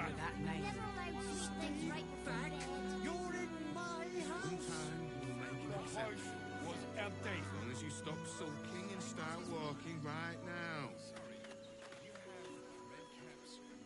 with that name. You're in my house. Sometime we'll make an exception. Was empty. As long as you stop sulking and start walking right now.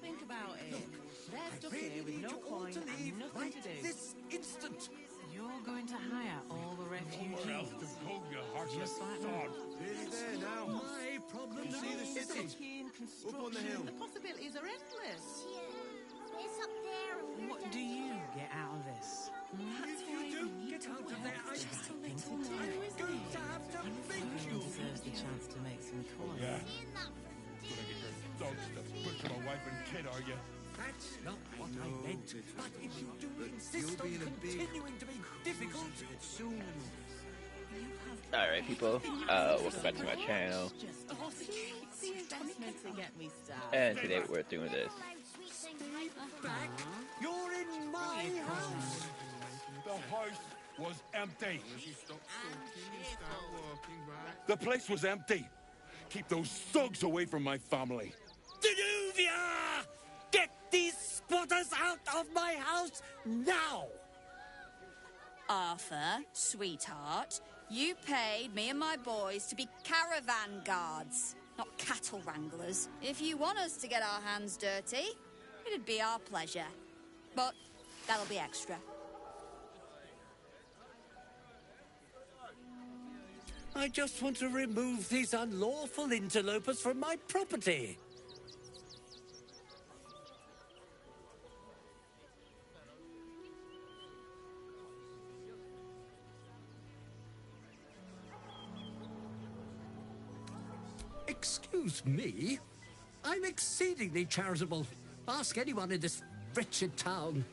Think about it. They're stuck here with no coin and nothing to do. This instant. You're going to hire all the refugees. Go, you heartless Just like sod. Nearly there now. My problem You see the now city? City and Up on the hill. construction. The possibilities are endless. Yeah, it's up there. And What do you get out of this? If you do get out of there, I'm Just a little more, isn't going it? to have to make Everyone you. deserves the chance to make some coin. Yeah. enough. Gonna get your dogs to butcher my wife and kid, are you? That's not what I meant. But if you do insist on being a big- continuing to be difficult, Soon enough. Alright people, welcome back to my channel, It's the investment to get me started. and today we're doing this. back, you're in my house. The house was empty. As you stop sulking and start walking right. The place was empty. Keep those thugs away from my family. Danuvia! Get these squatters out of my house now! Arthur, sweetheart, you paid me and my boys to be caravan guards, not cattle wranglers. If you want us to get our hands dirty, it'd be our pleasure. But that'll be extra. I just want to remove these unlawful interlopers from my property. Excuse me? I'm exceedingly charitable. Ask anyone in this wretched town.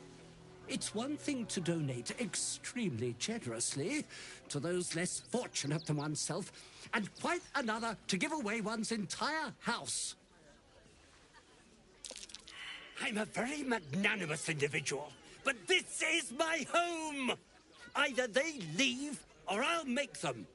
It's one thing to donate extremely generously to those less fortunate than oneself, and quite another to give away one's entire house. I'm a very magnanimous individual, but this is my home. Either they leave or I'll make them.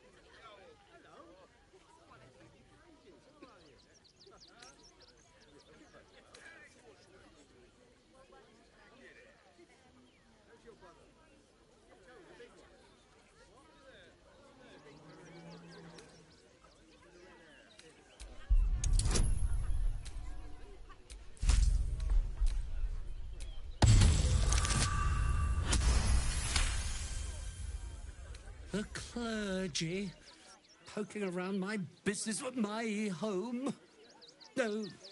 The clergy poking around my business with my home.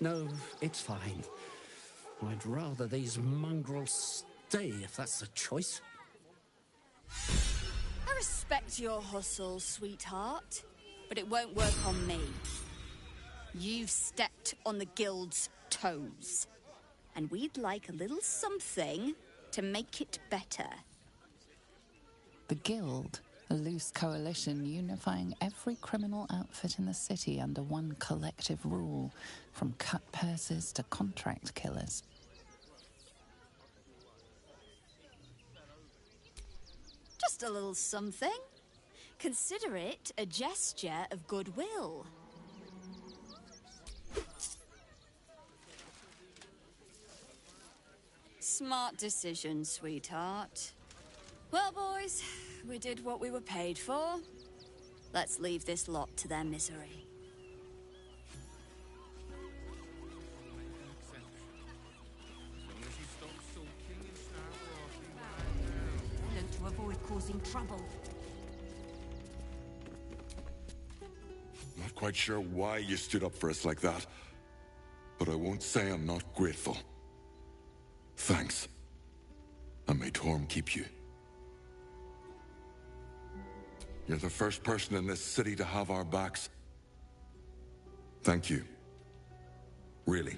No, it's fine. I'd rather these mongrels stay if that's the choice. I respect your hustle, sweetheart, but it won't work on me. You've stepped on the guild's toes, and we'd like a little something to make it better. The Guild, a loose coalition unifying every criminal outfit in the city under one collective rule, from cut purses to contract killers. Just a little something. Consider it a gesture of goodwill. Smart decision, sweetheart. Well, boys, we did what we were paid for. Let's leave this lot to their misery. As long as you stop sulking and start walking right now. Learn to avoid causing trouble. Not quite sure why you stood up for us like that, but I won't say I'm not grateful. Thanks. And may Torm keep you. You're the first person in this city to have our backs. Thank you. Really.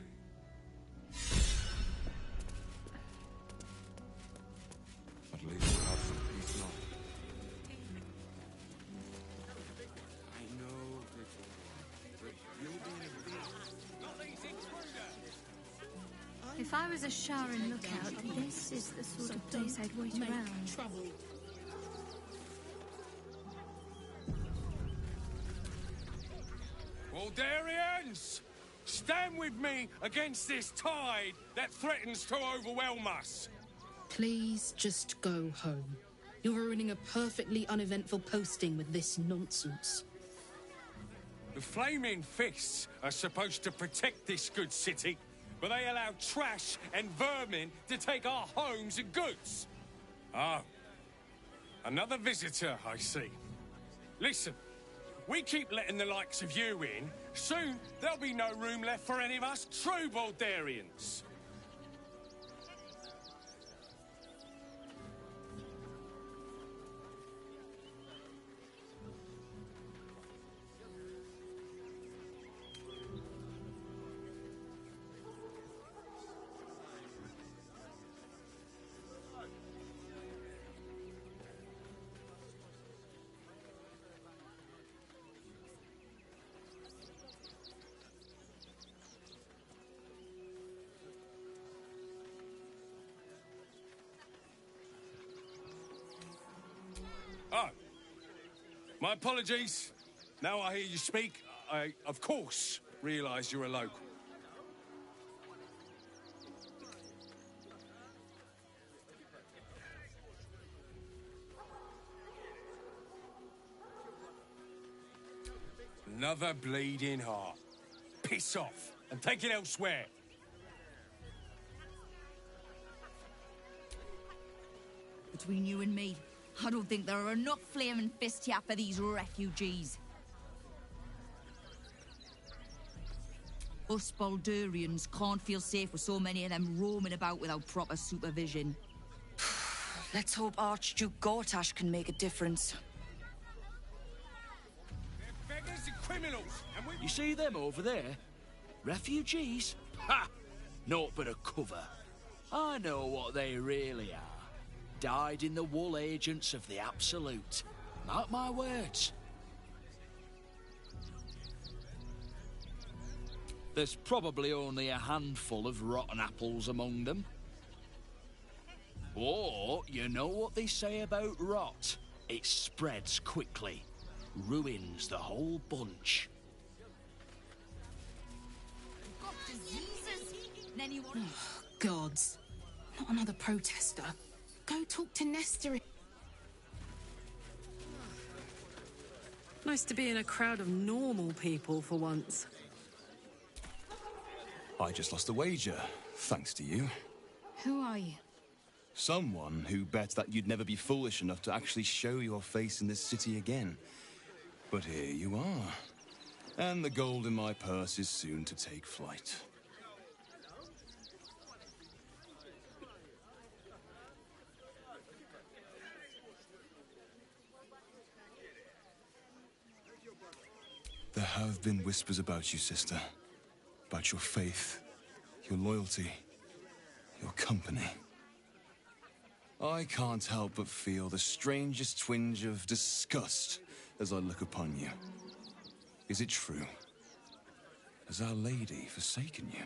At least we'll have some peace now. I know that you'll be in a big... If I was a Sharon lookout, this is the sort of place I'd wait around. Waldarians! stand with me against this tide that threatens to overwhelm us. Please just go home. You're ruining a perfectly uneventful posting with this nonsense. The Flaming Fists are supposed to protect this good city, but they allow trash and vermin to take our homes and goods. Oh, another visitor, I see. Listen, we keep letting the likes of you in, soon there'll be no room left for any of us true Baldurians. Oh, my apologies. Now I hear you speak, I, of course, realise you're a local. Another bleeding heart. Piss off and take it elsewhere. Between you and me, I don't think there are enough flaming fists here for these refugees. Us Baldurians can't feel safe with so many of them roaming about without proper supervision. Let's hope Archduke Gortash can make a difference. They're beggars and criminals, and we... You see them over there? Refugees? Ha! Naught but a cover. I know what they really are. Dyed-in-the-wool agents of the Absolute. Mark my words. There's probably only a handful of rotten apples among them. Or, you know what they say about rot? It spreads quickly. Ruins the whole bunch. Got diseases? And anyone... Gods. Not another protester. Go talk to Nestor. Nice to be in a crowd of normal people for once. I just lost a wager, thanks to you. Who are you? Someone who bet that you'd never be foolish enough to actually show your face in this city again. But here you are. And the gold in my purse is soon to take flight. There have been whispers about you, sister. About your faith, your loyalty, your company. I can't help but feel the strangest twinge of disgust as I look upon you. Is it true? Has Our Lady forsaken you?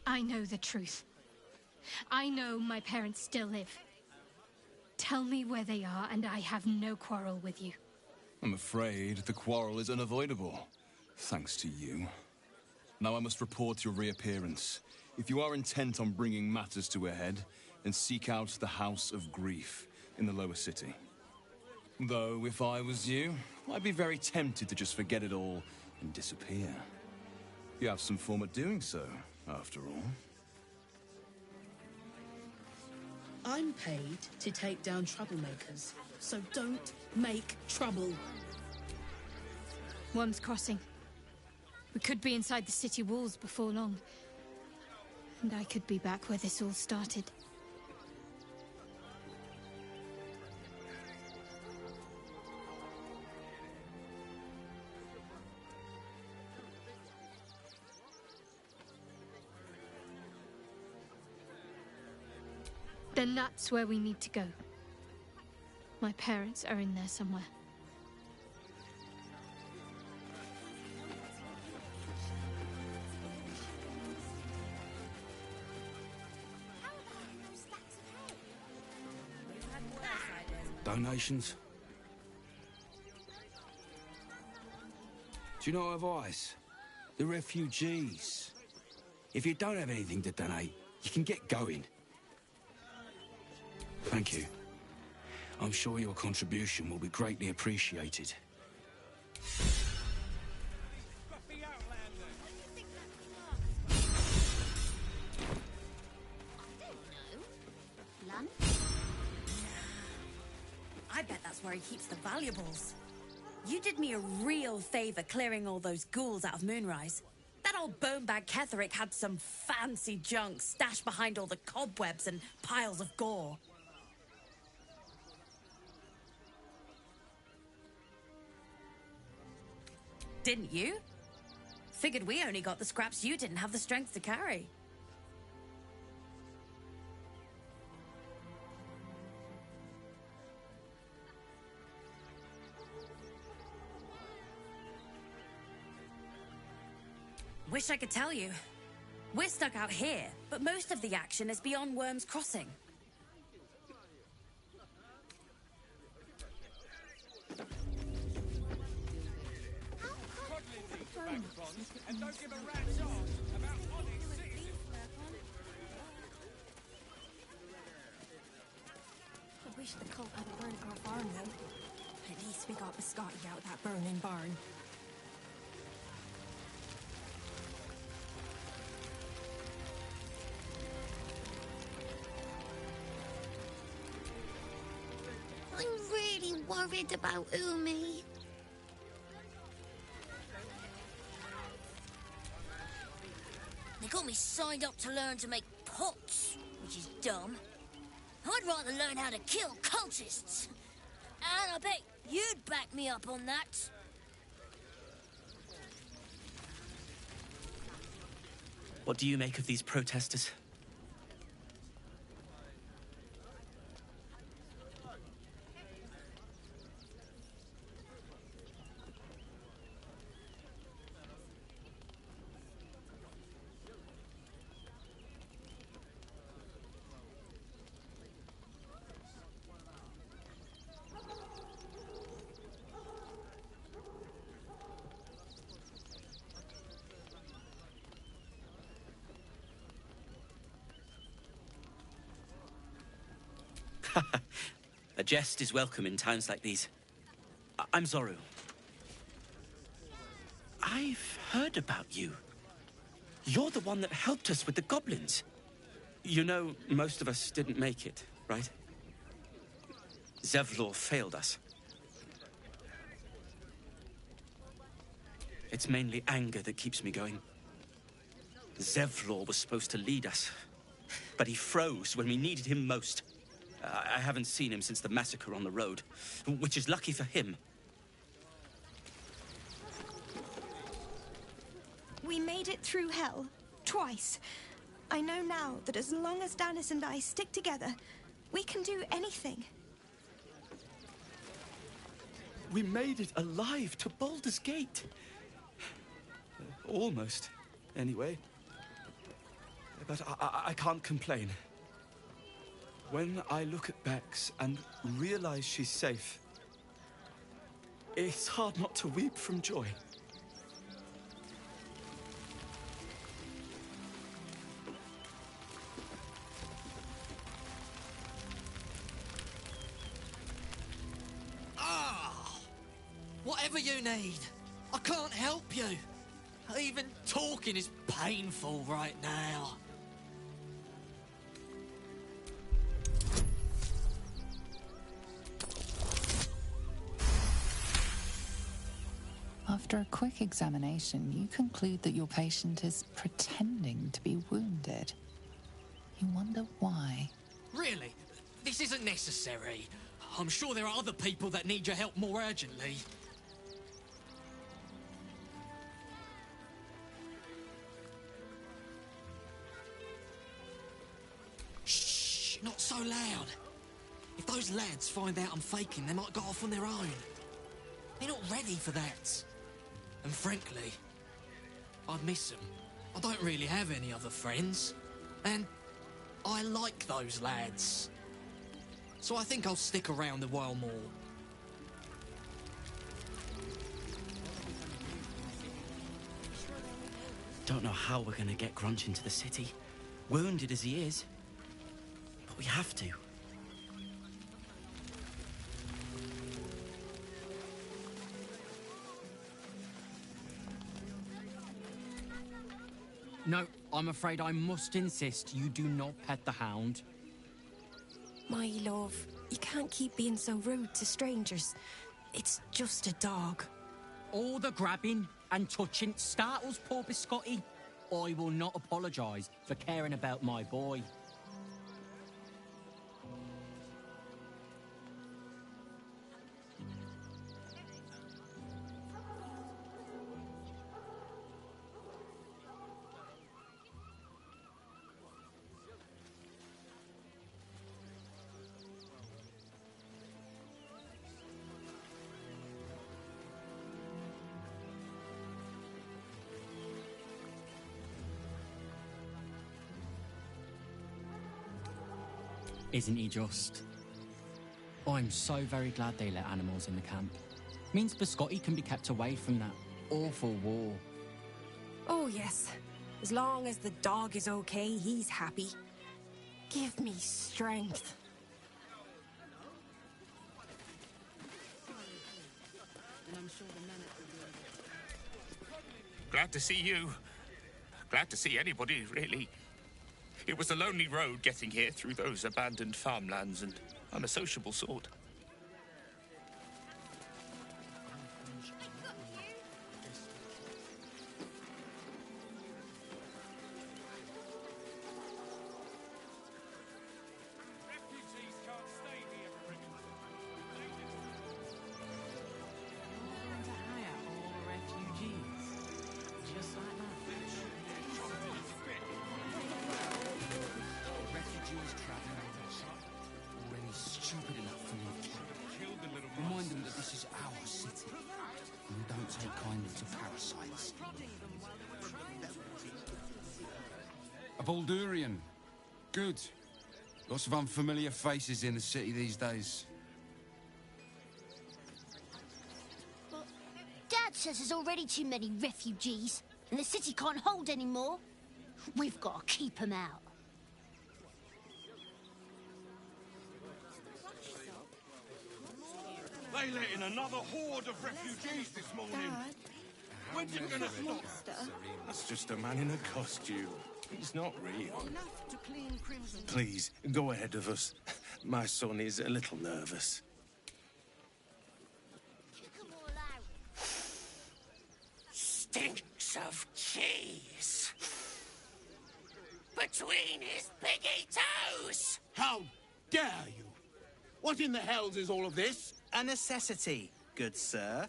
I know the truth. I know my parents still live. Tell me where they are, and I have no quarrel with you. I'm afraid the quarrel is unavoidable, thanks to you. Now I must report your reappearance. If you are intent on bringing matters to a head, then seek out the House of Grief in the lower city. Though, if I was you, I'd be very tempted to just forget it all and disappear. You have some form at doing so, after all. I'm paid to take down troublemakers, so don't make trouble. One's crossing. We could be inside the city walls before long. And I could be back where this all started. Then that's where we need to go. My parents are in there somewhere. Donations? Do you know advice? The refugees. If you don't have anything to donate, you can get going. Thank you. I'm sure your contribution will be greatly appreciated. I bet that's where he keeps the valuables. You did me a real favor clearing all those ghouls out of Moonrise. That old bonebag Ketherick had some fancy junk stashed behind all the cobwebs and piles of gore. Didn't you? Figured we only got the scraps you didn't have the strength to carry. Wish I could tell you. We're stuck out here, but most of the action is beyond Worm's Crossing. And don't give a rat's arse about honest citizens. I wish the cult hadn't burnt our farm, though. At least we got Biscotti out of that burning barn. I'm really worried about Umi. They got me signed up to learn to make pots, which is dumb. I'd rather learn how to kill cultists. And I bet you'd back me up on that. What do you make of these protesters? A jest is welcome in times like these. I'm Zoru. I've heard about you. You're the one that helped us with the goblins. You know, most of us didn't make it, right? Zevlor failed us. It's mainly anger that keeps me going. Zevlor was supposed to lead us, but he froze when we needed him most. I haven't seen him since the massacre on the road, which is lucky for him. We made it through hell, twice. I know now that as long as Danis and I stick together, we can do anything. We made it alive to Baldur's Gate. Almost, anyway. But I can't complain. When I look at Bex and realize she's safe, it's hard not to weep from joy. Whatever you need. I can't help you. Even talking is painful right now. After a quick examination, you conclude that your patient is pretending to be wounded. You wonder why. Really? This isn't necessary. I'm sure there are other people that need your help more urgently. Shh! Not so loud. If those lads find out I'm faking, they might go off on their own. They're not ready for that. And frankly, I miss them. I don't really have any other friends. And I like those lads. So I think I'll stick around a while more. Don't know how we're gonna get Grunch into the city, wounded as he is. But we have to. No, I'm afraid I must insist you do not pet the hound. My love, you can't keep being so rude to strangers. It's just a dog. All the grabbing and touching startles poor Biscotti. I will not apologise for caring about my boy. Isn't he just? I'm so very glad they let animals in the camp. Means Biscotti can be kept away from that awful war. Oh, yes. As long as the dog is okay, he's happy. Give me strength. Glad to see you. Glad to see anybody, really. It was a lonely road getting here through those abandoned farmlands, and I'm a sociable sort. Remind them that this is our city, and we don't take kindly to parasites. A Baldurian. Good. Lots of unfamiliar faces in the city these days. Dad says there's already too many refugees, and the city can't hold any more. We've got to keep them out. They let in another horde of refugees this morning. Dad? When's it gonna stop? That's just a man in a costume. He's not real. Please, go ahead of us. My son is a little nervous. Stinks of cheese. Between his piggy toes. How dare you? What in the hells is all of this? A necessity, good sir.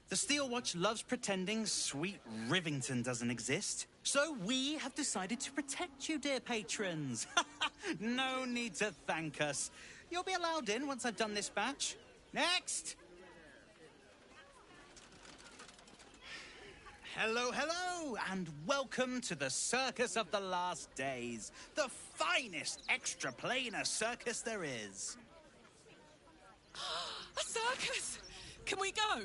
The Steel Watch loves pretending sweet Rivington doesn't exist. So we have decided to protect you, dear patrons. No need to thank us. You'll be allowed in once I've done this batch. Next! Hello, hello, and welcome to the Circus of the Last Days, the finest extra-planar circus there is. A circus! Can we go?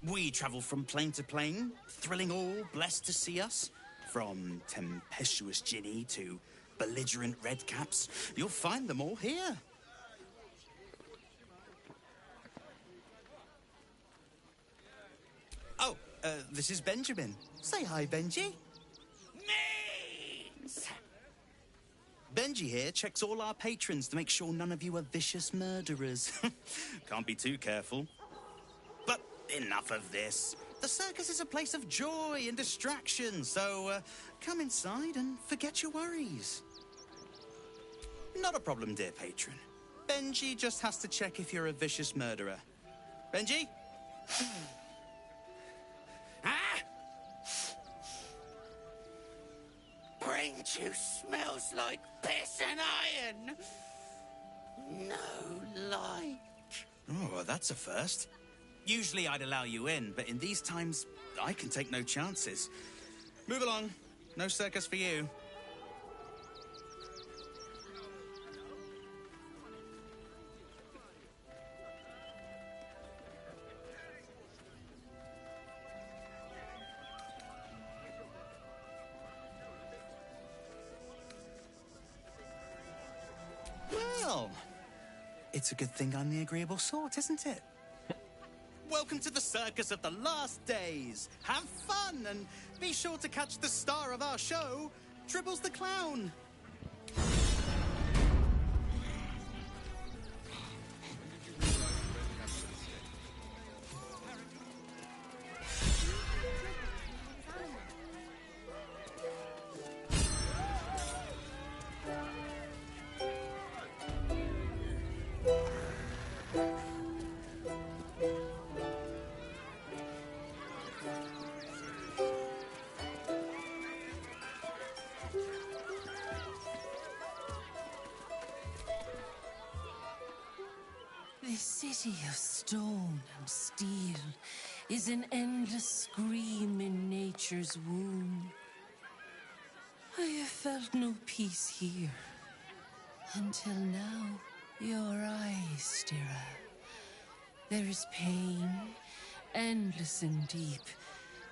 We travel from plane to plane, thrilling all blessed to see us. From tempestuous Ginny to belligerent redcaps, you'll find them all here. Oh, this is Benjamin. Say hi, Benji. Benji here checks all our patrons to make sure none of you are vicious murderers. Can't be too careful. But enough of this. The circus is a place of joy and distraction, so come inside and forget your worries. Not a problem, dear patron. Benji just has to check if you're a vicious murderer. Benji? juice smells like piss and iron. No like. Oh, that's a first. Usually I'd allow you in, but in these times, I can take no chances. Move along. No circus for you. Well, it's a good thing I'm the agreeable sort, isn't it? Welcome to the circus of the last days. Have fun and be sure to catch the star of our show, Dribbles the Clown. This city of stone and steel is an endless scream in nature's womb. I have felt no peace here. Until now, your eyes, Stira. There is pain, endless and deep,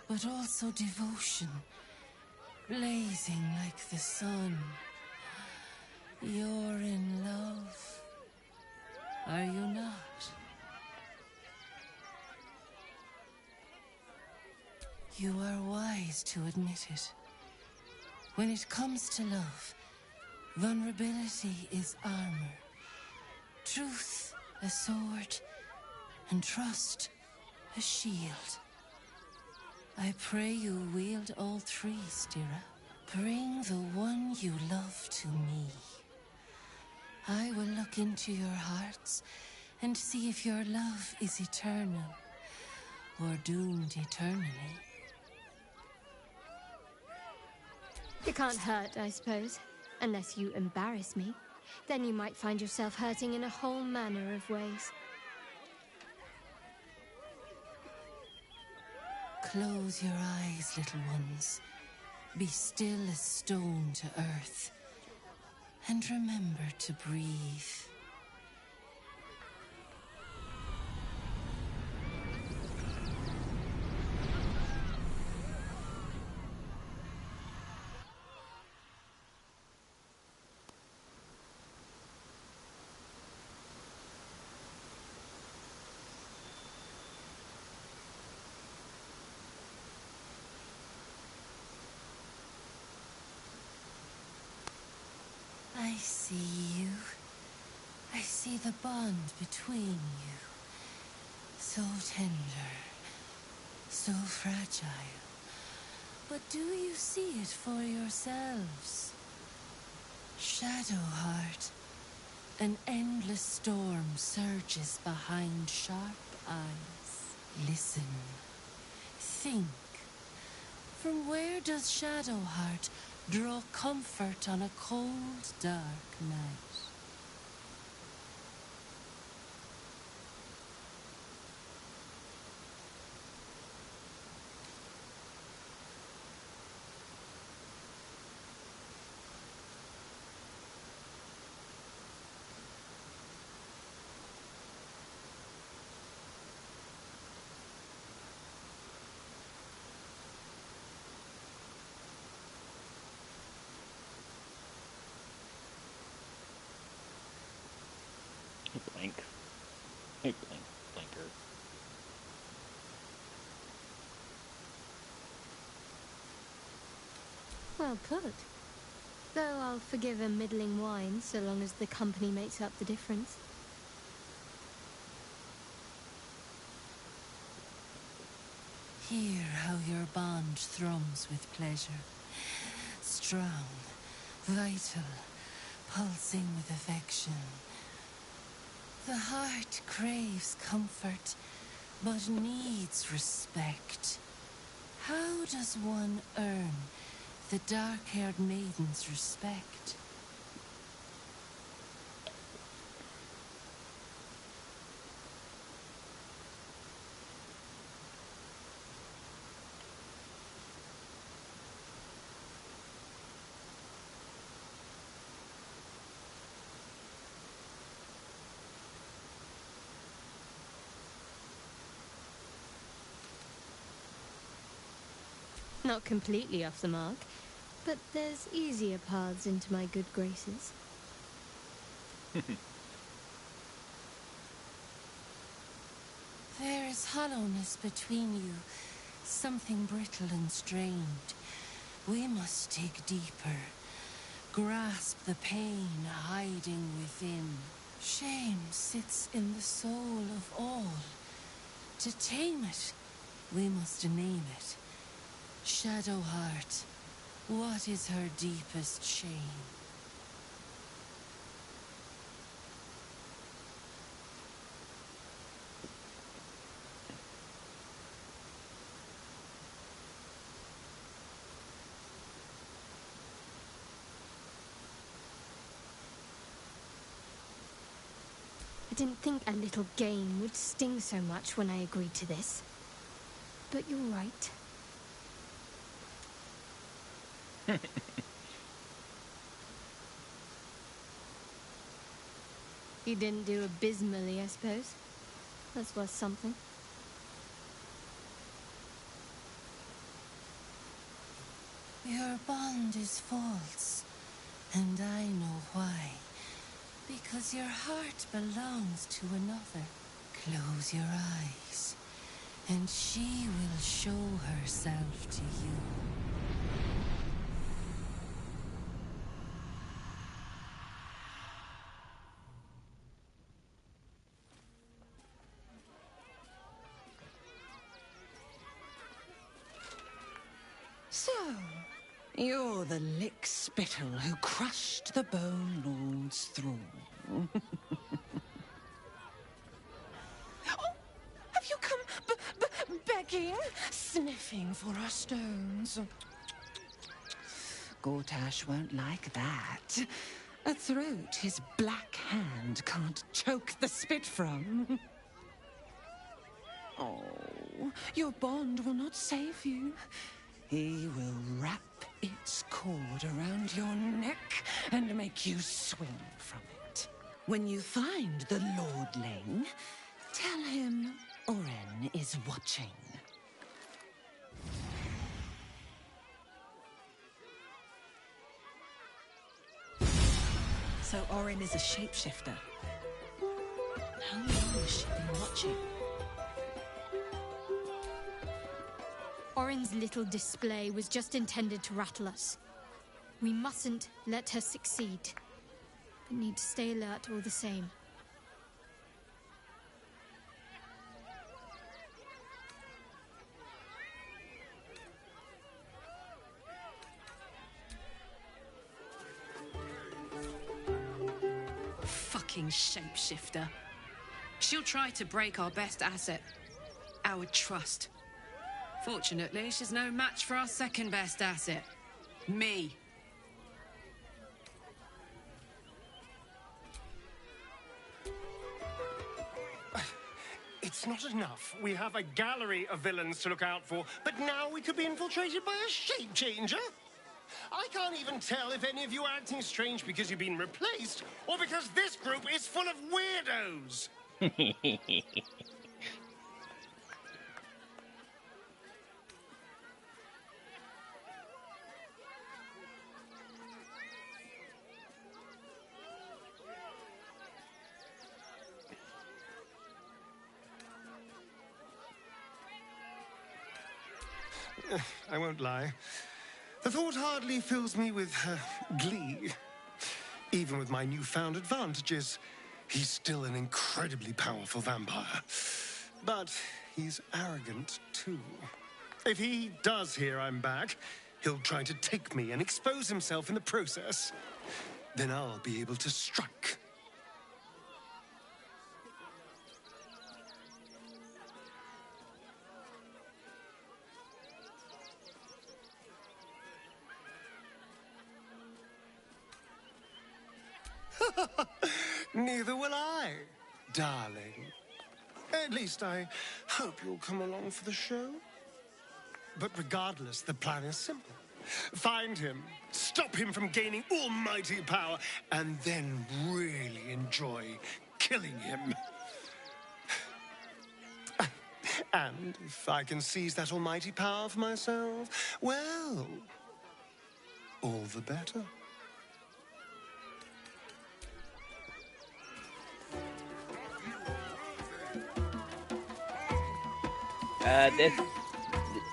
but also devotion, blazing like the sun. You're in love. Are you not? You are wise to admit it. When it comes to love, vulnerability is armor, truth a sword, and trust a shield. I pray you wield all three, Stira. Bring the one you love to me. I will look into your hearts and see if your love is eternal or doomed eternally. It can't hurt, I suppose. Unless you embarrass me. Then you might find yourself hurting in a whole manner of ways. Close your eyes, little ones. Be still as stone to earth. And remember to breathe. I see you. I see the bond between you. So tender, so fragile. But do you see it for yourselves? Shadowheart, an endless storm surges behind sharp eyes. Listen, think. From where does Shadowheart draw comfort on a cold, dark night? Blink. Hey, blink. Blinker. Well put. Though I'll forgive a middling wine so long as the company makes up the difference. Hear how your bond thrums with pleasure. Strong, vital, pulsing with affection. The heart craves comfort, but needs respect. How does one earn the dark-haired maiden's respect. Not completely off the mark, but there's easier paths into my good graces. There is hollowness between you, something brittle and strained. We must dig deeper, grasp the pain hiding within. Shame sits in the soul of all. To tame it, we must name it. Shadow Heart, what is her deepest shame? I didn't think a little game would sting so much when I agreed to this. But you're right. You didn't do abysmally, I suppose. That's worth something. Your bond is false, and I know why. Because your heart belongs to another. Close your eyes, and she will show herself to you. So, you're the lick-spittle who crushed the Bone Lord's thrall. Oh, have you come begging, sniffing for our stones? Gortash won't like that. A throat his black hand can't choke the spit from. Oh, your bond will not save you. He will wrap its cord around your neck and make you swing from it. When you find the lordling, tell him Oren is watching. So Oren is a shapeshifter. How long has she been watching? Oren's little display was just intended to rattle us. We mustn't let her succeed, but need to stay alert all the same. Fucking shapeshifter. She'll try to break our best asset, our trust. Fortunately, she's no match for our second best asset, me. It's not enough. We have a gallery of villains to look out for, but now we could be infiltrated by a shape changer? I can't even tell if any of you are acting strange because you've been replaced, or because this group is full of weirdos. I won't lie. The thought hardly fills me with glee. Even with my newfound advantages, he's still an incredibly powerful vampire. But he's arrogant, too. If he does hear I'm back, he'll try to take me and expose himself in the process. Then I'll be able to strike. Neither will I, darling. At least I hope you'll come along for the show. But regardless, the plan is simple. Find him, stop him from gaining almighty power, and then really enjoy killing him. And if I can seize that almighty power for myself, well, all the better.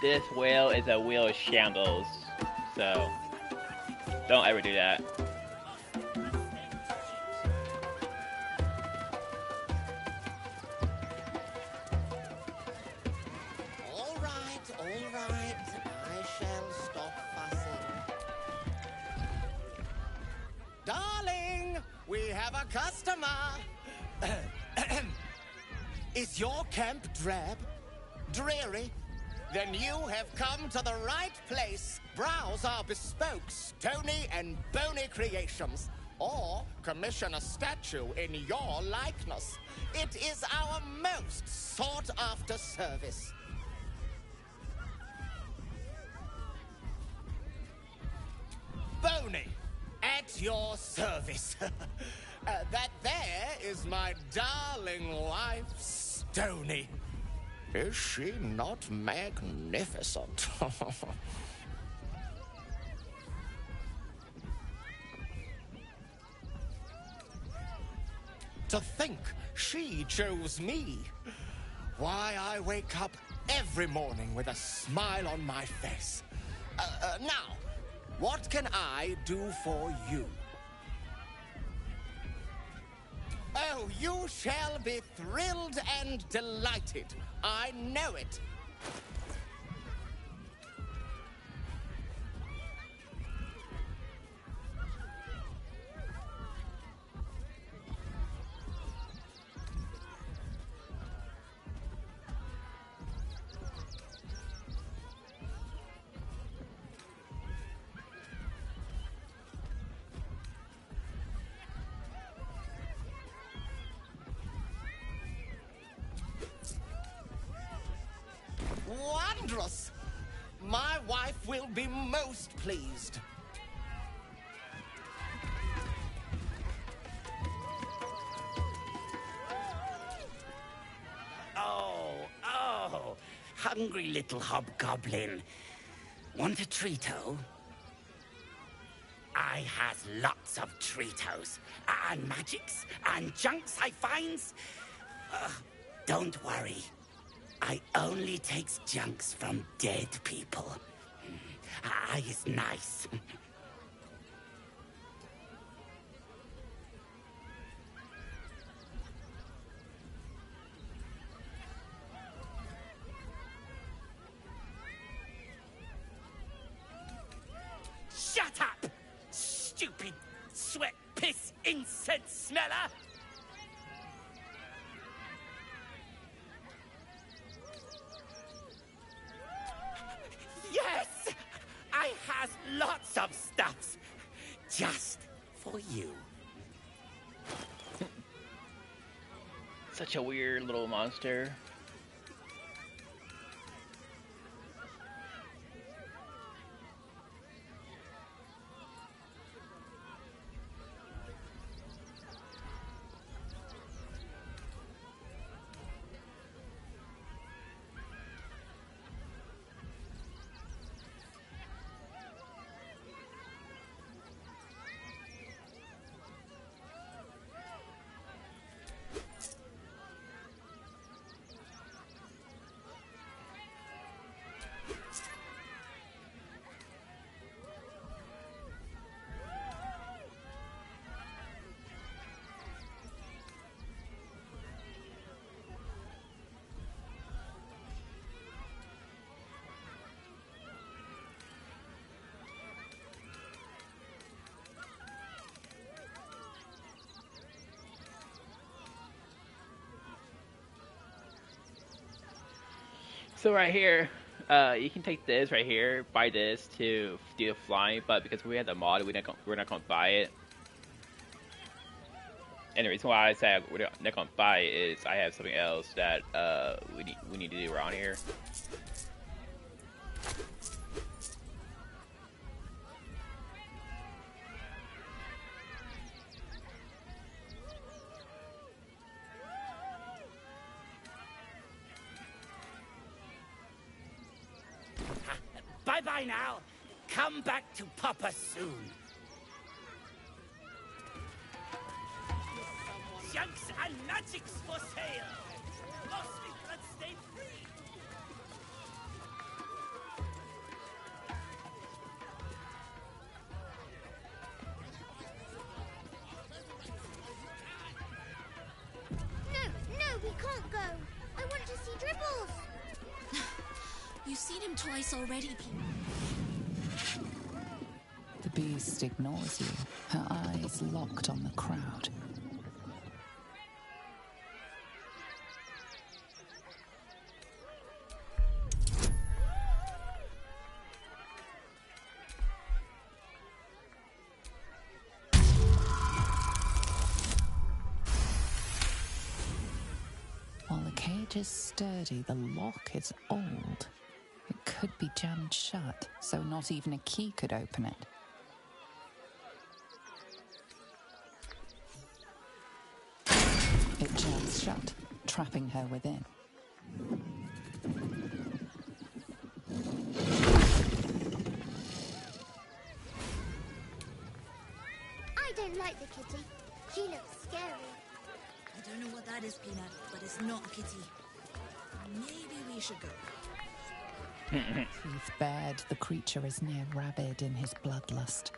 This wheel is a wheel of shambles, so don't ever do that. All right. I shall stop fussing. Darling, we have a customer. Is your camp drab? Dreary? Then you have come to the right place. Browse our bespoke, stony and bony creations. Or commission a statue in your likeness. It is our most sought-after service. Bony, at your service. That there is my darling wife, Stony. Is she not magnificent? To think she chose me. Why, I wake up every morning with a smile on my face. Now, what can I do for you? Oh, you shall be thrilled and delighted. I know it. Wondrous! My wife will be most pleased. Oh, hungry little hobgoblin. Want a treato? I has lots of treatos, and magics, and junks I finds. Don't worry. I only takes junks from dead people. I is nice. Shut up! Stupid sweat, piss, incense smeller! Yes! I has lots of stuffs. Just for you. Such a weird little monster. So right here, you can take this right here, buy this to do the flying, but because we have the mod, we're not gonna buy it. And the reason why I say we're not gonna fight is I have something else that we need to do around here. Bye-bye now. Come back to Papa soon. Junks and magics for sale. Mostly bloodstained free. No, we can't go. I want to see Dribbles. You've seen him twice already, Peter. The beast ignores you, her eyes locked on the crowd. While the cage is sturdy, the lock is old. It could be jammed shut, so not even a key could open it. It jams shut, trapping her within. I don't like the kitty. She looks scary. I don't know what that is, Peanut, but it's not a kitty. Maybe we should go. Teeth bared, the creature is near rabid in his bloodlust.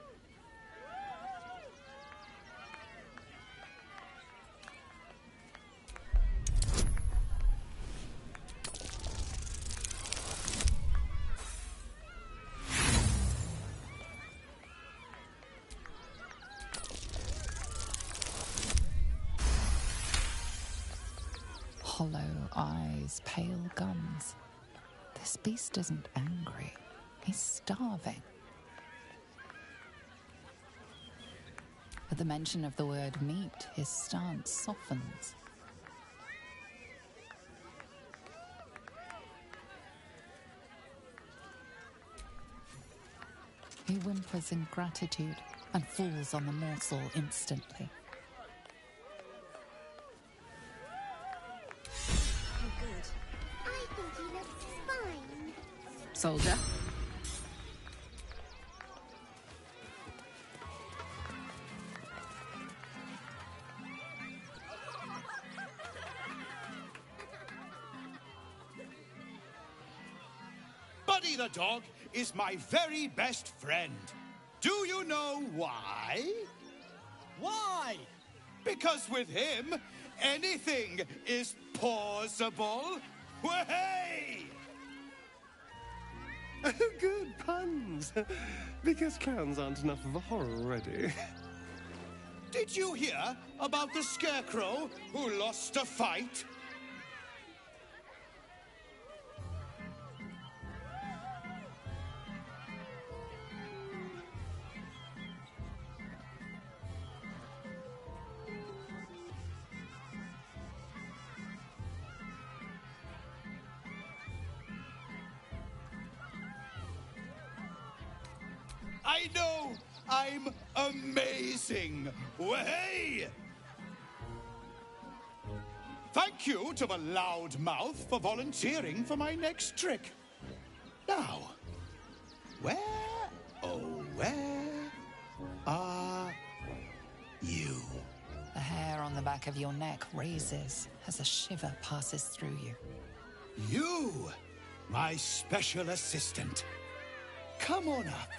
Hollow eyes, pale gums. This beast isn't angry. He's starving. At the mention of the word meat, his stance softens. He whimpers in gratitude and falls on the morsel instantly. Oh, good. I think he looks fine. Soldier. Buddy the dog is my very best friend. Do you know why? Why? Because with him, anything is possible. Way! Good puns. Because clowns aren't enough of a horror already. Did you hear about the scarecrow who lost a fight? I know I'm amazing. Way! Thank you to the loud mouth for volunteering for my next trick. Now, where, oh, where are you? The hair on the back of your neck raises as a shiver passes through you. You, my special assistant. Come on up.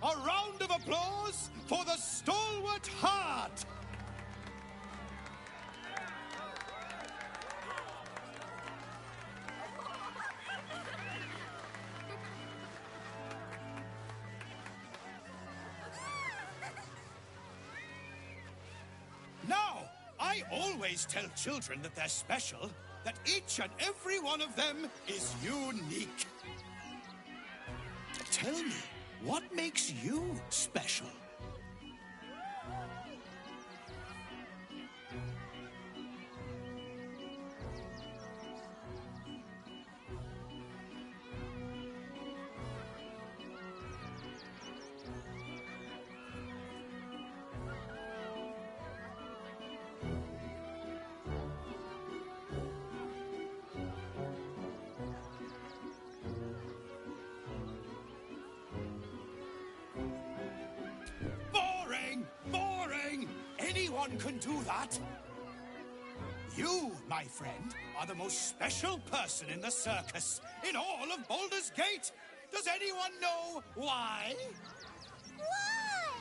A round of applause for the stalwart heart! I always tell children that they're special, that each and every one of them is unique. Tell me, what makes you special? Boring! Boring! Anyone can do that. You, my friend, are the most special person in the circus, in all of Baldur's Gate. Does anyone know why? Why?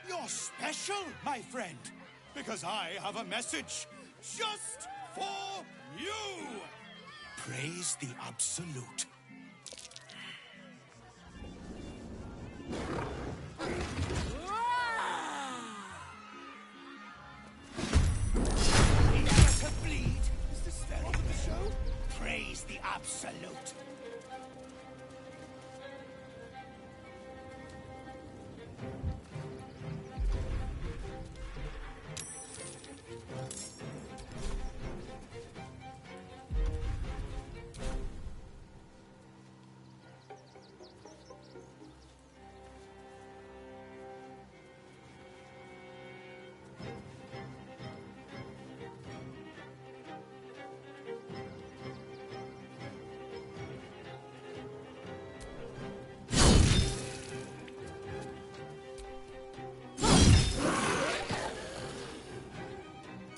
You're special, my friend, because I have a message just for you. Praise the Absolute. Never to bleed. Is this very the show? Praise the Absolute.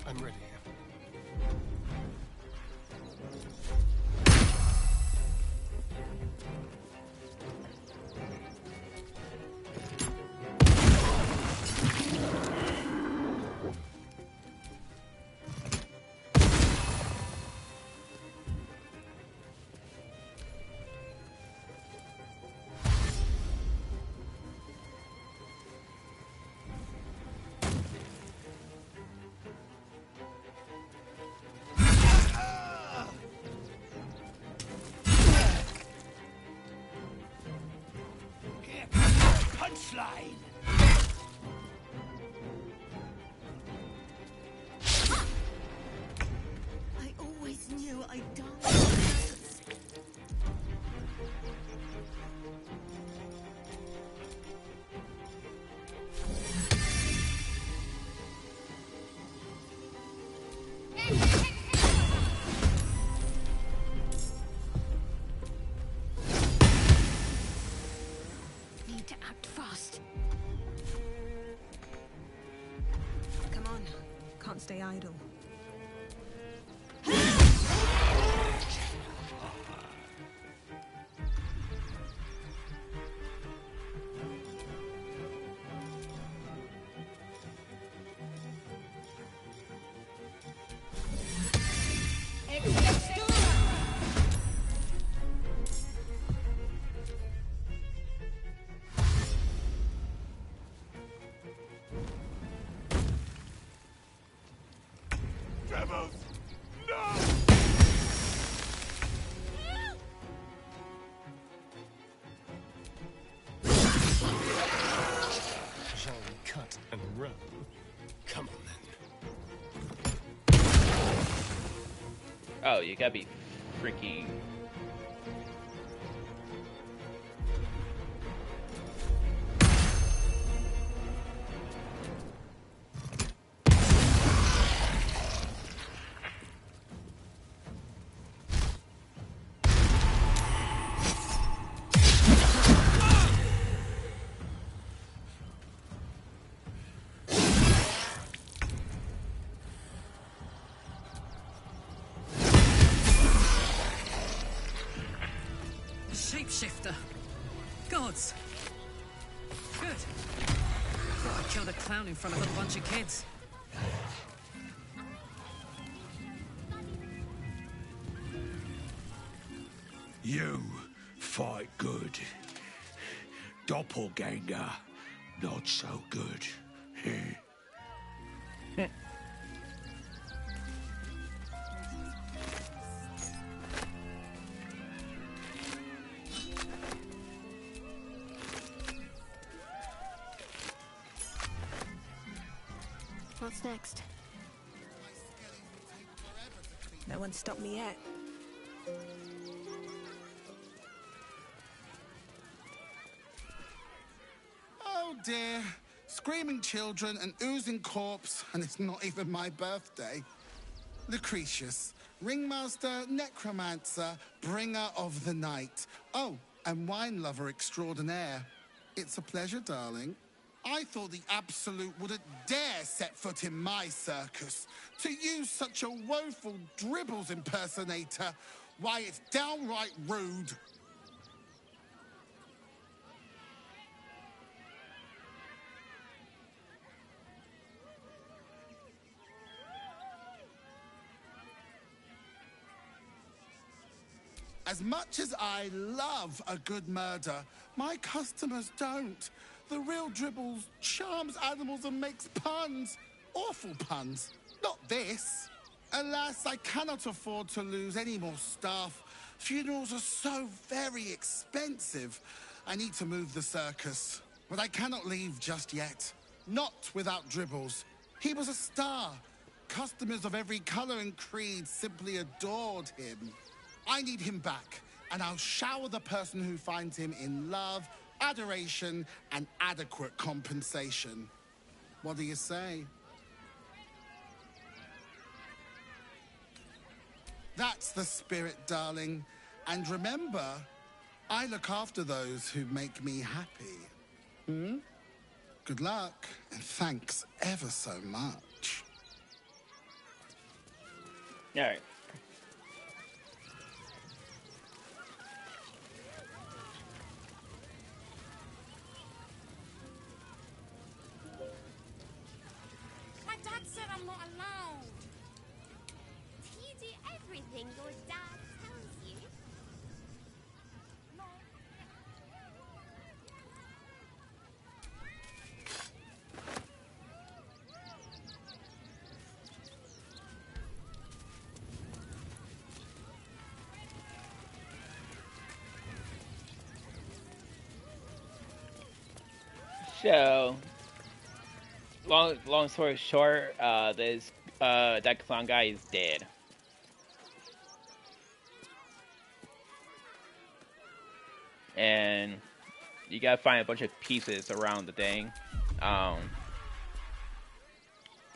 I'm ready. Punchline! I always knew I'd done. Need to act fast. Come on. Can't stay idle. Rebels! No! Shall we cut and run? Come on then. Oh, you gotta be freaking. Shapeshifter. Gods. Good. Thought I killed a clown in front of a bunch of kids. You fight good. Doppelganger, not so good. What's next? No one stopped me yet. Oh dear. Screaming children, an oozing corpse, and it's not even my birthday. Lucretius, ringmaster, necromancer, bringer of the night. Oh, and wine lover extraordinaire. It's a pleasure, darling. I thought the Absolute wouldn't dare set foot in my circus. To use such a woeful dribbles impersonator, why, it's downright rude. As much as I love a good murder, my customers don't. The real Dribbles charms animals and makes puns. Awful puns. Not this. Alas, I cannot afford to lose any more staff. Funerals are so very expensive. I need to move the circus. But I cannot leave just yet. Not without Dribbles. He was a star. Customers of every colour and creed simply adored him. I need him back, and I'll shower the person who finds him in love, adoration, and adequate compensation. What do you say? That's the spirit, darling. And remember, I look after those who make me happy. Hmm? Good luck, and thanks ever so much. All right. My dad said I'm not allowed. Do you do everything your dad tells you? No. So, long story short, that clown guy is dead. And you gotta find a bunch of pieces around the thing.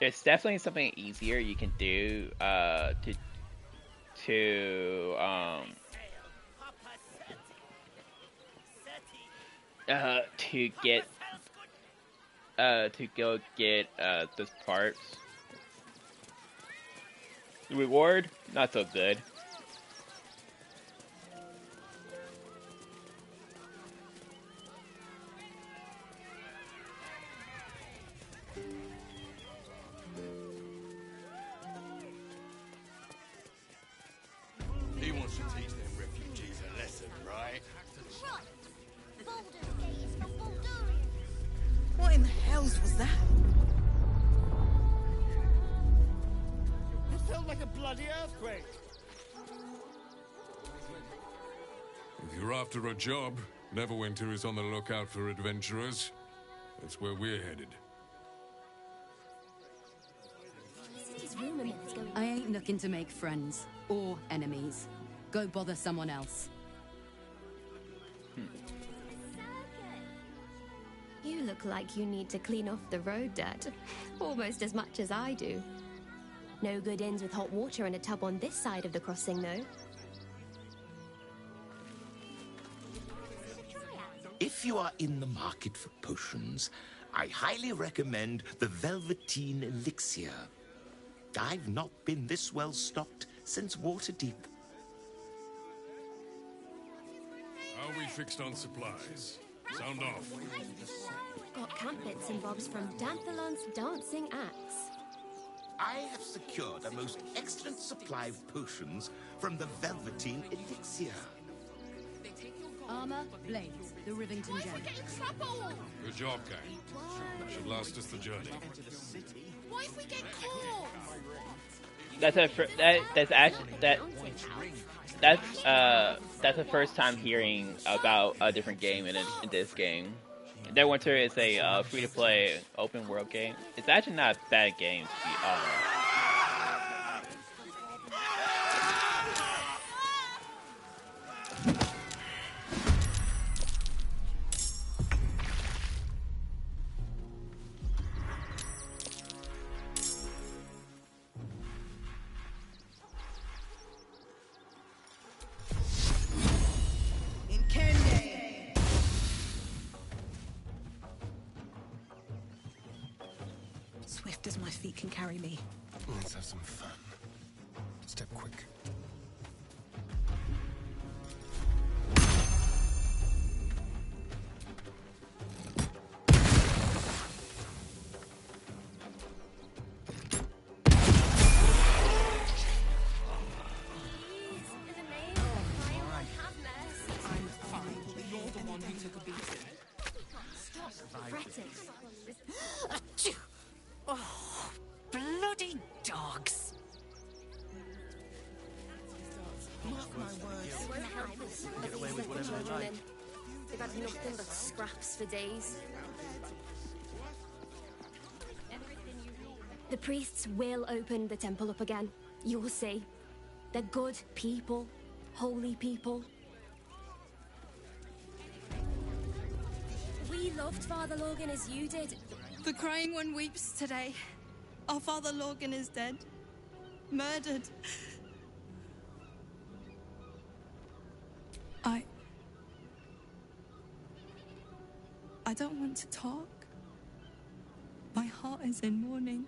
There's definitely something easier you can do to go get those parts. The reward, not so good. He wants to teach them refugees a lesson, right? Right. Baldur's Gate is from Baldur. What in the hells was that? It felt like a bloody earthquake. If you're after a job, Neverwinter is on the lookout for adventurers. That's where we're headed. I ain't looking to make friends or enemies. Go bother someone else. You look like you need to clean off the road dirt. Almost as much as I do. No good inns with hot water and a tub on this side of the crossing, though. If you are in the market for potions, I highly recommend the Velveteen Elixir. I've not been this well stocked since Waterdeep. How are we fixed on supplies? Sound off. Got camp bits and bobs from Danthalon's Dancing Axe. I have secured a most excellent supply of potions from the Velveteen Elixir. Armor, blades, the Rivington gem. Good job, gang. Should last us the journey. What if we get caught? That's the first time hearing about a different game in this game, Dead Winter is a free-to-play open-world game. It's actually not a bad game, to be honest. Swift as my feet can carry me. Let's have some fun. Step quick. Oh, bloody dogs! Mark my words. Get away with whatever they like. They've had nothing but scraps for days. The priests will open the temple up again. You'll see. They're good people. Holy people. We loved Father Logan as you did. The crying one weeps today. Our Father Logan is dead. Murdered. I don't want to talk. My heart is in mourning.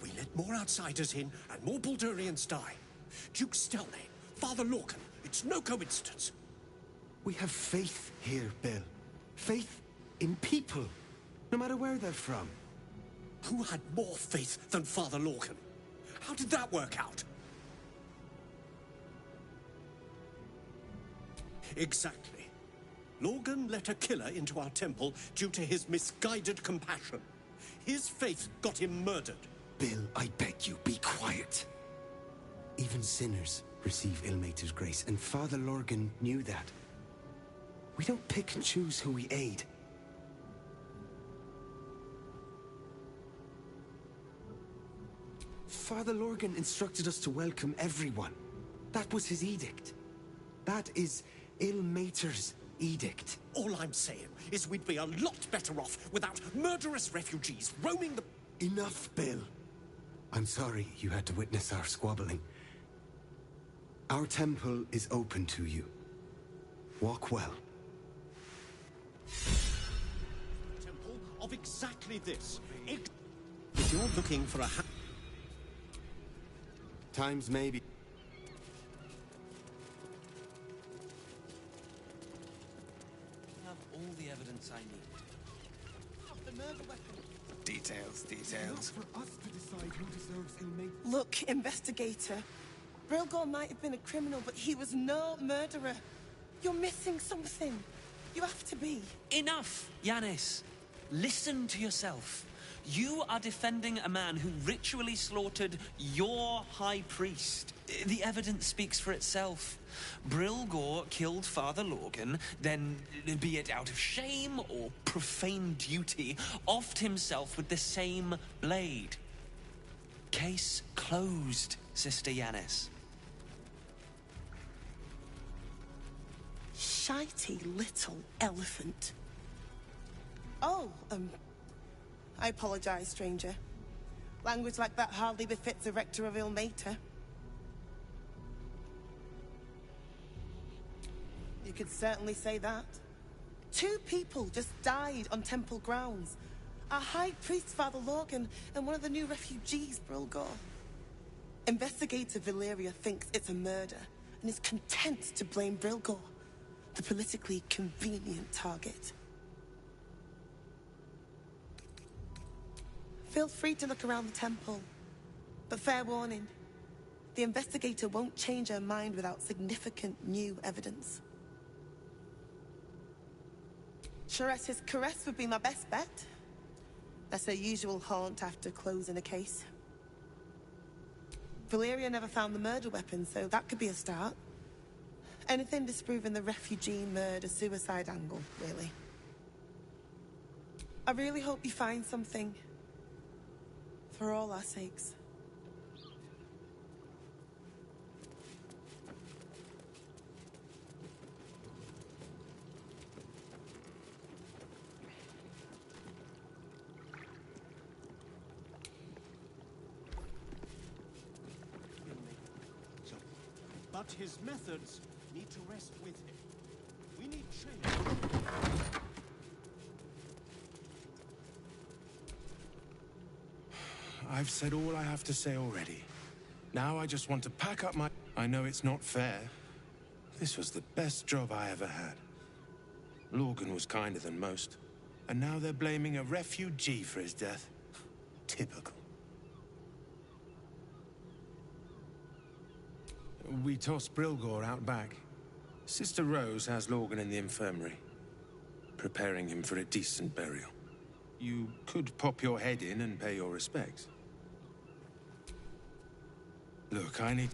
We let more outsiders in and more Baldurians die. Duke Stelnane, Father Lorcan, it's no coincidence. We have faith here, Bill. Faith in people, no matter where they're from. Who had more faith than Father Lorcan? How did that work out? Exactly. Lorgan let a killer into our temple due to his misguided compassion. His faith got him murdered. Bill, I beg you, be quiet. Even sinners receive Ilmater's grace, and Father Lorgan knew that. We don't pick and choose who we aid. Father Lorgan instructed us to welcome everyone. That was his edict. That is Ilmater's edict. All I'm saying is we'd be a lot better off without murderous refugees roaming the... Enough, Bill. I'm sorry you had to witness our squabbling. Our temple is open to you. Walk well. Temple of exactly this. If you're looking for a... Times maybe. Have all the evidence I need. The murder weapon. Details. For us to decide who deserves Ilmater. Look, investigator. Brilgor might have been a criminal, but he was no murderer. You're missing something. You have to be. Enough, Yanis. Listen to yourself. You are defending a man who ritually slaughtered your high priest. The evidence speaks for itself. Brilgor killed Father Lorgan, then, be it out of shame or profane duty, offed himself with the same blade. Case closed, Sister Yanis. Shitey little elephant. Oh, I apologize, stranger. Language like that hardly befits a rector of Ilmater. You could certainly say that. 2 people just died on temple grounds. Our high priest, Father Lorgan, and one of the new refugees, Brilgor. Investigator Valeria thinks it's a murder and is content to blame Brilgor, the politically convenient target. Feel free to look around the temple, but fair warning, the investigator won't change her mind without significant new evidence. Chares's caress would be my best bet. That's her usual haunt after closing a case. Valeria never found the murder weapon, so that could be a start. Anything disproving the refugee murder-suicide angle, really. I really hope you find something. For all our sakes. But his methods need to rest with him. We need change. I've said all I have to say already. Now I just want to pack up my... I know it's not fair. This was the best job I ever had. Lorgan was kinder than most. And now they're blaming a refugee for his death. Typical. We tossed Brilgor out back. Sister Rose has Lorgan in the infirmary, preparing him for a decent burial. You could pop your head in and pay your respects. Look, I need...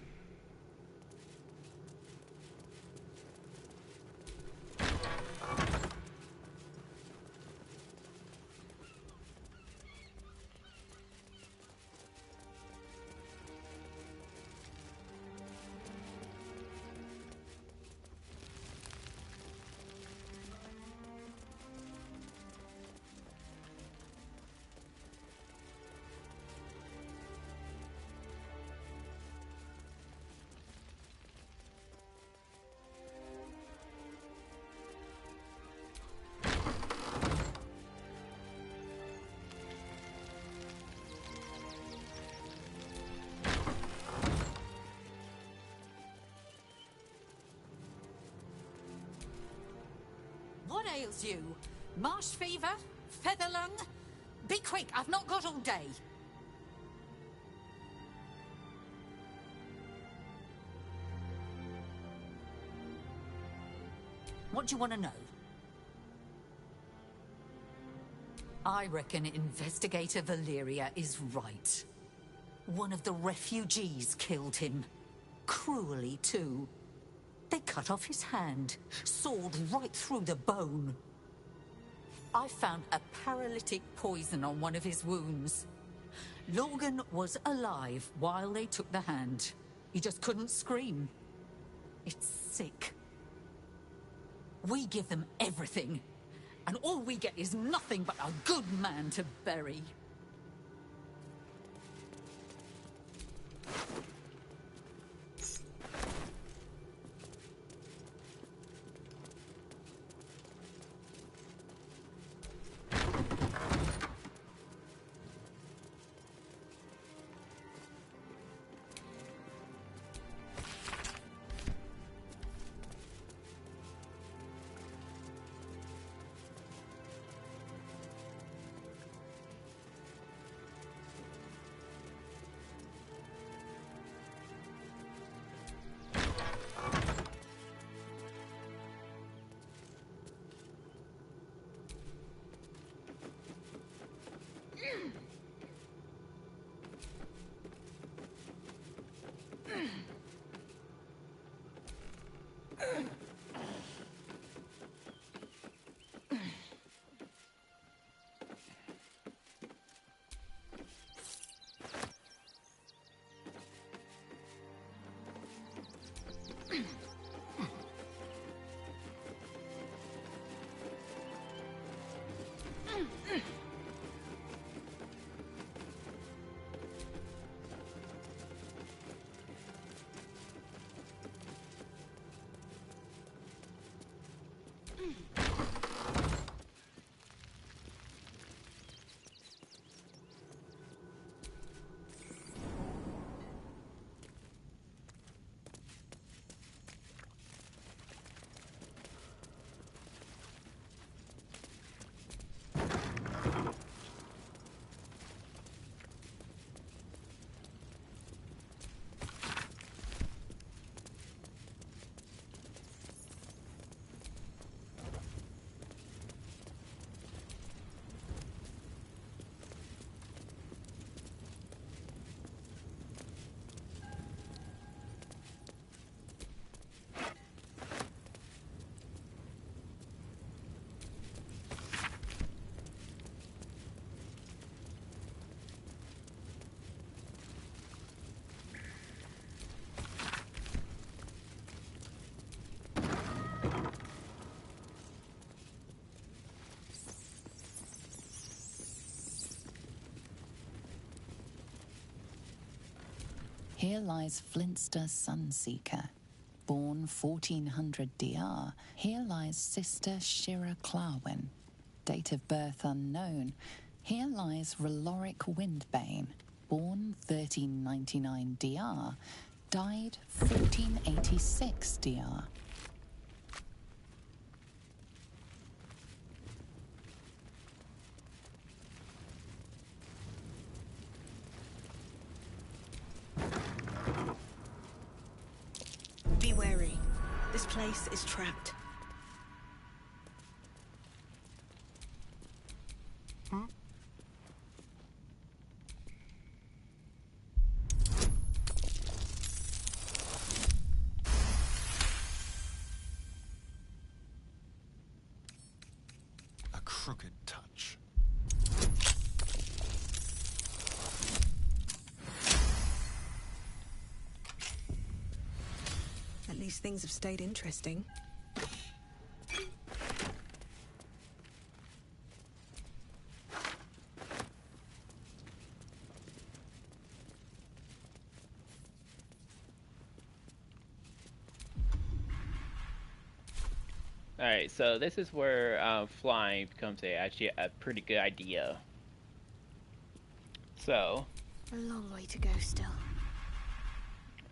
What ails you? Marsh fever? Feather lung? Be quick, I've not got all day. What do you want to know? I reckon Investigator Valeria is right. One of the refugees killed him. Cruelly, too. They cut off his hand, sawed right through the bone. I found a paralytic poison on one of his wounds. Lorgan was alive while they took the hand. He just couldn't scream. It's sick. We give them everything, and all we get is nothing but a good man to bury. Here lies Flintster Sunseeker, born 1400 DR. Here lies Sister Shira Clarwin, date of birth unknown. Here lies Raloric Windbane, born 1399 DR, died 1486 DR. Be wary. This place is trapped. A crooked touch. At least things have stayed interesting. Alright, so this is where flying becomes actually a pretty good idea. So, A long way to go still.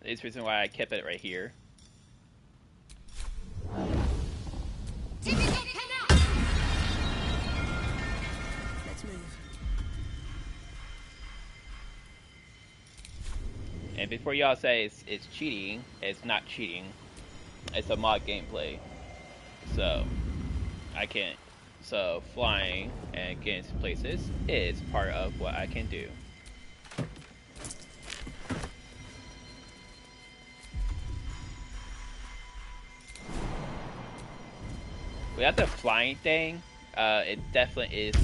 this is the reason why I kept it right here. Let's move. And before y'all say it's cheating, it's not cheating. It's a mod gameplay. So, I can't. So, flying and getting to places is part of what I can do. Without the flying thing, it definitely is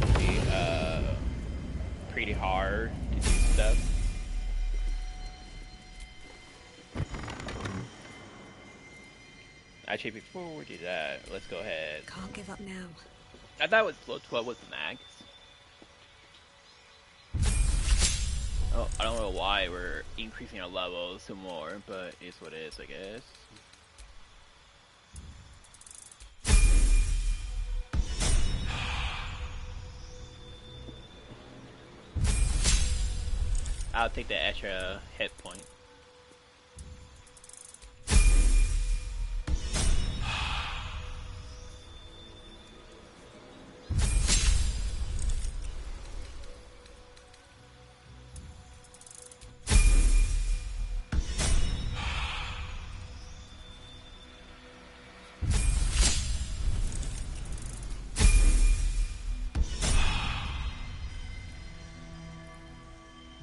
pretty hard to do stuff. Actually, before we do that, let's go ahead. Can't give up now. I thought it was low 12 was the max. Oh, I don't know why we're increasing our levels some more, but it's what it is, I guess. I'll take the extra hit point.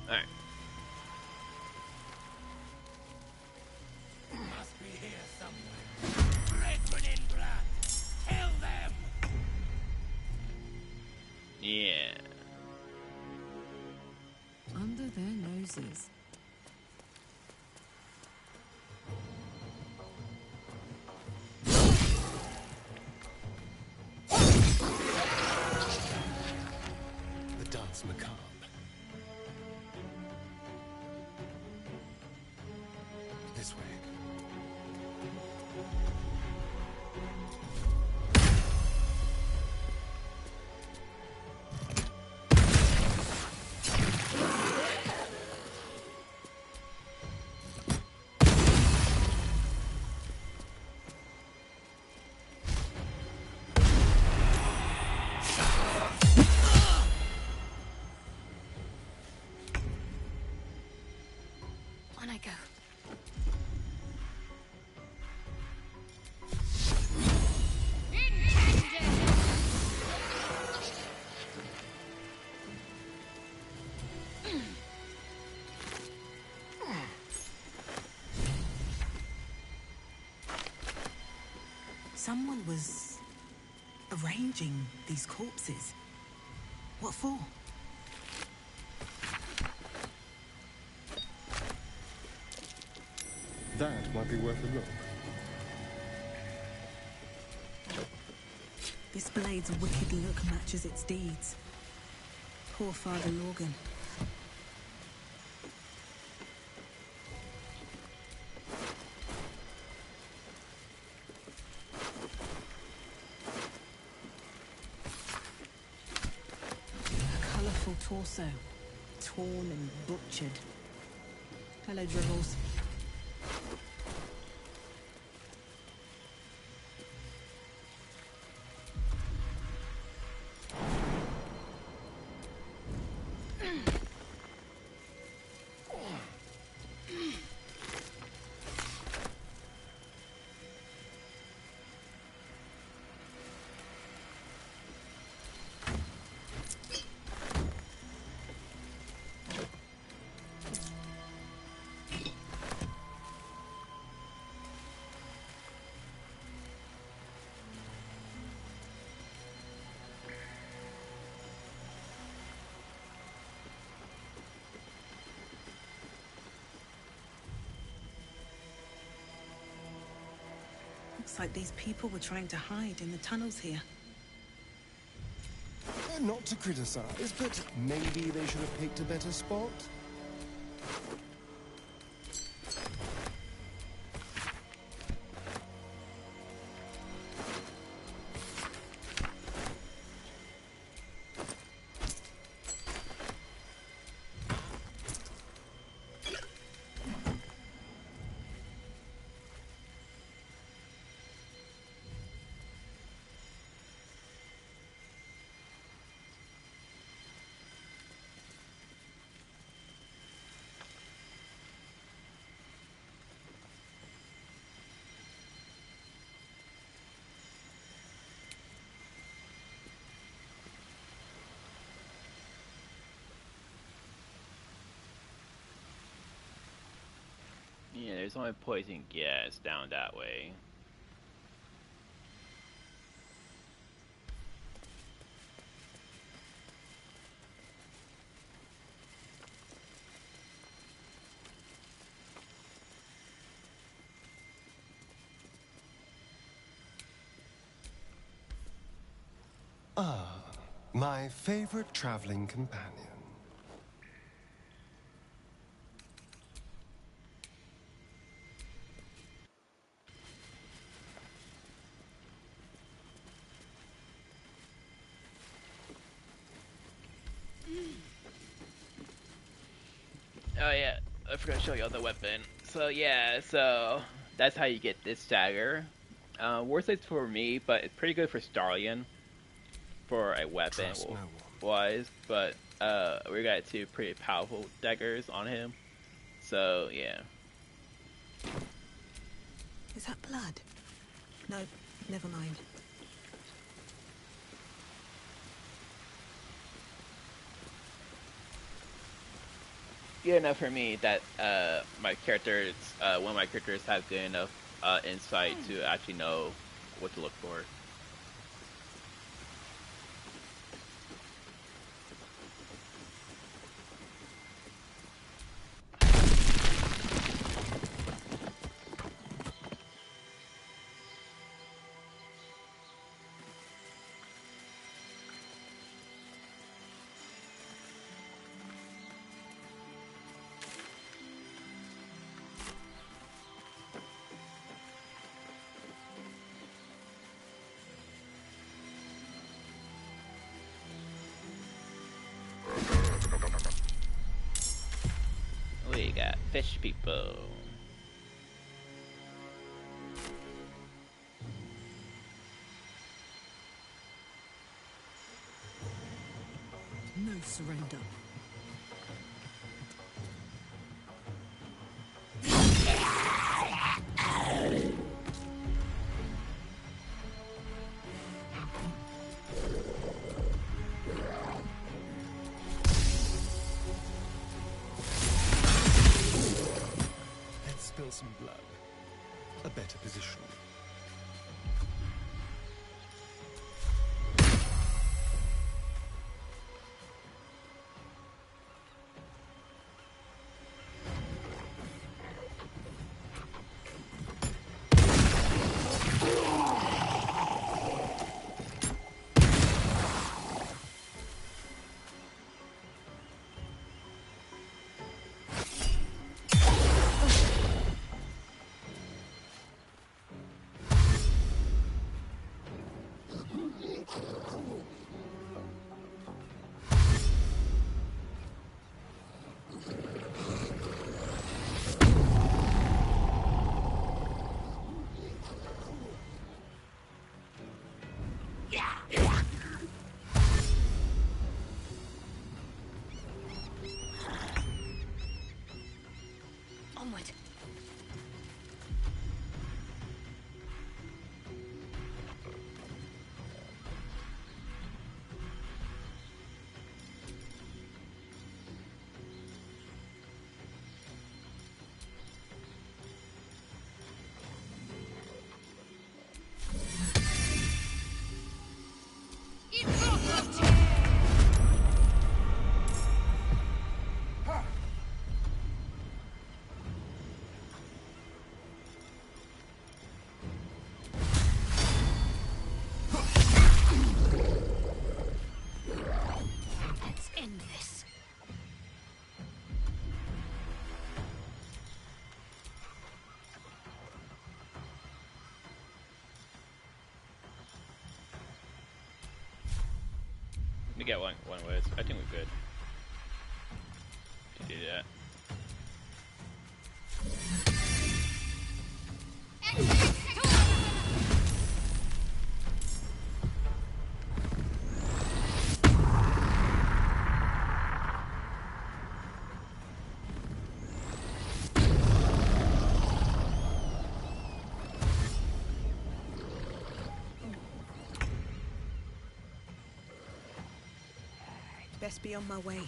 Alright. Must be here somewhere. Brethren in blood, kill them! Yeah. Under their noses. The dance macabre. This way. On I go. Someone was arranging these corpses. What for? That might be worth a look. This blade's wicked look matches its deeds. Poor Father Lorgan. torso, torn and butchered. Hello, Dribbles. Looks like these people were trying to hide in the tunnels here. Not to criticize, but maybe they should have picked a better spot. Yeah, there's only poison gas down that way. Ah, my favorite traveling companion. Oh yeah, I forgot to show you all the weapon. So yeah, so that's how you get this dagger. Worst is for me, but it's pretty good for Starlion for a weapon wise. But we got two pretty powerful daggers on him. So yeah. Is that blood? No, never mind. Good enough for me that my characters, one of my characters, have good enough insight to actually know what to look for. We got fish people. No surrender. Let's spill some blood. A better position. me get one with. I think we're good. To do that. Best be on my way.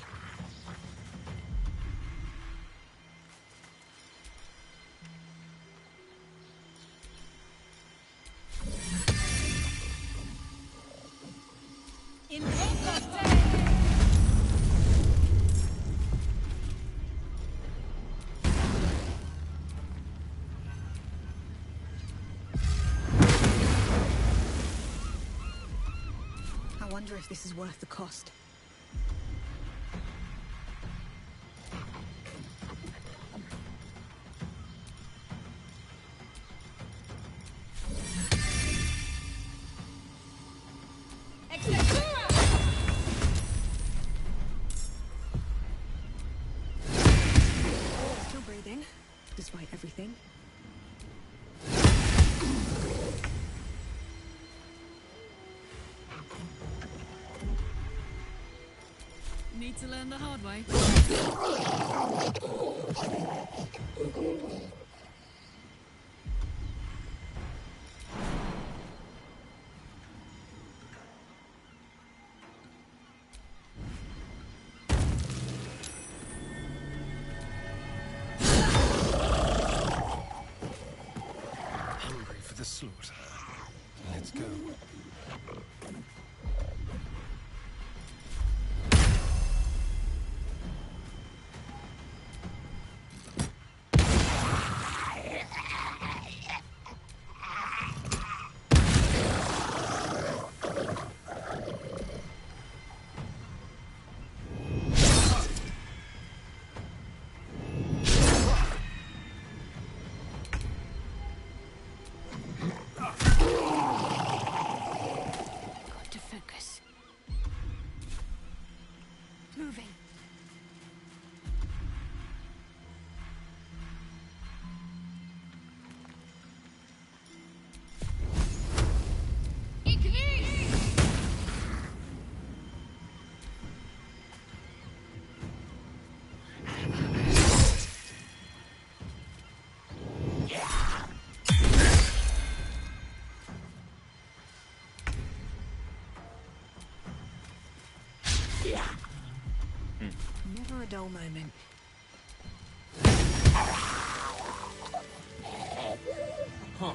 I wonder if this is worth the cost. Still breathing, despite everything. Need to learn the hard way. Hungry for the slaughter. Let's go. Got to focus. Moving. Never a dull moment. Huh.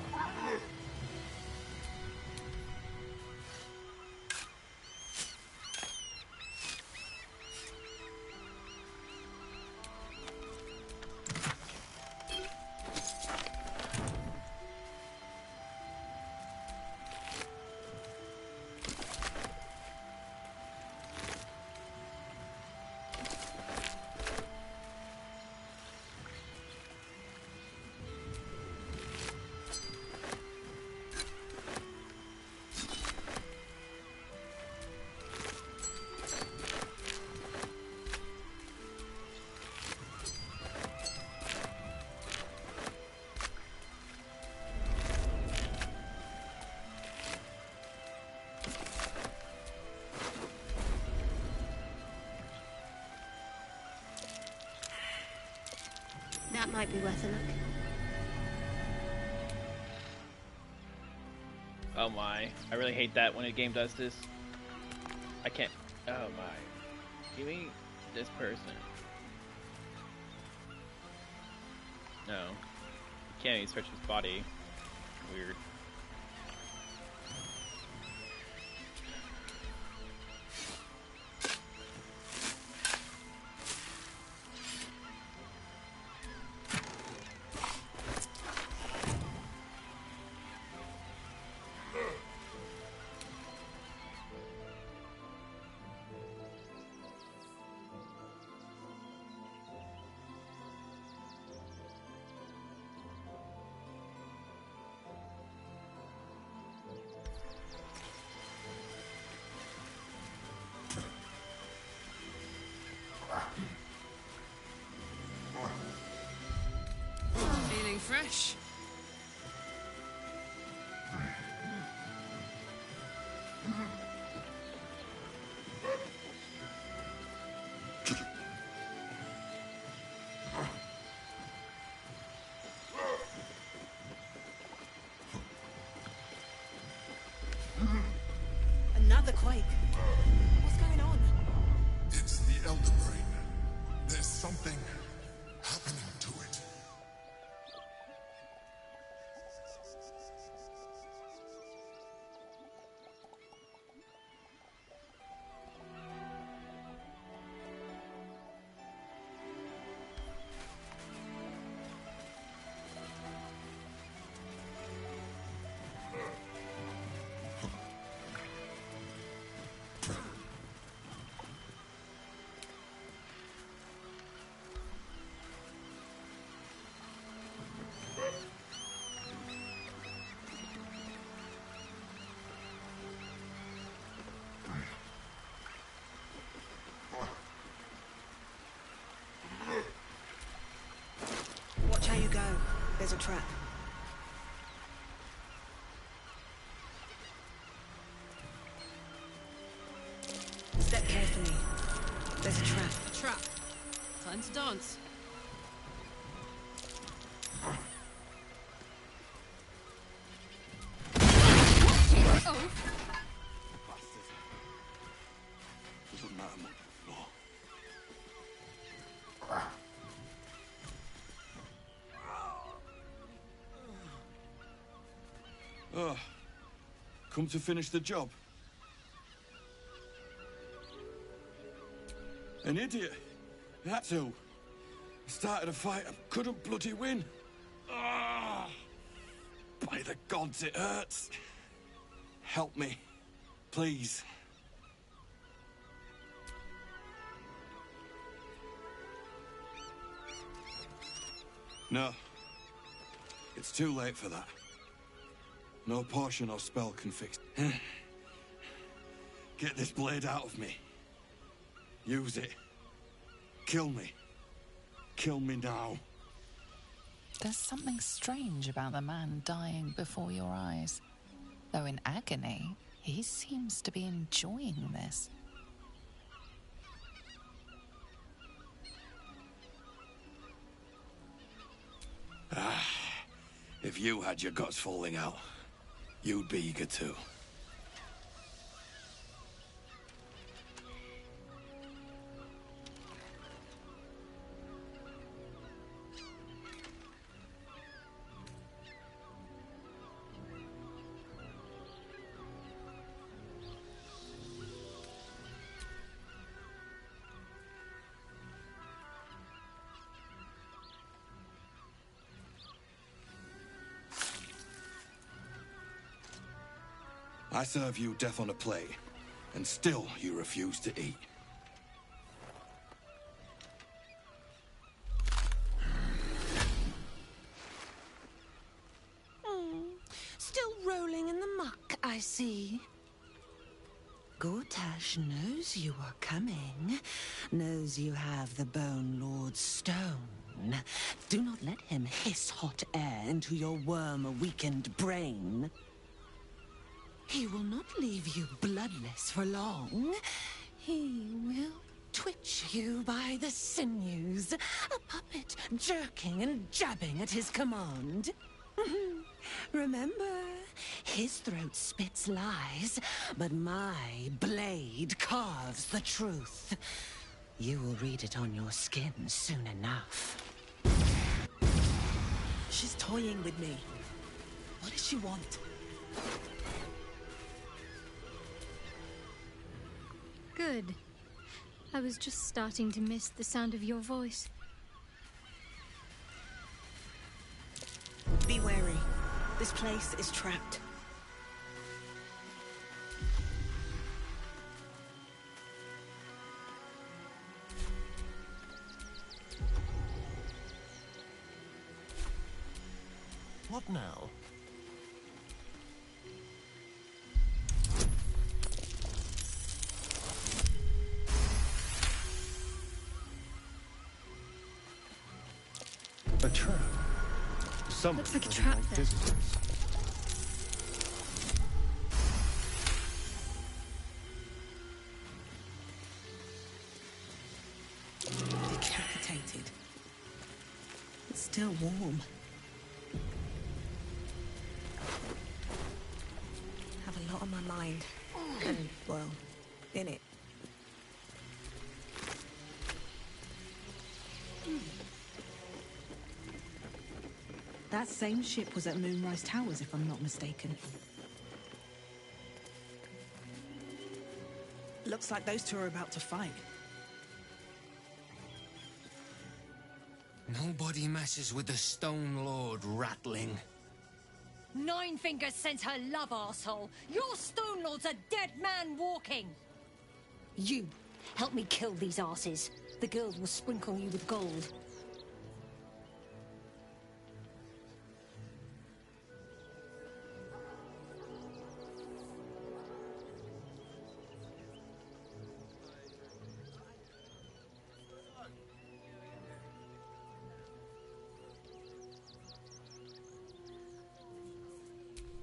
That might be worth a look. Oh my. I really hate that when a game does this. I can't. Oh my. Give me this person. No. You can't even search his body. Weird. Another quake. What's going on? It's the Elder Brain. There's something happening to it. Watch how you go. There's a trap. Step carefully. There's a trap. A trap. Time to dance. Oh. Doesn't matter much. Oh, come to finish the job. An idiot. That's who. Started a fight I couldn't bloody win. Ah! By the gods, it hurts. Help me, please. No. It's too late for that. No potion or spell can fix it. Get this blade out of me. Use it. Kill me. Kill me now. There's something strange about the man dying before your eyes. Though in agony, he seems to be enjoying this. Ah, if you had your guts falling out, you'd be eager too. I serve you death on a plate, and still you refuse to eat. Still rolling in the muck, I see. Gortash knows you are coming, knows you have the Bone Lord's stone. Do not let him hiss hot air into your worm-weakened brain. He will not leave you bloodless for long. He will twitch you by the sinews, a puppet jerking and jabbing at his command. Remember, his throat spits lies, but my blade carves the truth. You will read it on your skin soon enough. She's toying with me. What does she want? Good. I was just starting to miss the sound of your voice. Be wary. This place is trapped. What now? A trap. Someone Looks like a doesn't trap like there. visitors. Decapitated. It's still warm. Have a lot on my mind. And, well, in it. That same ship was at Moonrise Towers, if I'm not mistaken. Looks like those two are about to fight. Nobody messes with the Stone Lord, Ratling. Nine Fingers sends her love, arsehole. Your Stone Lord's a dead man walking. You, help me kill these arses. The guild will sprinkle you with gold.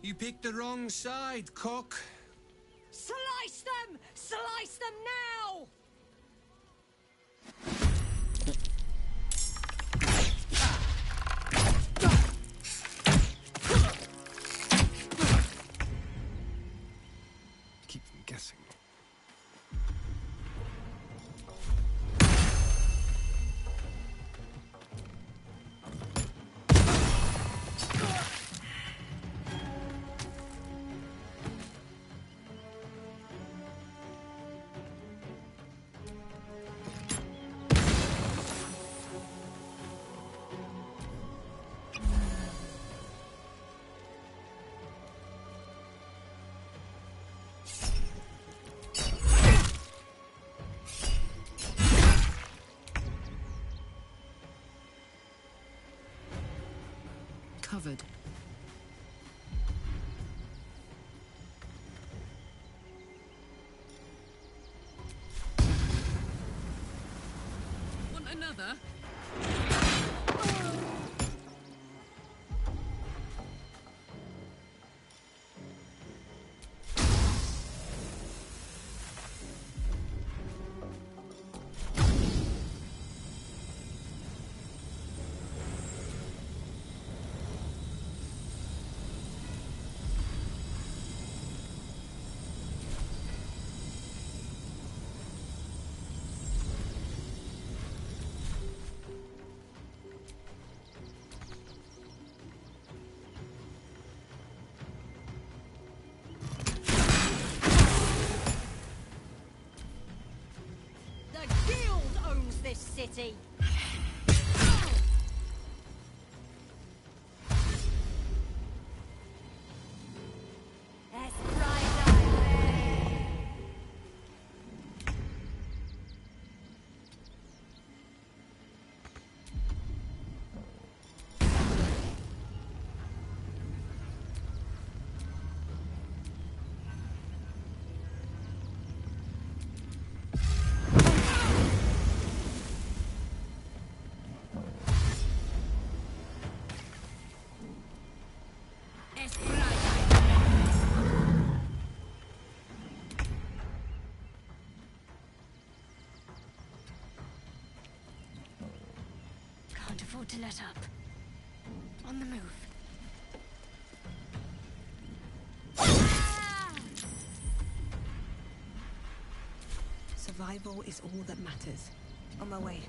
You picked the wrong side, cock. Slice them! Slice them now! Keep them guessing. Covered. Want another? The guild owns this city. Can't afford to let up. On the move. Survival is all that matters. On my way.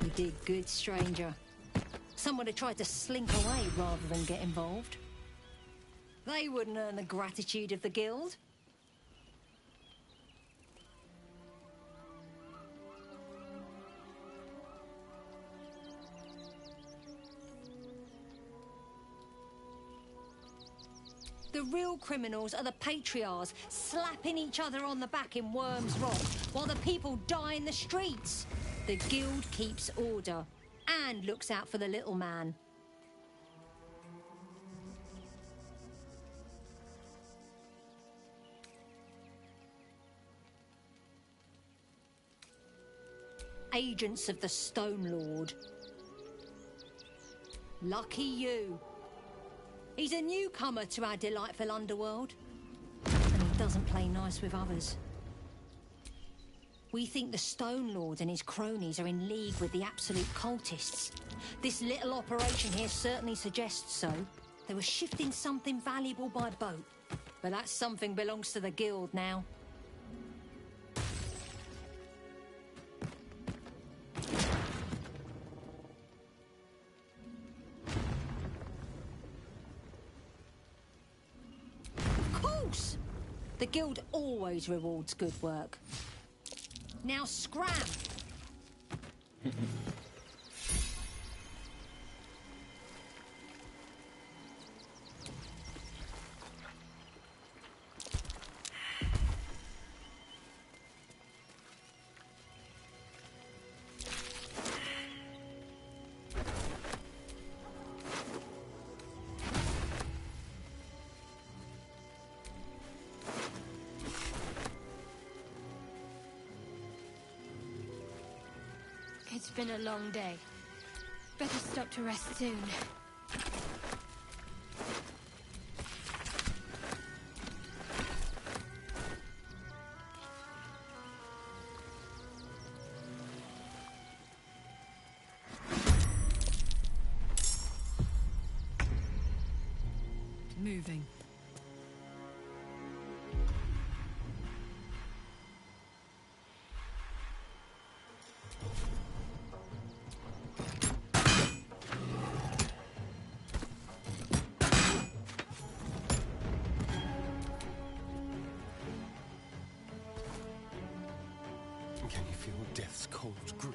You did good, stranger. Someone had tried to slink away rather than get involved. They wouldn't earn the gratitude of the guild. The real criminals are the patriarchs, slapping each other on the back in Worm's Rock, while the people die in the streets. The guild keeps order, and looks out for the little man. Agents of the Stone Lord. Lucky you. He's a newcomer to our delightful underworld, and he doesn't play nice with others. We think the Stone Lord and his cronies are in league with the absolute cultists. This little operation here certainly suggests so. They were shifting something valuable by boat, but that something belongs to the guild now. The guild always rewards good work. Now scram! It's been a long day. Better stop to rest soon. Moving. Can you feel death's cold grip?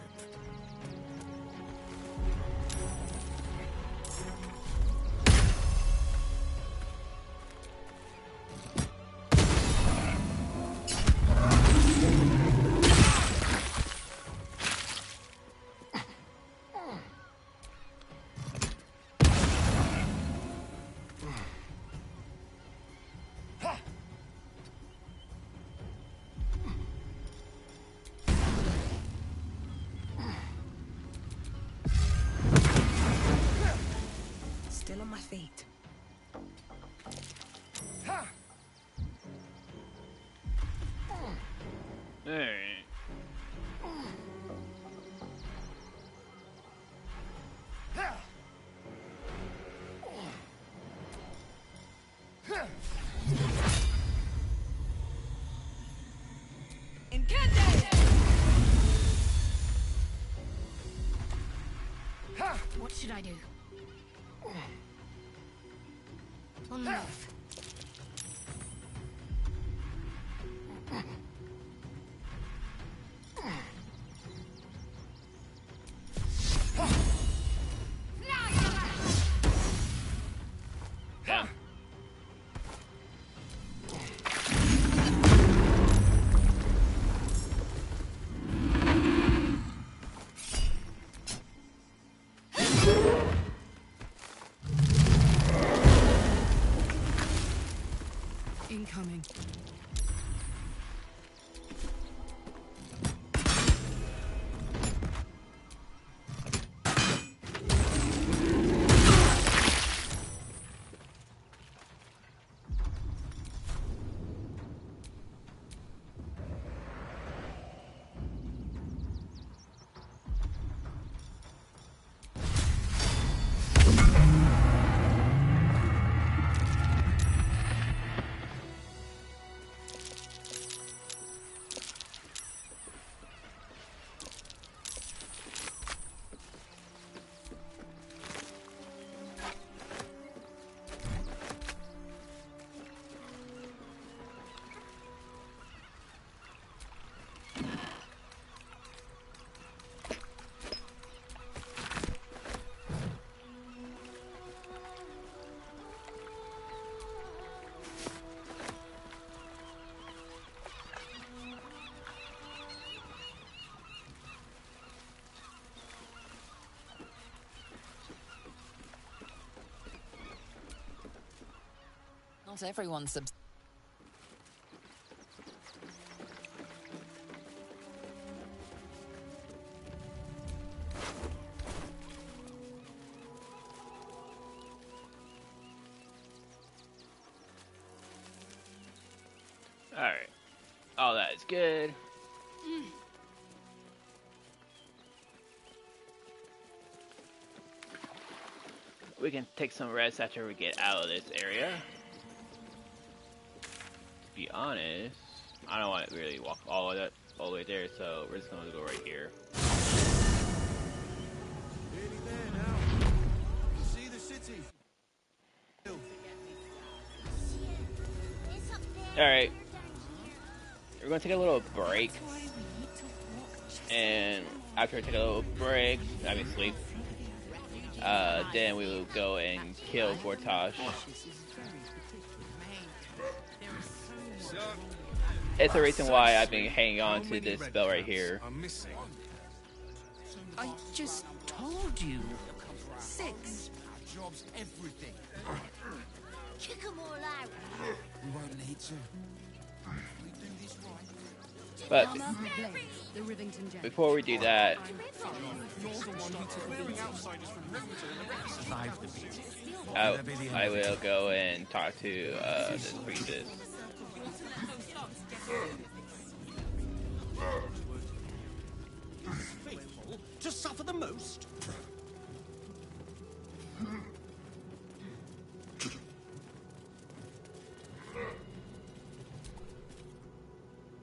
Still on my feet. Alright. What should I do? On the move. Damn. Incoming. Not everyone Alright. All that is good. We can take some rest after we get out of this area. To be honest, I don't want to really walk all the way there, so we're just going to go right here. Nearly there now. You see the city. Alright. We're going to take a little break. And after we take a little break, I mean sleep, then we will go and kill Vortosh. It's the reason why I've been hanging on to this spell right here. I just told you. 6. Job's everything. Kick them all out. We won't need to. We do this right. But the Rivington Gem. before we do that, I will go and talk to this priestess. Faithful to suffer the most.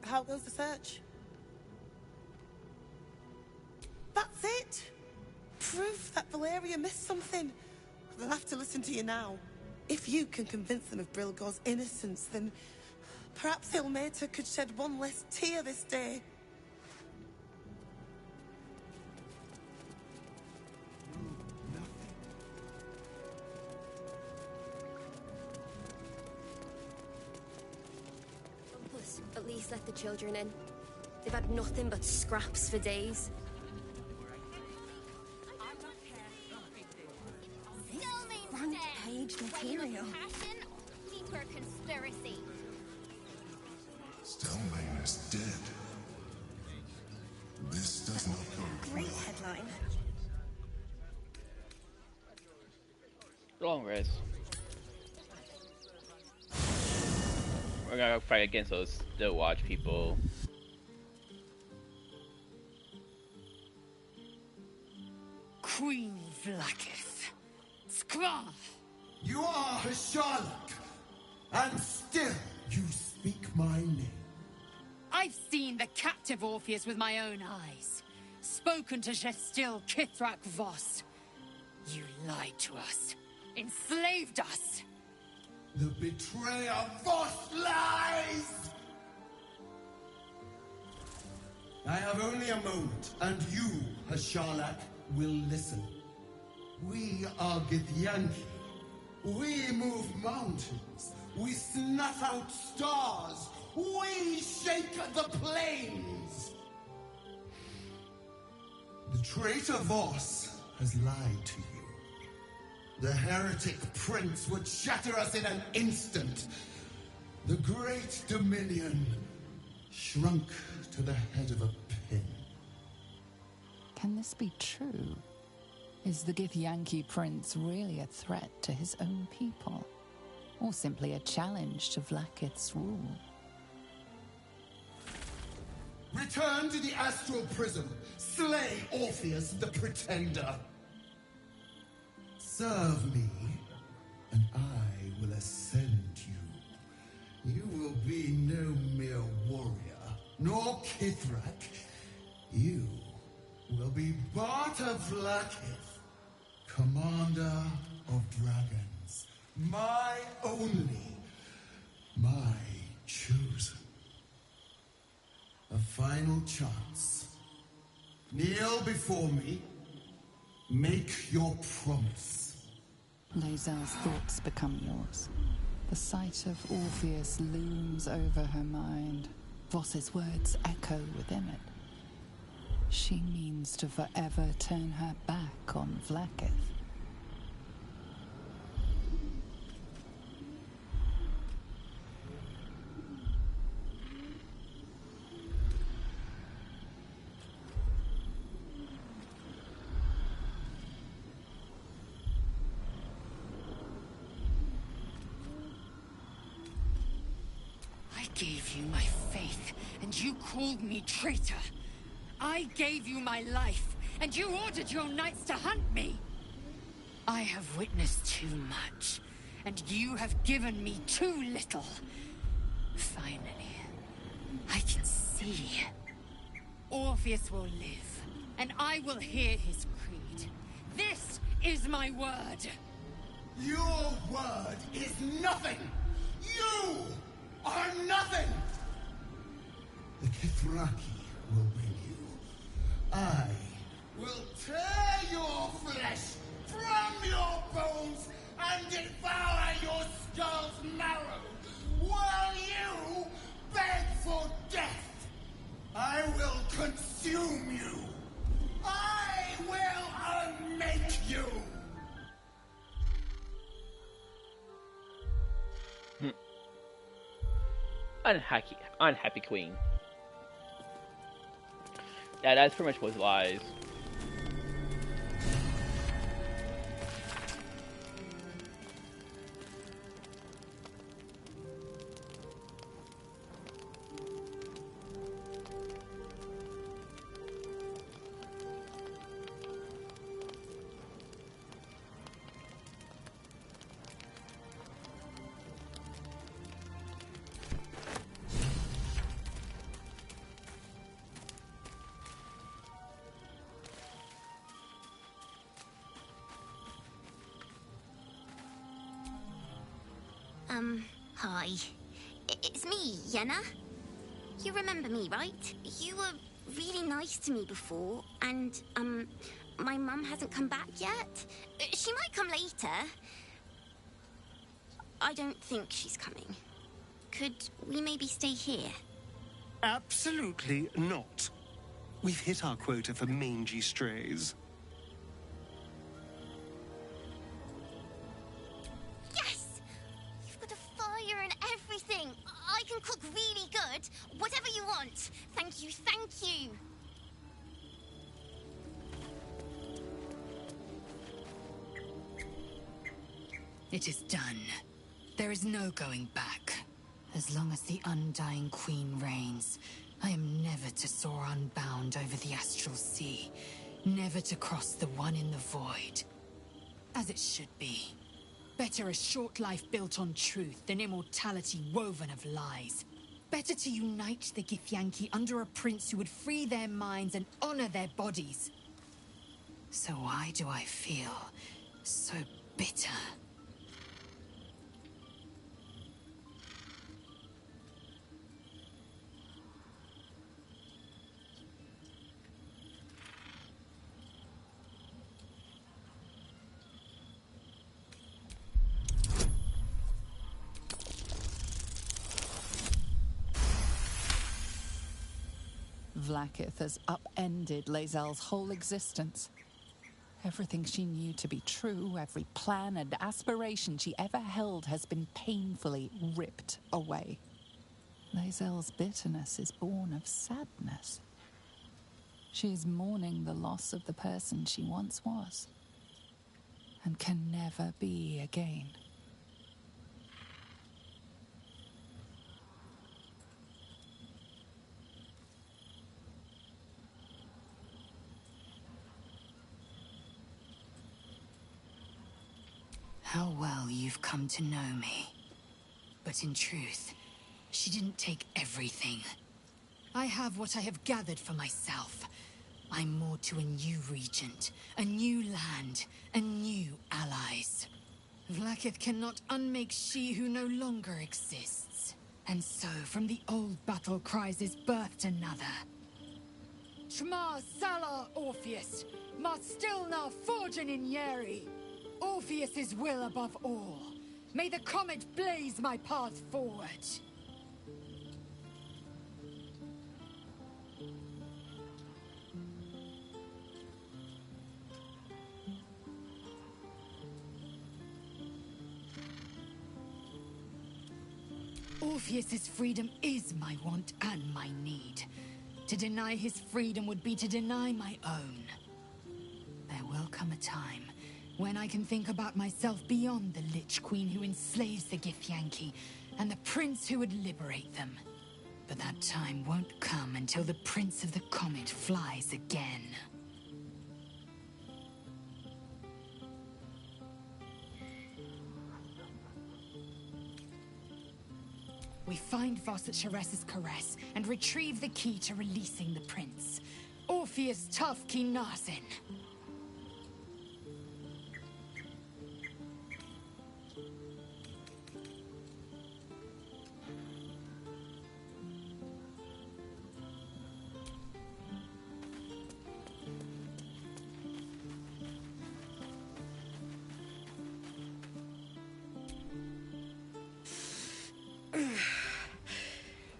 How goes the search? That's it! Proof that Valeria missed something. They'll have to listen to you now. If you can convince them of Brilgor's innocence, then perhaps Ilmater could shed one less tear this day. At least let the children in. They've had nothing but scraps for days. Front page material. Deeper conspiracy. Stelmane is dead. This does not bode Great well. headline. Long rest. We're gonna fight against those Still Watch people. Queen Vlaakith. Skra! You are Hasharlok, and still you speak my name. I've seen the captive Orpheus with my own eyes. Spoken to Gestil Kithrak Voss. You lied to us. Enslaved us. The betrayer Voss lies! I have only a moment, and you, Hasharlok, will listen. We are Githyanki. We move mountains. We snuff out stars. We shake the plains. The traitor Voss has lied to you. The heretic prince would shatter us in an instant. The great dominion shrunk to the head of a pin. Can this be true? Is the Githyanki prince really a threat to his own people? Or simply a challenge to Vlaakith's rule? Return to the astral prism. Slay Orpheus the Pretender. Serve me, and I will ascend you. You will be no mere warrior, nor Kithrak. You will be Barta Vlaakith, commander of dragons. My only, my chosen. A final chance. Kneel before me. Make your promise. Lae'zel's thoughts become yours. The sight of Orpheus looms over her mind. Voss's words echo within it. She means to forever turn her back on Vlaakith. gave you my faith, and you called me traitor. I gave you my life, and you ordered your knights to hunt me. I have witnessed too much, and you have given me too little. Finally, I can see. Orpheus will live, and I will hear his creed. This is my word. Your word is nothing! You are nothing! The Kithraki will bring you. I will tear your flesh from your bones and devour your skull's marrow while you beg for death. I will consume you. I will unmake you. Unhappy queen. Yeah, that's pretty much what lies. Hi. It's me, Yenna. You remember me, right? You were really nice to me before, and, my mum hasn't come back yet. She might come later. I don't think she's coming. Could we maybe stay here? Absolutely not. We've hit our quota for mangy strays. Yes! You've got a fire and everything. I can cook really good. Whatever you want. Thank you, thank you. It is done. There is no going back. As long as the Undying Queen reigns, I am never to soar unbound over the astral sea, never to cross the one in the void. As it should be. Better a short life built on truth than immortality woven of lies. Better to unite the Githyanki under a prince who would free their minds and honor their bodies. So why do I feel so bitter? Vlaakith has upended Lae'zel's whole existence. Everything she knew to be true, every plan and aspiration she ever held has been painfully ripped away. Lae'zel's bitterness is born of sadness. She is mourning the loss of the person she once was, and can never be again. How well you've come to know me. But in truth, she didn't take everything. I have what I have gathered for myself. I'm moored to a new regent, a new land, and new allies. Vlaakith cannot unmake she who no longer exists. And so, from the old battle cries is birthed another. Shma Salar Orpheus, Ma Stilna Forgin in Yeri. Orpheus's will above all. May the comet blaze my path forward. Orpheus's freedom is my want and my need. To deny his freedom would be to deny my own. There will come a time When I can think about myself beyond the Lich Queen who enslaves the Githyanki, and the prince who would liberate them. But that time won't come until the Prince of the Comet flies again. We find Voss at Sharess's caress and retrieve the key to releasing the prince. Orpheus Tafki Narsin.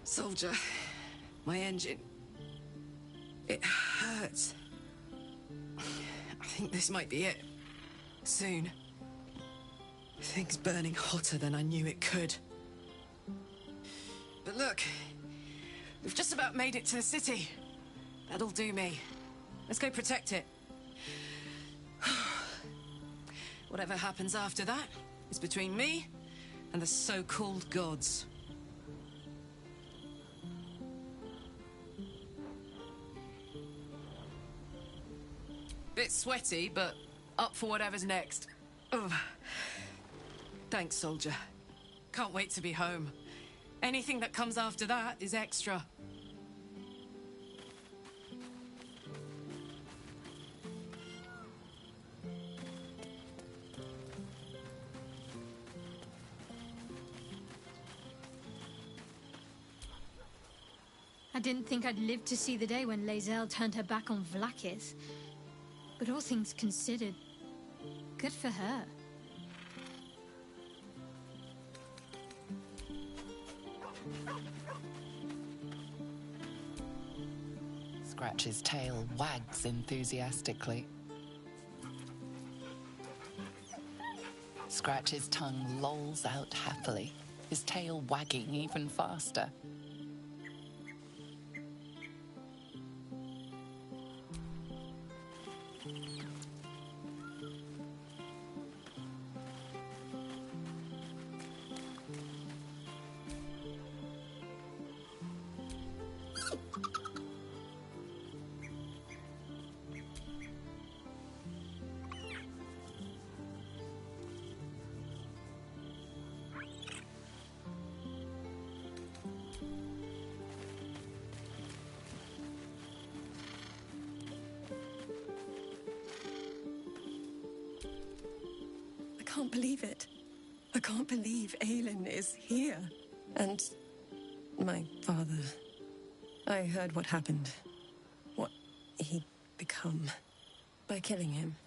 Soldier, my engine. It hurts. I think this might be it. Soon. Things burning hotter than I knew it could. But look, we've just about made it to the city. That'll do me. Let's go protect it. Whatever happens after that is between me and the so-called gods. Bit sweaty, but up for whatever's next. Ugh. Thanks, soldier. Can't wait to be home. Anything that comes after that is extra. I didn't think I'd live to see the day when Lae'zel turned her back on Vlaakith. But all things considered, good for her. Scratch's tail wags enthusiastically. Scratch's tongue lolls out happily, his tail wagging even faster. I can't believe it. I can't believe Aelin is here. And my father. I heard what happened. What he'd become. By killing him.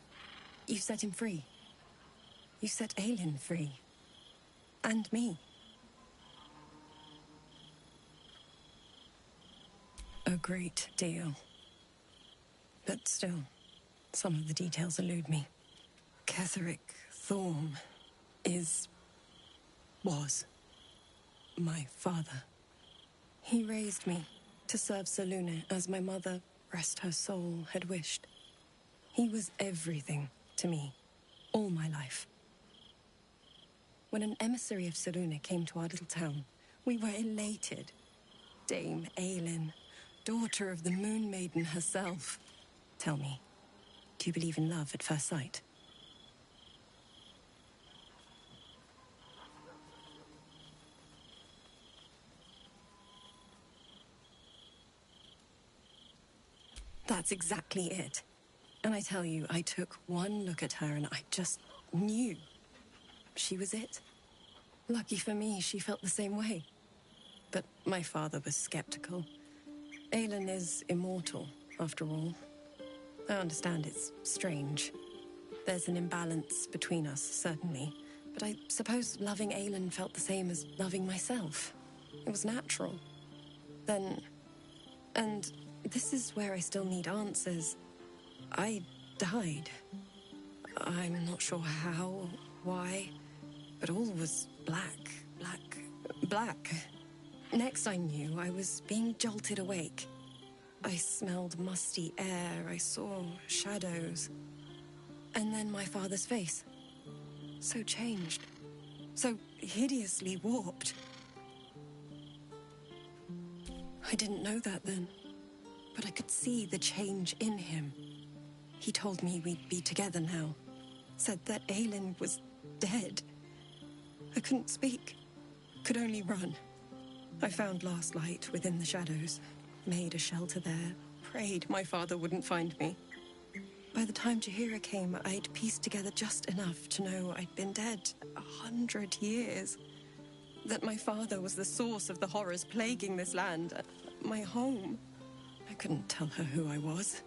You set him free. You set Aelin free. And me. A great deal. But still, some of the details elude me. Ketheric Thorm was my father. He raised me to serve Selûne as my mother, rest her soul, had wished. He was everything to me, all my life. When an emissary of Selûne came to our little town, we were elated. Dame Aelin, daughter of the Moon Maiden herself. Tell me, do you believe in love at first sight? That's exactly it. And I tell you, I took one look at her and I just knew she was it. Lucky for me, she felt the same way. But my father was skeptical. Aelin is immortal, after all. I understand it's strange. There's an imbalance between us, certainly. But I suppose loving Aelin felt the same as loving myself. It was natural. Then... and this is where I still need answers. I died. I'm not sure how, why, but all was black. Next I knew, I was being jolted awake. I smelled musty air, I saw shadows. And then my father's face. So changed. So hideously warped. I didn't know that then, but I could see the change in him. He told me we'd be together now. Said that Aelin was dead. I couldn't speak. Could only run. I found last light within the shadows. Made a shelter there. Prayed my father wouldn't find me. By the time Jaheira came, I'd pieced together just enough to know I'd been dead 100 years. That my father was the source of the horrors plaguing this land. My home. I couldn't tell her who I was.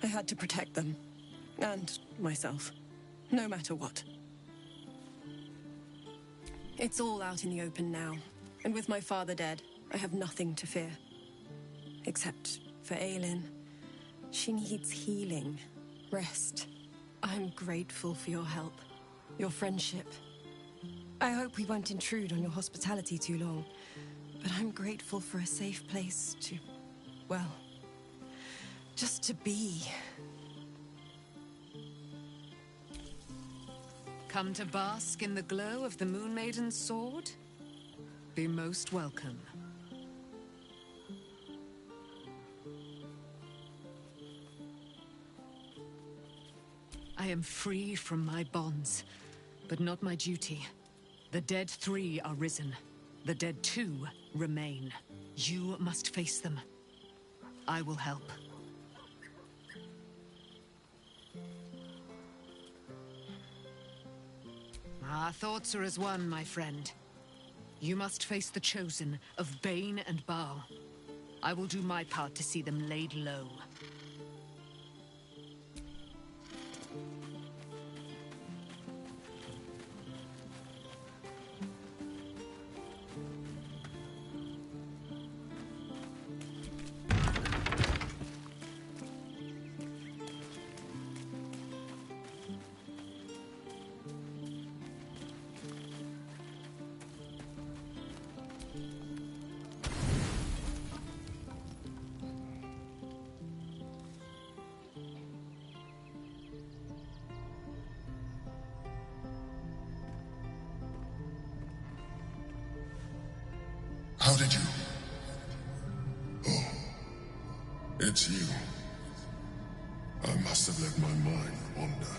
I had to protect them. And myself. No matter what. It's all out in the open now. And with my father dead, I have nothing to fear. Except for Aelin. She needs healing. Rest. I'm grateful for your help. Your friendship. I hope we won't intrude on your hospitality too long. But I'm grateful for a safe place to... well... just to be. Come to bask in the glow of the Moon Maiden's sword? Be most welcome. I am free from my bonds, but not my duty. The dead 3 are risen. The dead 2 remain. You must face them. I will help. Our thoughts are as one, my friend. You must face the Chosen of Bane and Baal. I will do my part to see them laid low. How did you? Oh, it's you. I must have let my mind wander.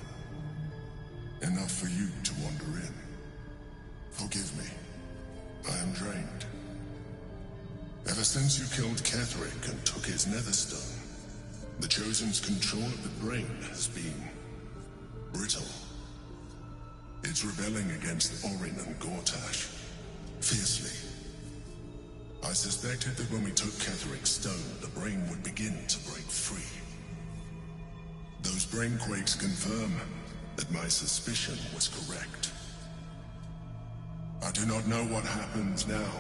Enough for you to wander in. Forgive me. I am drained. Ever since you killed Ketheric and took his netherstone, the Chosen's control of the brain has been brittle. It's rebelling against Orin and Gortash fiercely. I suspected that when we took Ketheric's stone, the brain would begin to break free. Those brain quakes confirm that my suspicion was correct. I do not know what happens now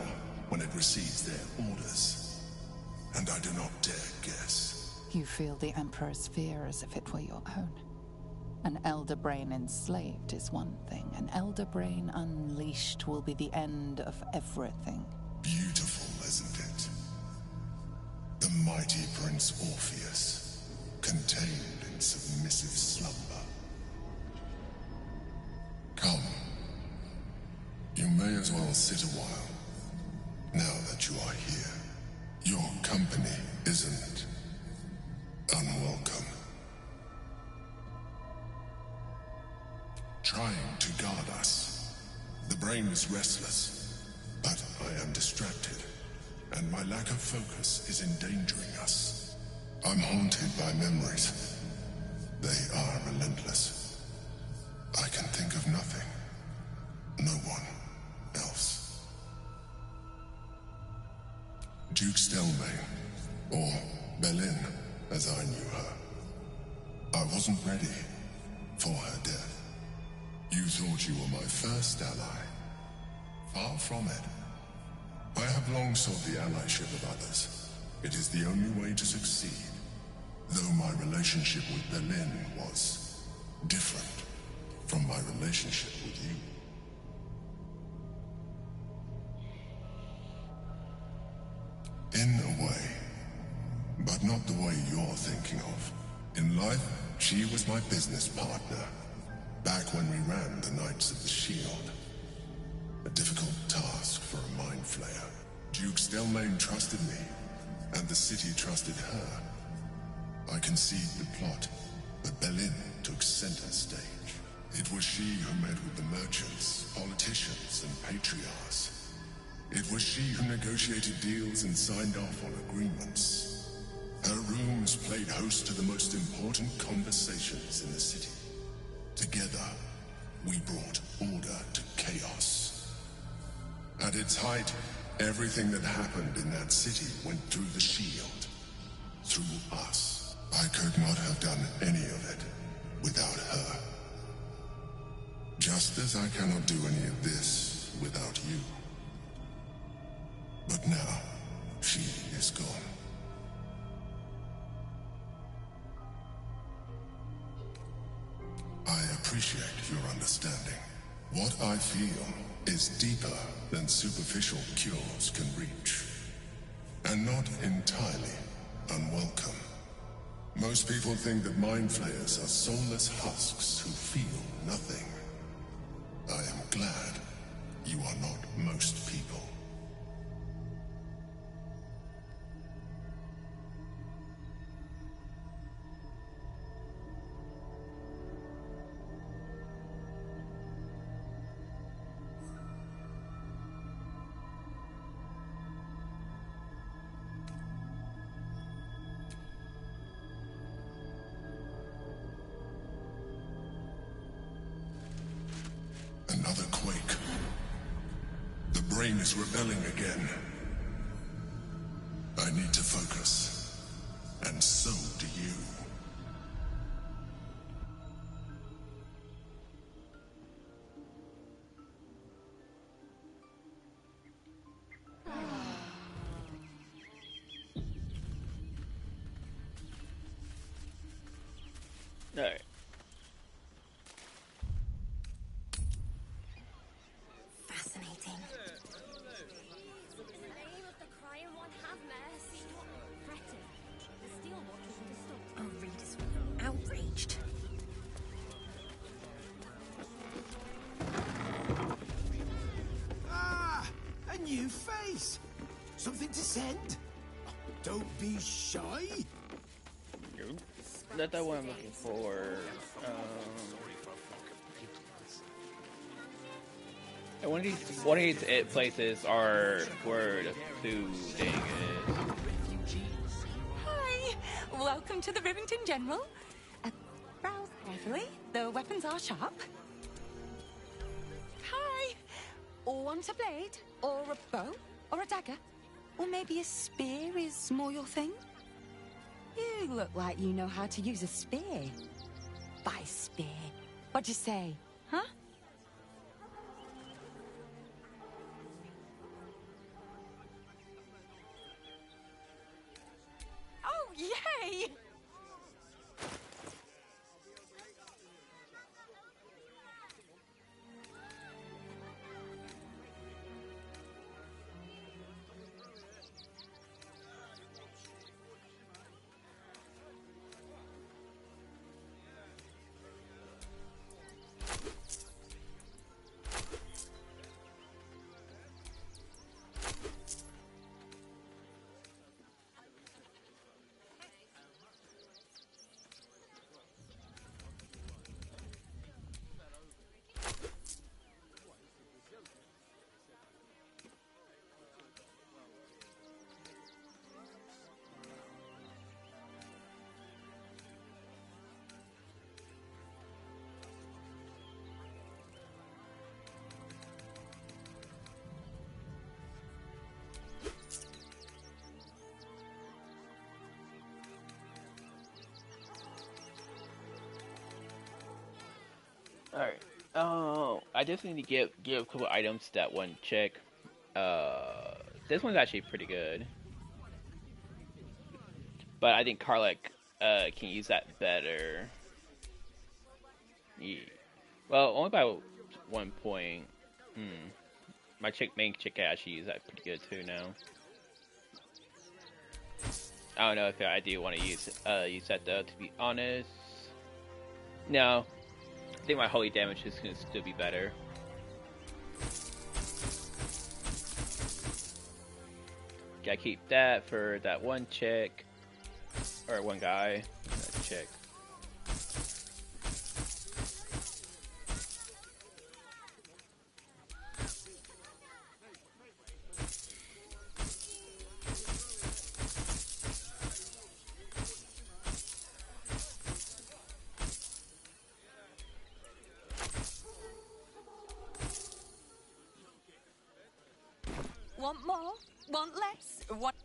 when it receives their orders, and I do not dare guess. You feel the Emperor's fear as if it were your own. An elder brain enslaved is one thing. An elder brain unleashed will be the end of everything. Beautiful, isn't it? The mighty Prince Orpheus, contained in submissive slumber. Come. You may as well sit a while, now that you are here. Your company isn't unwelcome. Trying to guard us. The brain is restless, but I am distracted, and my lack of focus is endangering us. I'm haunted by memories. They are relentless. I can think of nothing. No one else. Duke Stelmane, or Belin, as I knew her. I wasn't ready for her death. You thought you were my first ally. Far from it. I have long sought the allyship of others. It is the only way to succeed. Though my relationship with Belin was different from my relationship with you. In a way, but not the way you're thinking of. In life, She was my business partner, back when we ran the Knights of the Shield. A difficult task for a mind flayer. Duke Stelmane trusted me, and the city trusted her. I conceived the plot, but Belin took center stage. It was she who met with the merchants, politicians, and patriarchs. It was she who negotiated deals and signed off on agreements. Her rooms played host to the most important conversations in the city. Together, we brought order to chaos. At its height, everything that happened in that city went through the shield. Through us. I could not have done any of it without her. Just as I cannot do any of this without you. But now, she is gone. I appreciate your understanding. What I feel is deeper than superficial cures can reach. And not entirely unwelcome. Most people think that mind flayers are soulless husks who feel nothing. I am glad you are not most people. Another quake. The brain is rebelling again. I need to focus. And so do you. Alright. Fascinating. Oh, Reed is outraged. Ah, a new face. Something to send? Don't be shy. That's the one I'm looking for. And one of these places are where the food thing is. Hi, welcome to the Rivington General. Browse carefully. The weapons are sharp. Hi. Want a blade, or a bow, or a dagger, or maybe a spear is more your thing? You look like you know how to use a spear. By spear. What'd you say, huh? Oh, yay! Alright. Oh, I just need to give a couple items that one check. This one's actually pretty good. But I think Karlach can use that better. Yeah. Well, only by 1 point. My main chick can actually use that pretty good too now. I don't know if I do want to use that though, to be honest. No, I think my holy damage is gonna still be better. Gotta keep that for that one chick, or one guy, that chick. Want more? Want less? Want...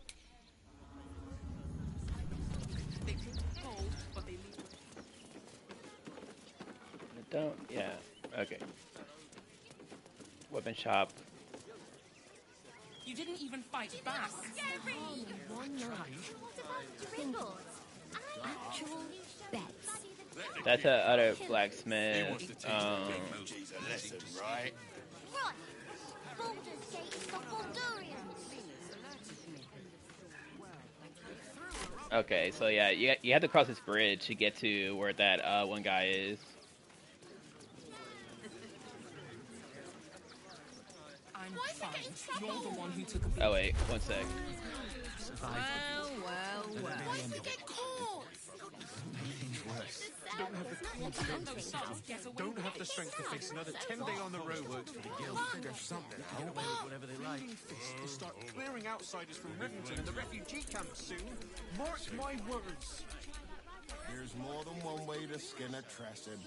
They take gold, but they leave... Don't, yeah, okay. Weapon shop. You didn't even fight back. Actual beds. That's a other blacksmith. Right? Baldur's Gate is for Baldurians. Okay, so yeah, you have to cross this bridge to get to where that one guy is. I'm fine. You're the one who took a beat. Oh wait, one sec. Well. What if we get caught? Don't have the confidence. Don't have the strength to face another 10-day on the road. Works for the guild. Figure something out. Whatever they like. We'll start clearing outsiders from Rivington and the refugee camps soon. Mark my words. There's more than one way to skin a Tresson.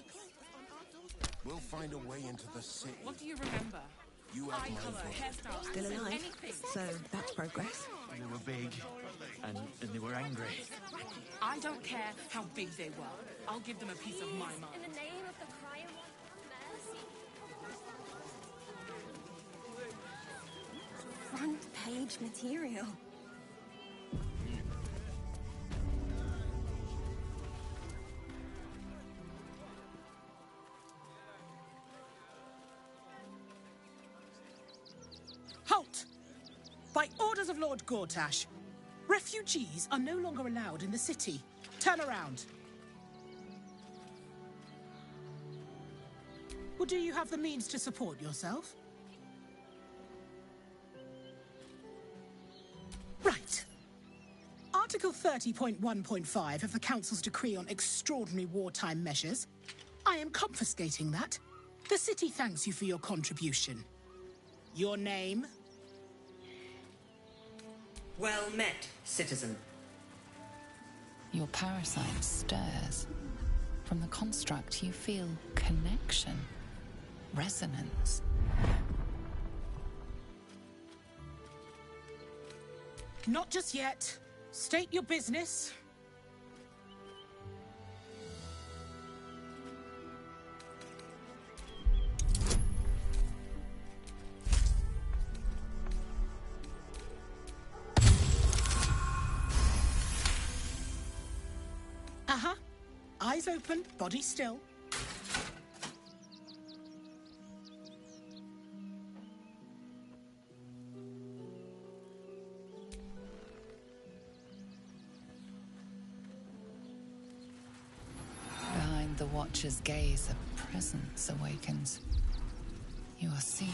We'll find a way into the city. What do you remember? You have my vote. Still alive. So that's progress. They were big, and they were angry. I don't care how big they were. I'll give them a piece of my mind. In the name of the crying one, mercy. Front page material. Halt! By orders of Lord Gortash, refugees are no longer allowed in the city. Turn around. Well, do you have the means to support yourself? Right. Article 30.1.5 of the Council's decree on extraordinary wartime measures. I am confiscating that. The city thanks you for your contribution. Your name? Well met, citizen. Your parasite stirs. From the construct, you feel connection, resonance. Not just yet. State your business. Uh-huh. Eyes open, body still. Behind the Watcher's gaze, a presence awakens. You are seen.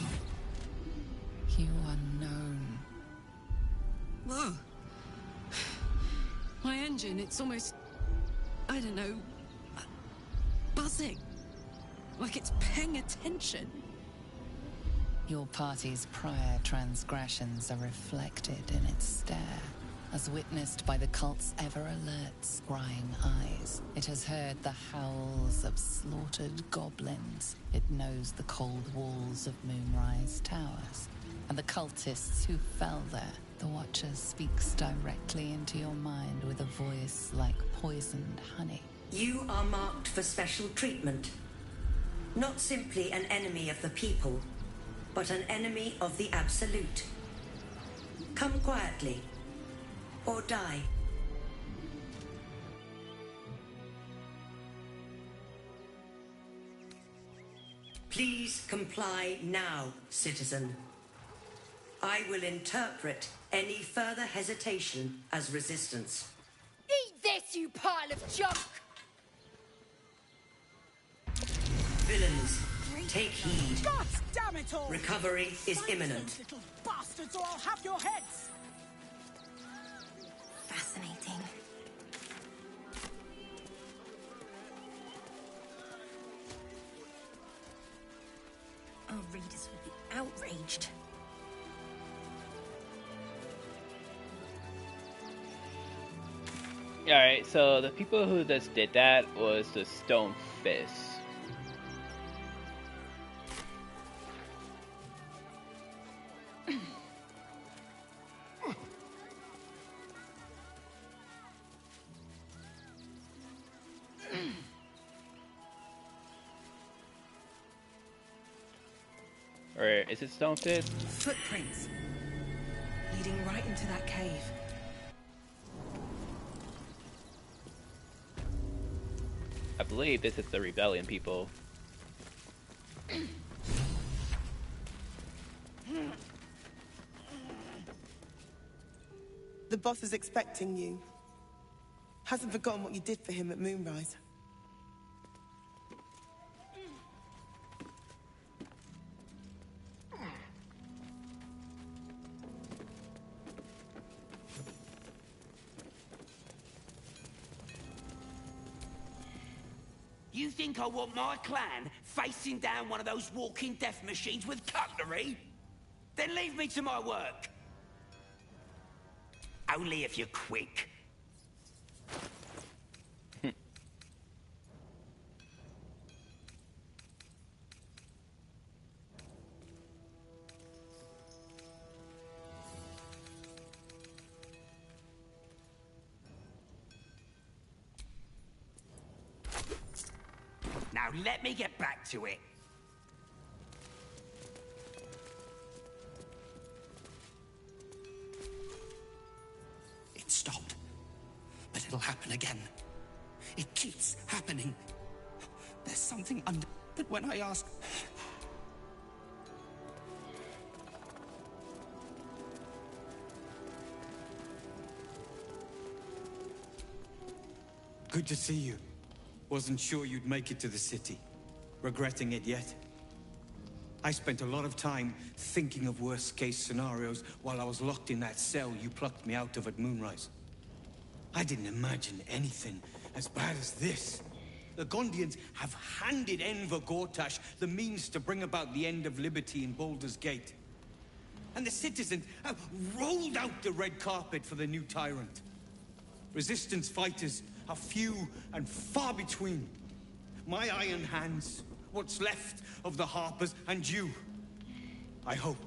You are known. Whoa. My engine, it's almost... I don't know... buzzing. Like it's paying attention. Your party's prior transgressions are reflected in its stare, as witnessed by the cult's ever-alert, scrying eyes. It has heard the howls of slaughtered goblins. It knows the cold walls of Moonrise Towers, and the cultists who fell there. The Watcher speaks directly into your mind with a voice like poisoned honey. You are marked for special treatment. Not simply an enemy of the people, but an enemy of the Absolute. Come quietly, or die. Please comply now, citizen. I will interpret any further hesitation as resistance. Eat this, you pile of junk! Villains, take heed. God damn it all! Recovery is Find imminent. those little bastards, or I'll have your heads! Fascinating. Our readers will be outraged. Alright, so the people who just did that was the Stone Fist. Or is it Stone Fist? Footprints leading right into that cave. I believe this is the Rebellion people. The boss is expecting you. Hasn't forgotten what you did for him at Moonrise. You think I want my clan facing down one of those walking death machines with cutlery? Then leave me to my work. Only if you're quick. Now let me get back to it. It stopped, but it'll happen again. It keeps happening. There's something under... But when I ask... Good to see you. Wasn't sure you'd make it to the city. Regretting it yet? I spent a lot of time thinking of worst-case scenarios while I was locked in that cell you plucked me out of at Moonrise. I didn't imagine anything as bad as this. The Gondians have handed Enver Gortash the means to bring about the end of liberty in Baldur's Gate. And the citizens have rolled out the red carpet for the new tyrant. Resistance fighters are few and far between. My iron hands, what's left of the Harpers, and you. I hope.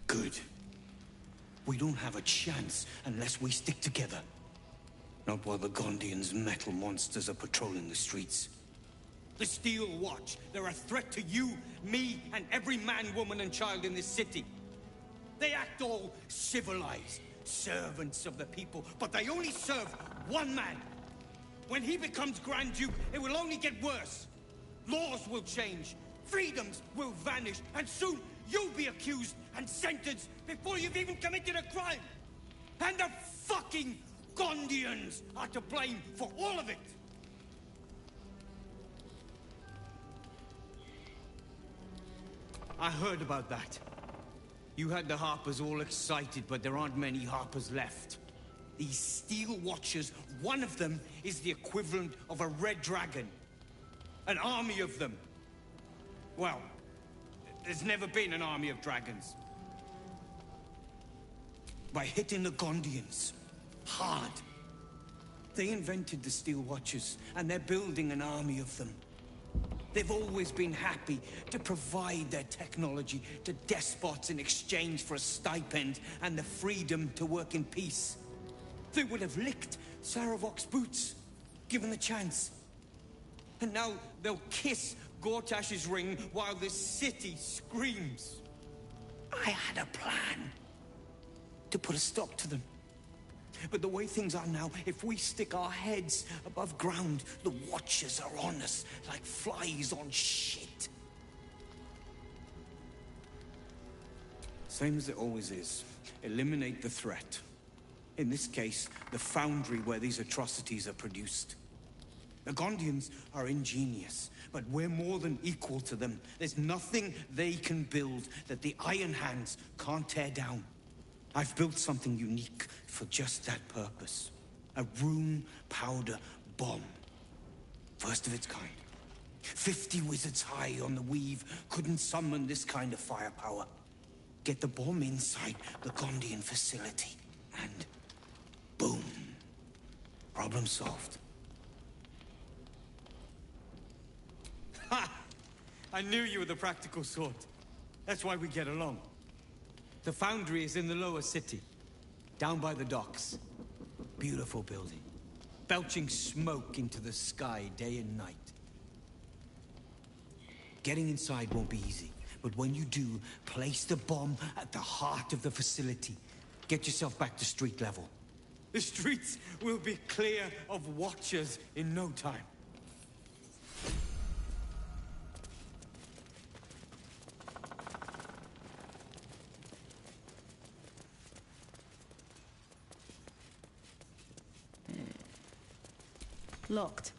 Good. We don't have a chance unless we stick together. Not while the Gondians' metal monsters are patrolling the streets. The Steel Watch, they're a threat to you, me, and every man, woman, and child in this city. They act all civilized. Servants of the people, but they only serve one man. When he becomes Grand Duke, it will only get worse. Laws will change, freedoms will vanish, and soon you'll be accused and sentenced before you've even committed a crime. And the fucking Gondians are to blame for all of it. I heard about that. You had the Harpers all excited, but there aren't many Harpers left. These Steel Watchers, one of them is the equivalent of a red dragon. An army of them. Well, there's never been an army of dragons. By hitting the Gondians hard, they invented the Steel Watchers, and they're building an army of them. They've always been happy to provide their technology to despots in exchange for a stipend and the freedom to work in peace. They would have licked Saravok's boots, given the chance. And now they'll kiss Gortash's ring while the city screams. I had a plan to put a stop to them. But the way things are now, if we stick our heads above ground, the Watchers are on us like flies on shit. Same as it always is. Eliminate the threat. In this case, the foundry where these atrocities are produced. The Gondians are ingenious, but we're more than equal to them. There's nothing they can build that the Iron Hands can't tear down. I've built something unique for just that purpose. A rune powder bomb. First of its kind. 50 wizards high on the weave couldn't summon this kind of firepower. Get the bomb inside the Gondian facility, and boom. Problem solved. Ha! I knew you were the practical sort. That's why we get along. The foundry is in the lower city, down by the docks. Beautiful building, belching smoke into the sky day and night. Getting inside won't be easy, but when you do, place the bomb at the heart of the facility. Get yourself back to street level. The streets will be clear of watchers in no time. Locked.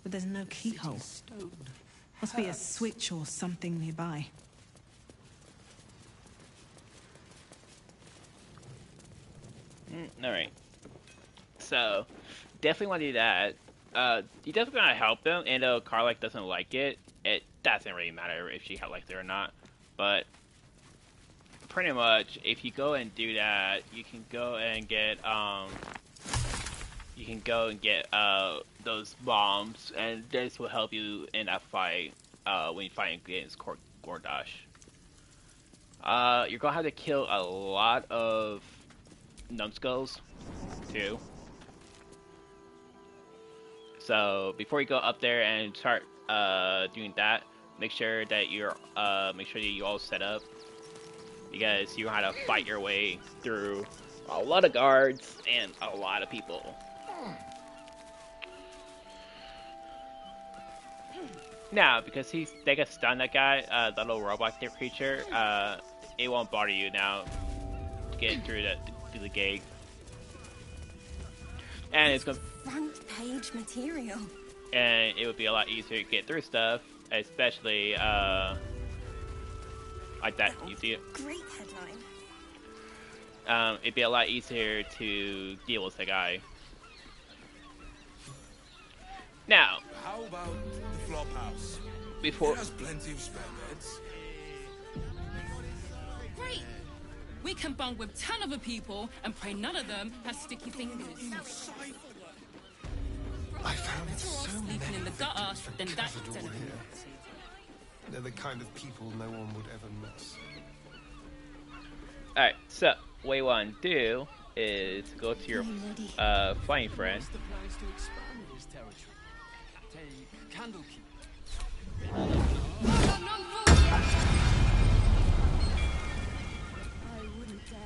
But there's no keyhole. Must be a switch or something nearby. Alright. So, definitely want to do that. You definitely want to help them, and though Karlach doesn't like it, it doesn't really matter if she likes it or not. But, pretty much, if you go and do that, you can go and get, those bombs, and this will help you in that fight, when you fight against Gordash. You're gonna have to kill a lot of numbskulls, too. So, before you go up there and start, doing that, make sure that you all set up, because you know how to fight your way through a lot of guards and a lot of people. Now, because they can stun that guy, that little robot creature, it won't bother you now to get through the gate. And it's gonna front page material. And it would be a lot easier to get through stuff, especially like that. You see it? Great headline. It'd be a lot easier to deal with the guy. Now, how about the flop house? Before it has plenty of spare beds. Great. We can bunk with 10 other people and pray none of them has sticky fingers. I found so sleeping many in the gutter, then that's gathered all here. They're the kind of people no one would ever miss. Alright, so what you want to do is go to your flying friend.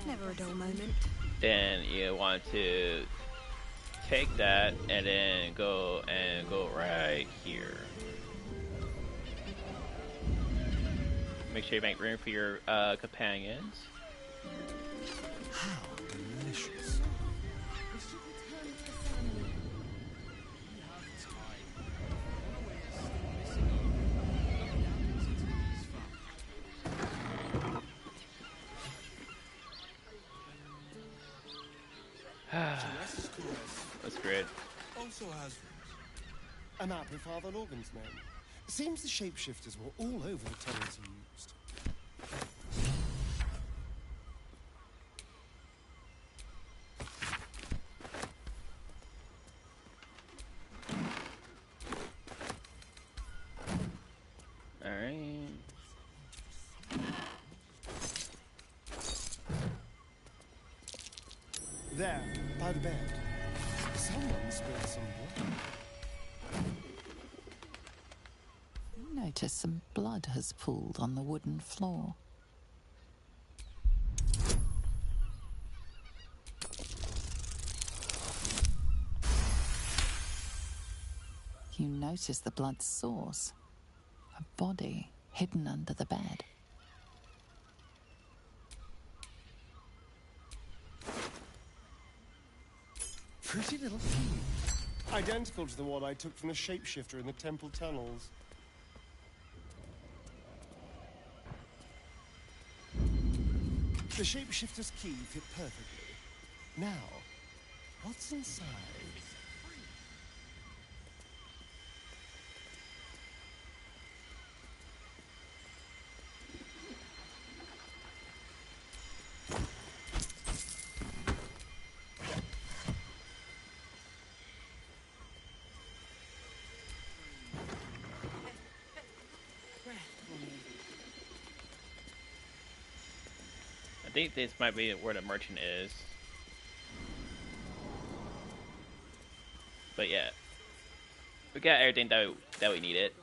Never a dull moment. Then you want to take that and then go right here. Make sure you make room for your companions. How delicious. That's great. Also has a map with Father Lorgan's name. Seems the shapeshifters were all over the tunnels he used. Alright. There, by the bed. Someone spilled some water. You notice some blood has pooled on the wooden floor. You notice the blood's source. A body hidden under the bed. Pretty little thing. Identical to the one I took from the shapeshifter in the temple tunnels. The shapeshifter's key fit perfectly. Now, what's inside? I think this might be where the merchant is. But yeah, we got everything that we needed.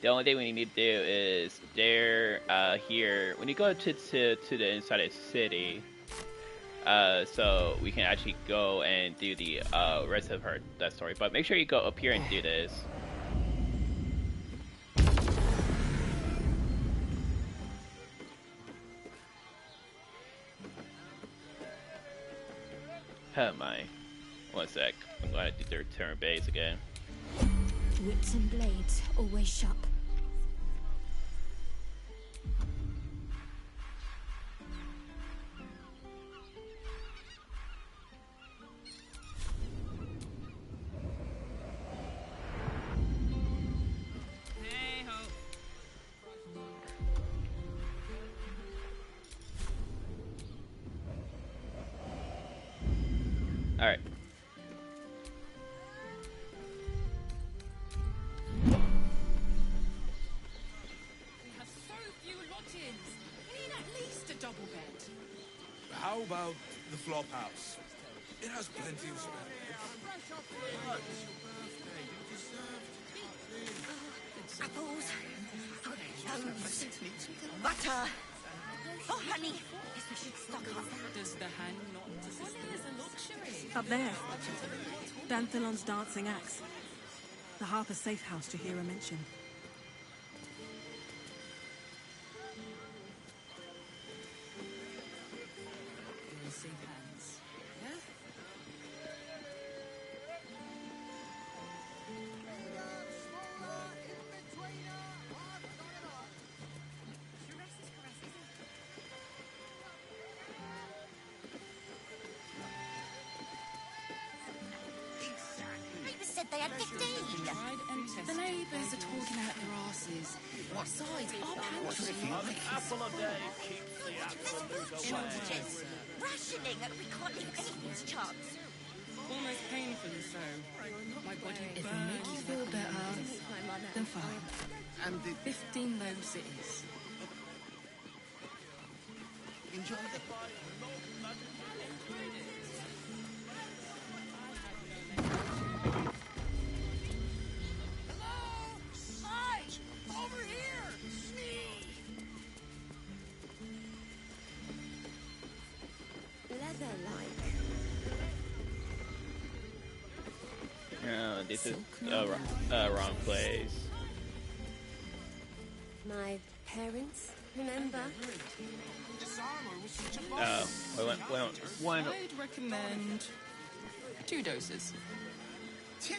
The only thing we need to do is here when you go to the inside of the city, so we can actually go and do the rest of that story. But make sure you go up here and do this. Oh my. One sec. I'm glad I did the return base again. Whips and blades, always sharp. Alright. How about the flop house? It has plenty of space. Apples, stones, butter. Oh, honey, guess we should stock up. Does the hand not desist? What is a luxury? Up there. Danthelon's dancing axe. The Harper safe house to hear a mention. Neighbours said they had 15. The neighbours are talking out their asses. What size? Our pantry. Apple a day keeps the absolute away. Rationing, we can't leave anything to chance. Almost painfully so. My body if it makes you feel better, then fine. And the 15 loaves it is. Enjoy the No, this is wrong place. My parents, remember? Oh, one. I'd recommend 2 doses. 2?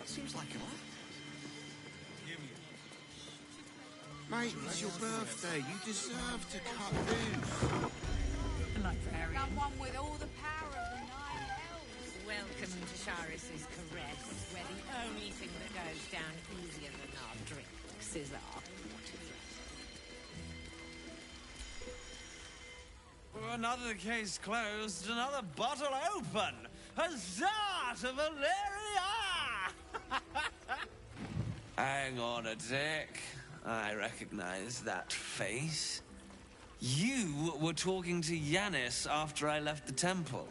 Seems like a lot. Mate, it's your birthday. You deserve to cut loose. Someone with all the power of the 9 elves. Welcome to Sharis's caress, where the only thing that goes down easier than our drinks is our... Another case closed, another bottle open. Huzzah to Valeria! Hang on a tick. I recognize that face. You were talking to Yanis after I left the temple.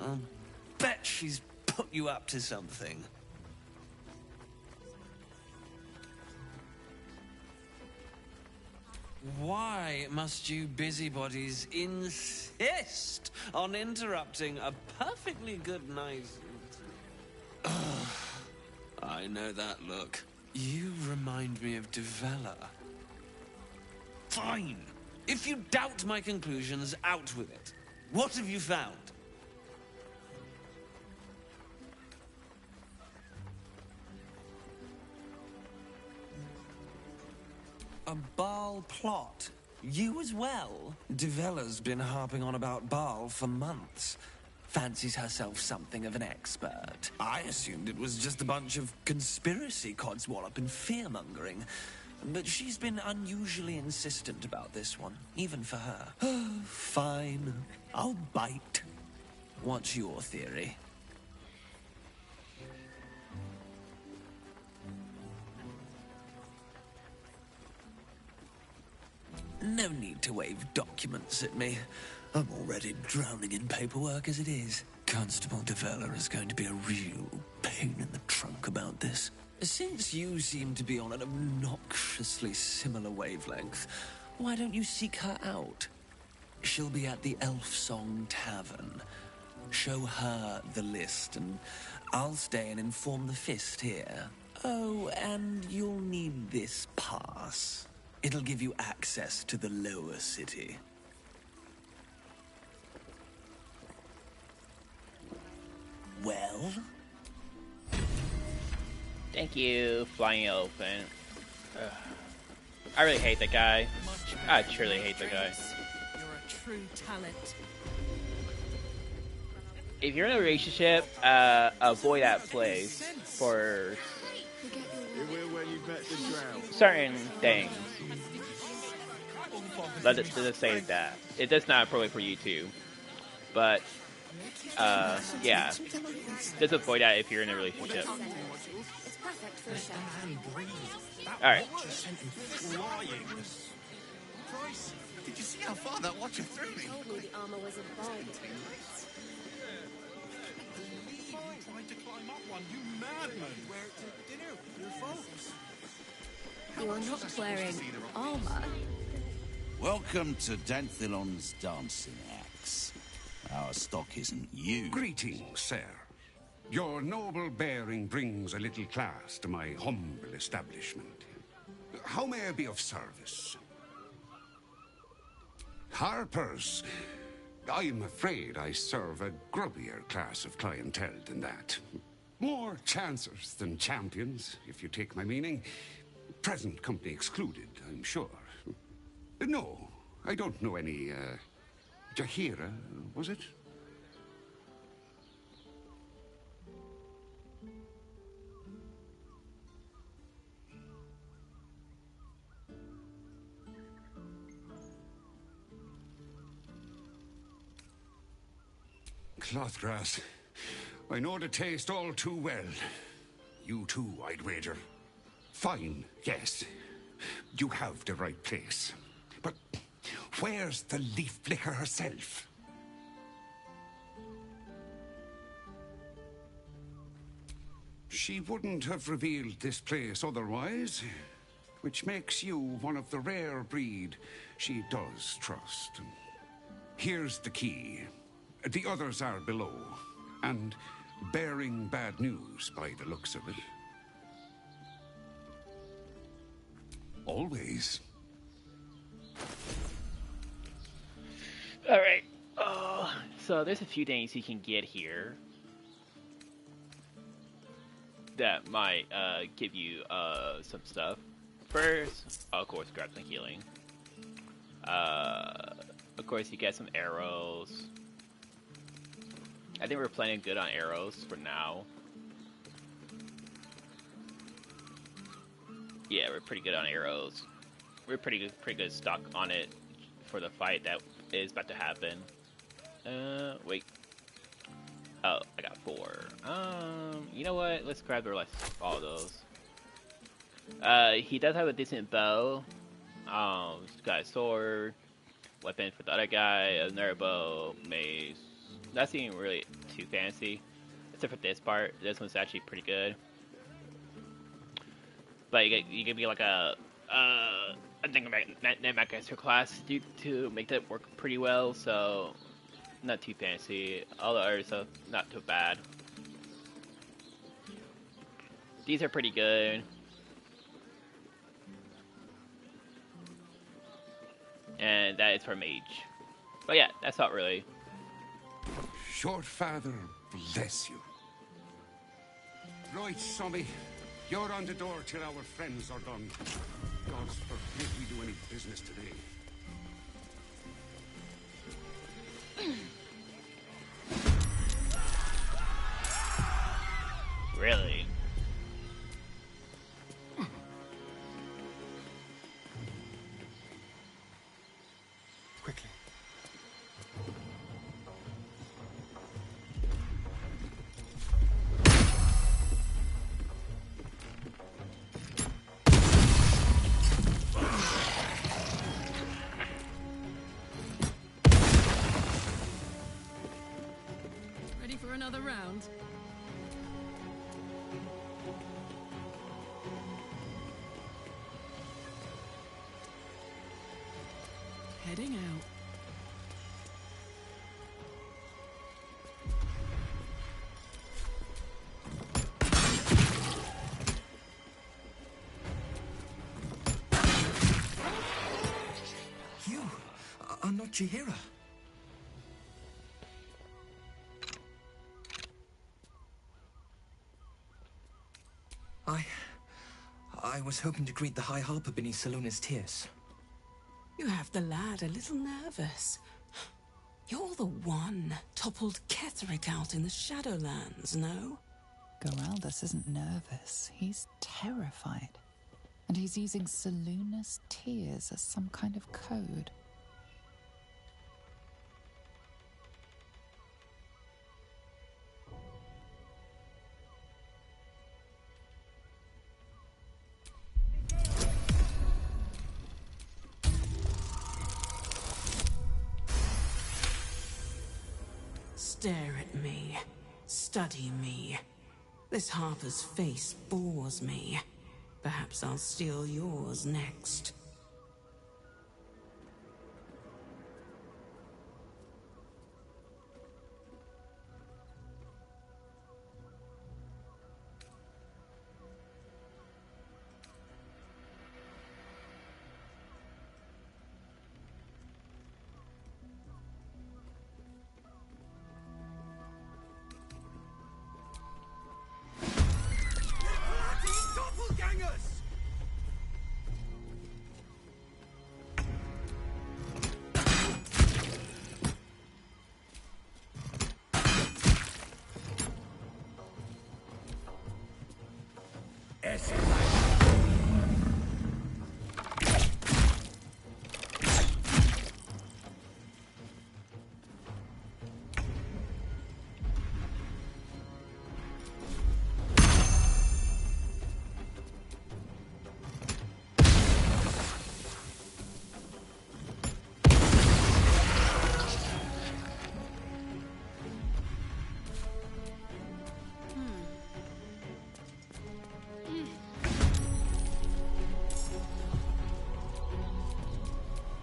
I'll bet she's put you up to something. Why must you busybodies insist on interrupting a perfectly good night? I know that look. You remind me of Devella. Fine. If you doubt my conclusions, out with it. What have you found? A Baal plot? You as well? Devella's been harping on about Baal for months. Fancies herself something of an expert. I assumed it was just a bunch of conspiracy codswallop and fear-mongering. But she's been unusually insistent about this one, even for her. Fine, I'll bite. What's your theory? No need to wave documents at me. I'm already drowning in paperwork as it is. Constable Devella is going to be a real pain in the trunk about this. Since you seem to be on an obnoxiously similar wavelength, why don't you seek her out? She'll be at the Elf Song Tavern. Show her the list, and I'll stay and inform the Fist here. Oh, and you'll need this pass. It'll give you access to the lower city. Well? Thank you, Flying Elephant. Ugh. I really hate that guy. I truly hate that guy. You're a true talent. If you're in a relationship, avoid that place for certain things. Let's say that. It does not appropriate for you too. But, yeah. Just avoid that if you're in a relationship. Alright. Did you see how far that watcher threw me? The armor was a bomb. You tried to climb up one, you madman! Where to dinner with your folks? You are not wearing armor. Welcome to Danthilon's dancing axe. Our stock isn't you. Greetings, sir. Your noble bearing brings a little class to my humble establishment. How may I be of service? Harpers. I'm afraid I serve a grubbier class of clientele than that. More chancers than champions, if you take my meaning. Present company excluded, I'm sure. No, I don't know any, Jahira, was it? Clothgrass. I know the taste all too well. You too, I'd wager. Fine, yes. You have the right place. But where's the leaf flicker herself? She wouldn't have revealed this place otherwise, which makes you one of the rare breed she does trust. Here's the key. The others are below, and bearing bad news by the looks of it. Always. Alright. So there's a few things you can get here that might give you some stuff. First, of course, grab some healing. Of course, you get some arrows. I think we're playing good on arrows for now. Yeah, we're pretty good on arrows. We're pretty good stock on it for the fight that is about to happen. Wait. Oh, I got 4. You know what? Let's grab the rest of all those. He does have a decent bow. He's got a sword, weapon for the other guy, another bow, mace. That's not even really too fancy, except for this part. This one's actually pretty good. But you can be like a I think Master class to make that work pretty well. So not too fancy. All the other stuff not too bad. These are pretty good. And that is for mage. But yeah, that's not really. Short father, bless you. Right, Sommy. You're on the door till our friends are done. Go. gods forbid we do any business today. Really? Quickly. Ready for another round? Heading out. You are not Jaheira. I was hoping to greet the High Harper beneath Salona's tears. You have the lad a little nervous. You're the one toppled Ketherick out in the Shadowlands, no? Geraldus isn't nervous. He's terrified. And he's using Salona's tears as some kind of code. Stare at me. Study me. This Harper's face bores me. Perhaps I'll steal yours next. Doppelgangers!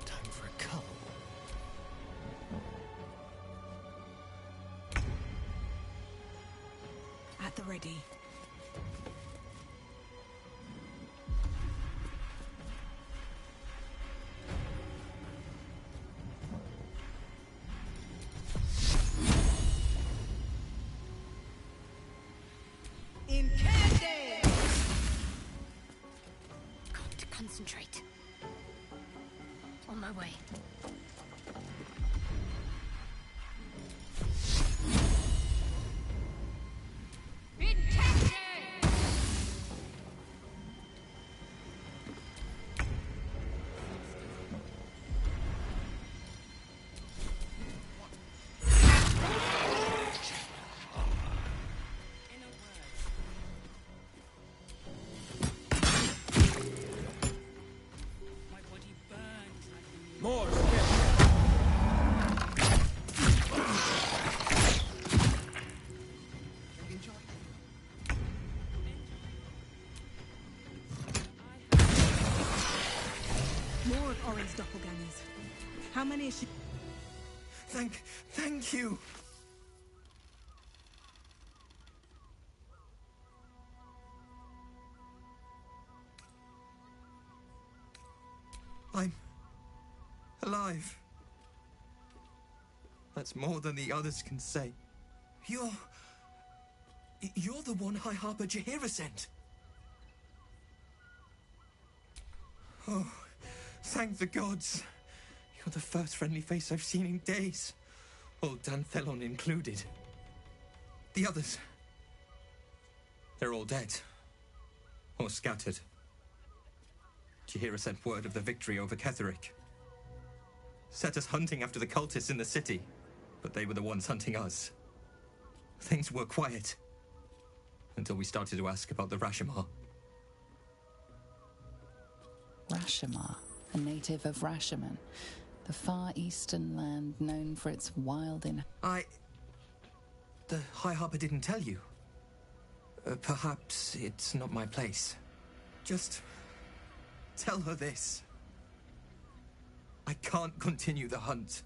Time for a cuddle. At the ready. Got to concentrate. On my way. More More of Orin's doppelgangers. How many is she? Thank you. I'm alive. That's more than the others can say. You're the one High Harper Jaheira sent. Oh, thank the gods. You're the first friendly face I've seen in days. Old Danthelon included. The others... they're all dead. Or scattered. Jahira sent word of the victory over Ketheric. Set us hunting after the cultists in the city, but they were the ones hunting us. Things were quiet. Until we started to ask about the Rashomar. Rashomar, a native of Rashomon, the far eastern land known for its wild The High Harper didn't tell you. Perhaps it's not my place. Just tell her this. I can't continue the hunt.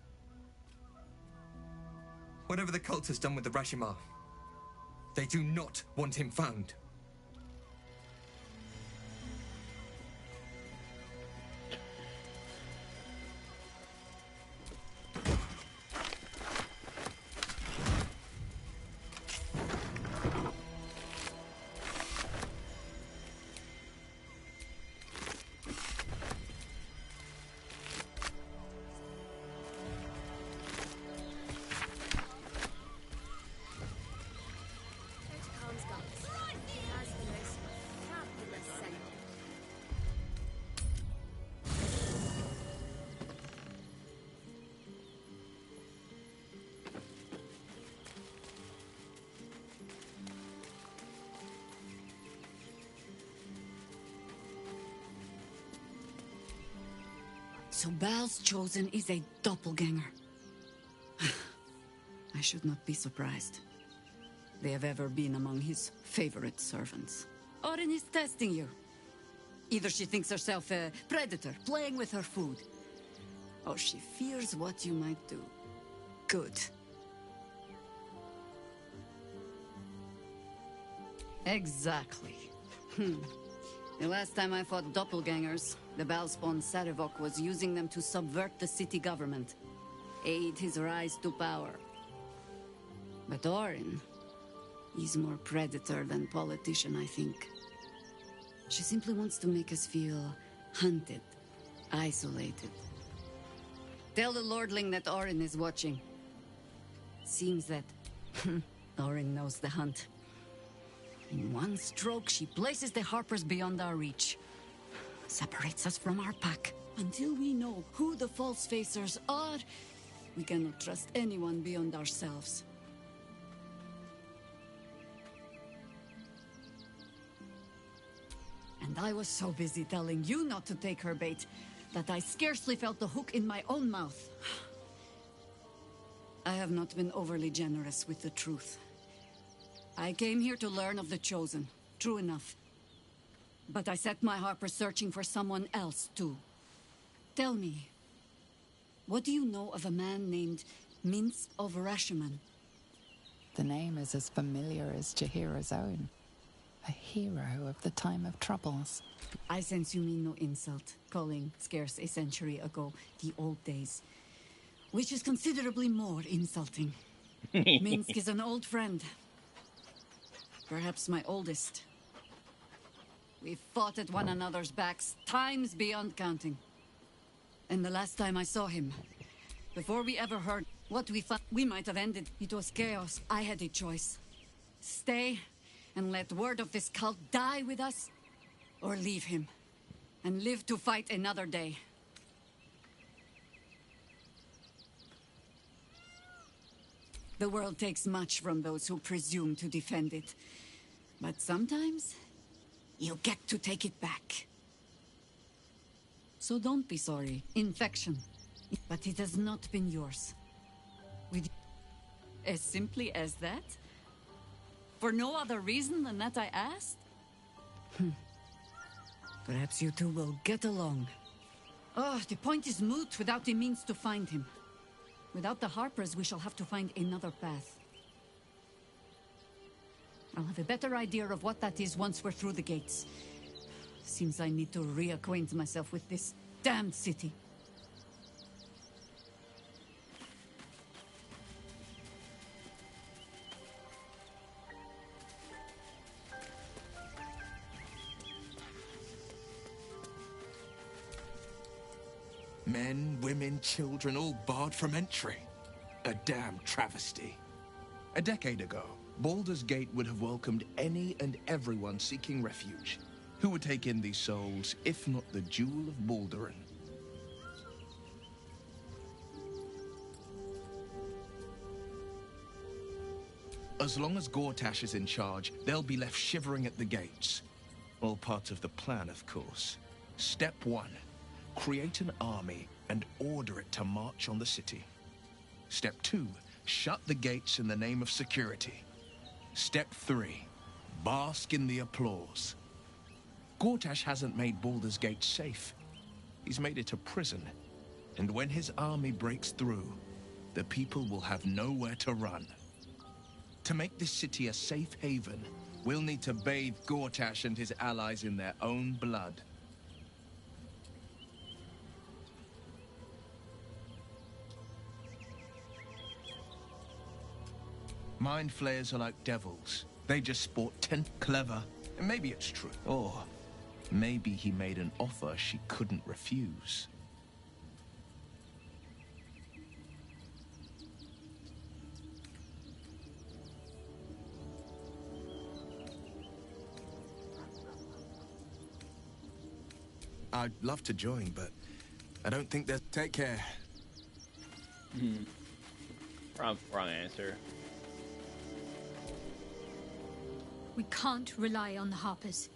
Whatever the cult has done with the Rashomar, they do not want him found. So Bal's chosen is a doppelganger. I should not be surprised. They have ever been among his favorite servants. Orin is testing you. Either she thinks herself a predator, playing with her food, or she fears what you might do. Good. Exactly. The last time I fought doppelgangers, the Balspawn Sarevok was using them to subvert the city government, aid his rise to power. But Orin, he's more predator than politician, I think. She simply wants to make us feel hunted, isolated. Tell the Lordling that Orin is watching. Seems that Orin knows the hunt. In one stroke, she places the Harpers beyond our reach. Separates us from our pack. Until we know who the false facers are, we cannot trust anyone beyond ourselves. And I was so busy telling you not to take her bait that I scarcely felt the hook in my own mouth. I have not been overly generous with the truth. I came here to learn of the Chosen. True enough. But I set my Harper searching for someone else, too. Tell me, what do you know of a man named Minsk of Rashomon? The name is as familiar as Jahira's own. A hero of the time of troubles. I sense you mean no insult, calling scarce a century ago the old days. Which is considerably more insulting. Minsk is an old friend. Perhaps my oldest. We fought at one another's backs, times beyond counting. And the last time I saw him, before we ever heard what we thought we might have ended, it was chaos. I had a choice. Stay and let word of this cult die with us, or leave him and live to fight another day. The world takes much from those who presume to defend it. But sometimes, you get to take it back. So don't be sorry. Infection. But it has not been yours. With as simply as that? For no other reason than that I asked? Perhaps you two will get along. Oh, the point is moot without the means to find him. Without the Harpers, we shall have to find another path. I'll have a better idea of what that is once we're through the gates. Seems I need to reacquaint myself with this damned city. Men, women, children, all barred from entry. A damn travesty. A decade ago, Baldur's Gate would have welcomed any and everyone seeking refuge. Who would take in these souls, if not the Jewel of Baldurin? As long as Gortash is in charge, they'll be left shivering at the gates. All part of the plan, of course. Step 1. Create an army and order it to march on the city. Step 2. Shut the gates in the name of security. Step 3. Bask in the applause. Gortash hasn't made Baldur's Gate safe. He's made it a prison. And when his army breaks through, the people will have nowhere to run. To make this city a safe haven, we'll need to bathe Gortash and his allies in their own blood. Mind flayers are like devils. They just sport clever. And maybe it's true. Or maybe he made an offer she couldn't refuse. I'd love to join, but I don't think they'll take care. Wrong answer. We can't rely on the Harpers.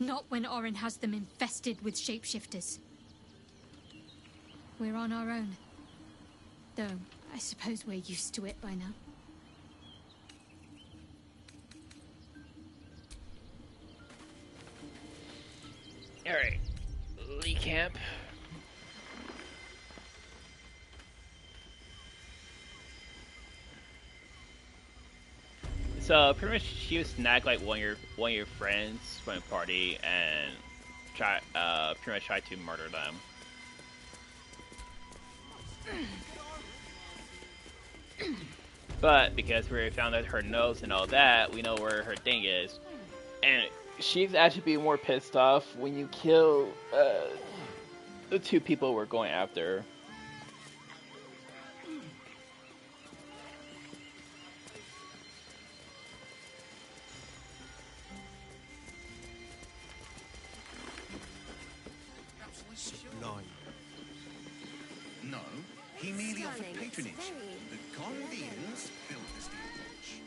Not when Orin has them infested with shapeshifters. We're on our own. Though, I suppose we're used to it by now. Alright. Lee Camp. So pretty much she would snag like one of your friends from a party and pretty much try to murder them. But because we found out her nose and all that, we know where her thing is. And she's actually being more pissed off when you kill the two people we're going after. Sublime. No, he merely offered patronage. The Gondians built this watch.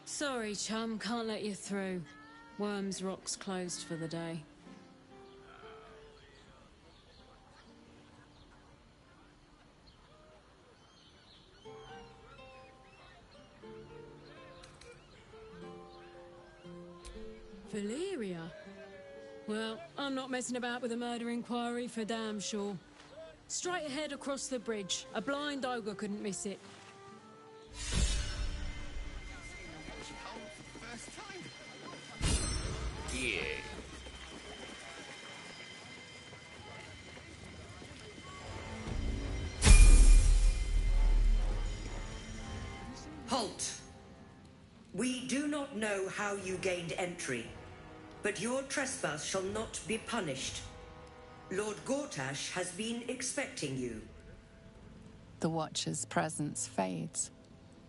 Sorry, chum, can't let you through. Worms Rock's closed for the day. Valeria? Well, I'm not messing about with a murder inquiry for damn sure. Straight ahead across the bridge. A blind ogre couldn't miss it. Yeah. Halt! We do not know how you gained entry, but your trespass shall not be punished. Lord Gortash has been expecting you. The Watcher's presence fades,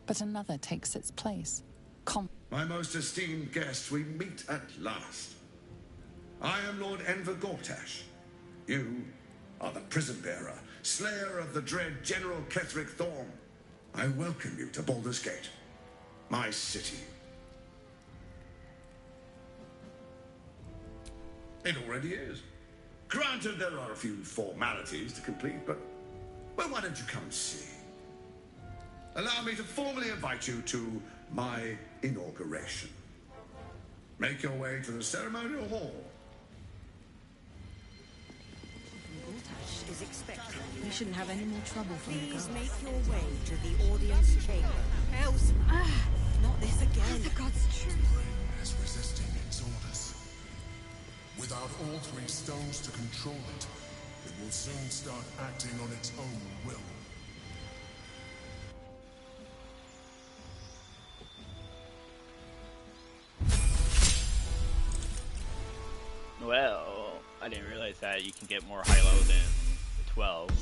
but another takes its place. My most esteemed guest, we meet at last. I am Lord Enver Gortash. You are the prison bearer, slayer of the dread General Ketheric Thorm. I welcome you to Baldur's Gate, my city. It already is. Granted, there are a few formalities to complete, but, well, why don't you come and see? Allow me to formally invite you to my inauguration. Make your way to the ceremonial hall. Gortash is expecting you. We shouldn't have any more trouble from the Please guards. make your way to the audience chamber. Else, not this again. The gods true. Is resisting its orders. Without all three stones to control it, it will soon start acting on its own will. Well, I didn't realize that you can get more high-low than 12.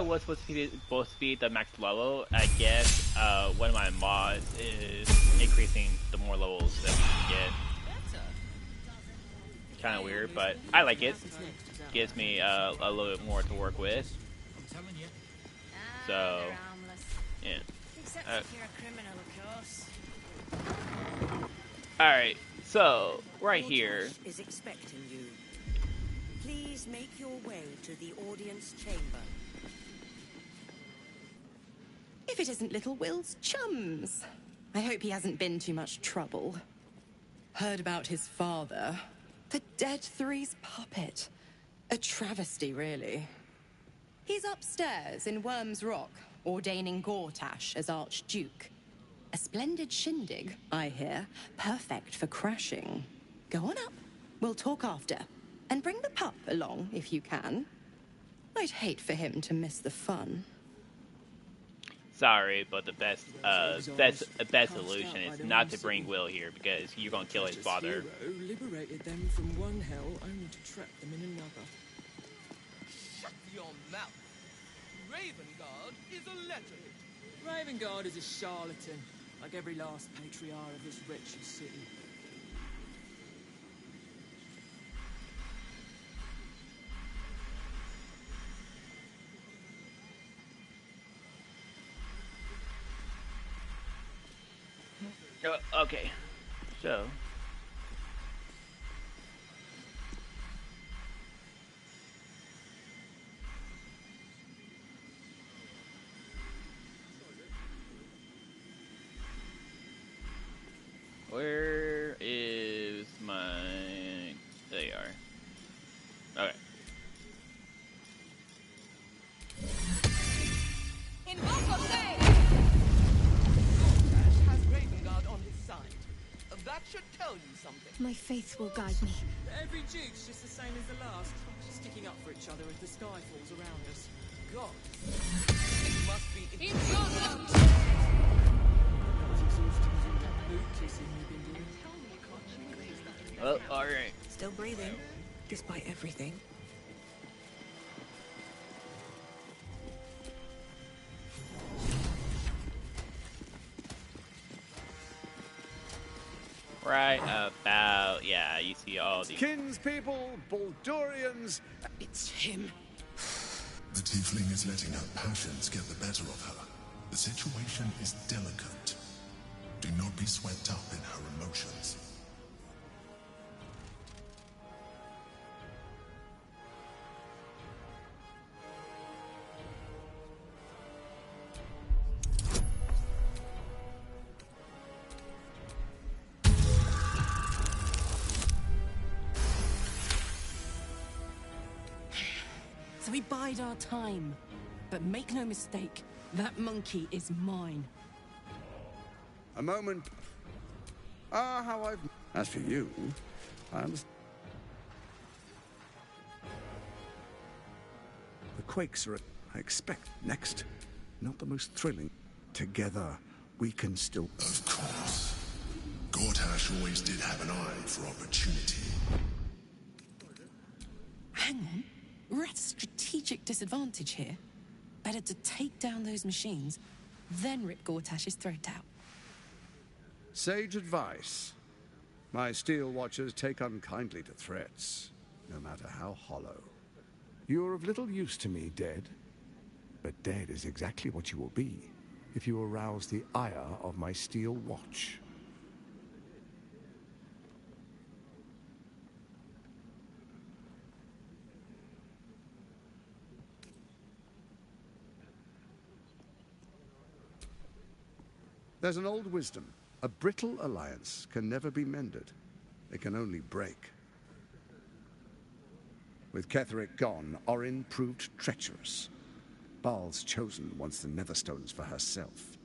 Was supposed to be the max level. I guess one of my mods is increasing the more levels that we get. Kind of weird, but I like it. Gives me a little bit more to work with. So, yeah. Except if you're a criminal, of course. Alright, so right here. Is expecting you. Please make your way to the audience chamber. If it isn't little Will's chums. I hope he hasn't been too much trouble. Heard about his father. The Dead Three's puppet. A travesty, really. He's upstairs in Worm's Rock, ordaining Gortash as Archduke. A splendid shindig, I hear. Perfect for crashing. Go on up. We'll talk after. And bring the pup along, if you can. I'd hate for him to miss the fun. Sorry, but the best solution is not to bring Will here because you're gonna kill his father. Hero liberated them from one hell, only to trap them in another. Shut your mouth. Ravengard is a letter. Ravengard is a charlatan, like every last patriarch of this wretched city. Okay, so where is my? There you are. Okay. That should tell you something. My faith will guide me. Every duke's just the same as the last, sticking up for each other as the sky falls around us. God, it must be. It's your boat! Oh, alright. Still breathing, despite everything. Right about, yeah, you see all these. Kinspeople, Baldurians. It's him. The tiefling is letting her passions get the better of her. The situation is delicate. Do not be swept up in her emotions. So we bide our time. But make no mistake, that monkey is mine. A moment. Ah, how I've... As for you, I understand. The quakes are, I expect, next. Not the most thrilling. Together, we can still... Of course. Gortash always did have an eye for opportunity. Hang on. We're at a strategic disadvantage here. Better to take down those machines, then rip Gortash's throat out. Sage advice. My steel watchers take unkindly to threats, no matter how hollow. You're of little use to me, Dead. But dead is exactly what you will be if you arouse the ire of my steel watch. There's an old wisdom. A brittle alliance can never be mended. It can only break. With Ketheric gone, Orin proved treacherous. Baal's chosen wants the Netherstones for herself.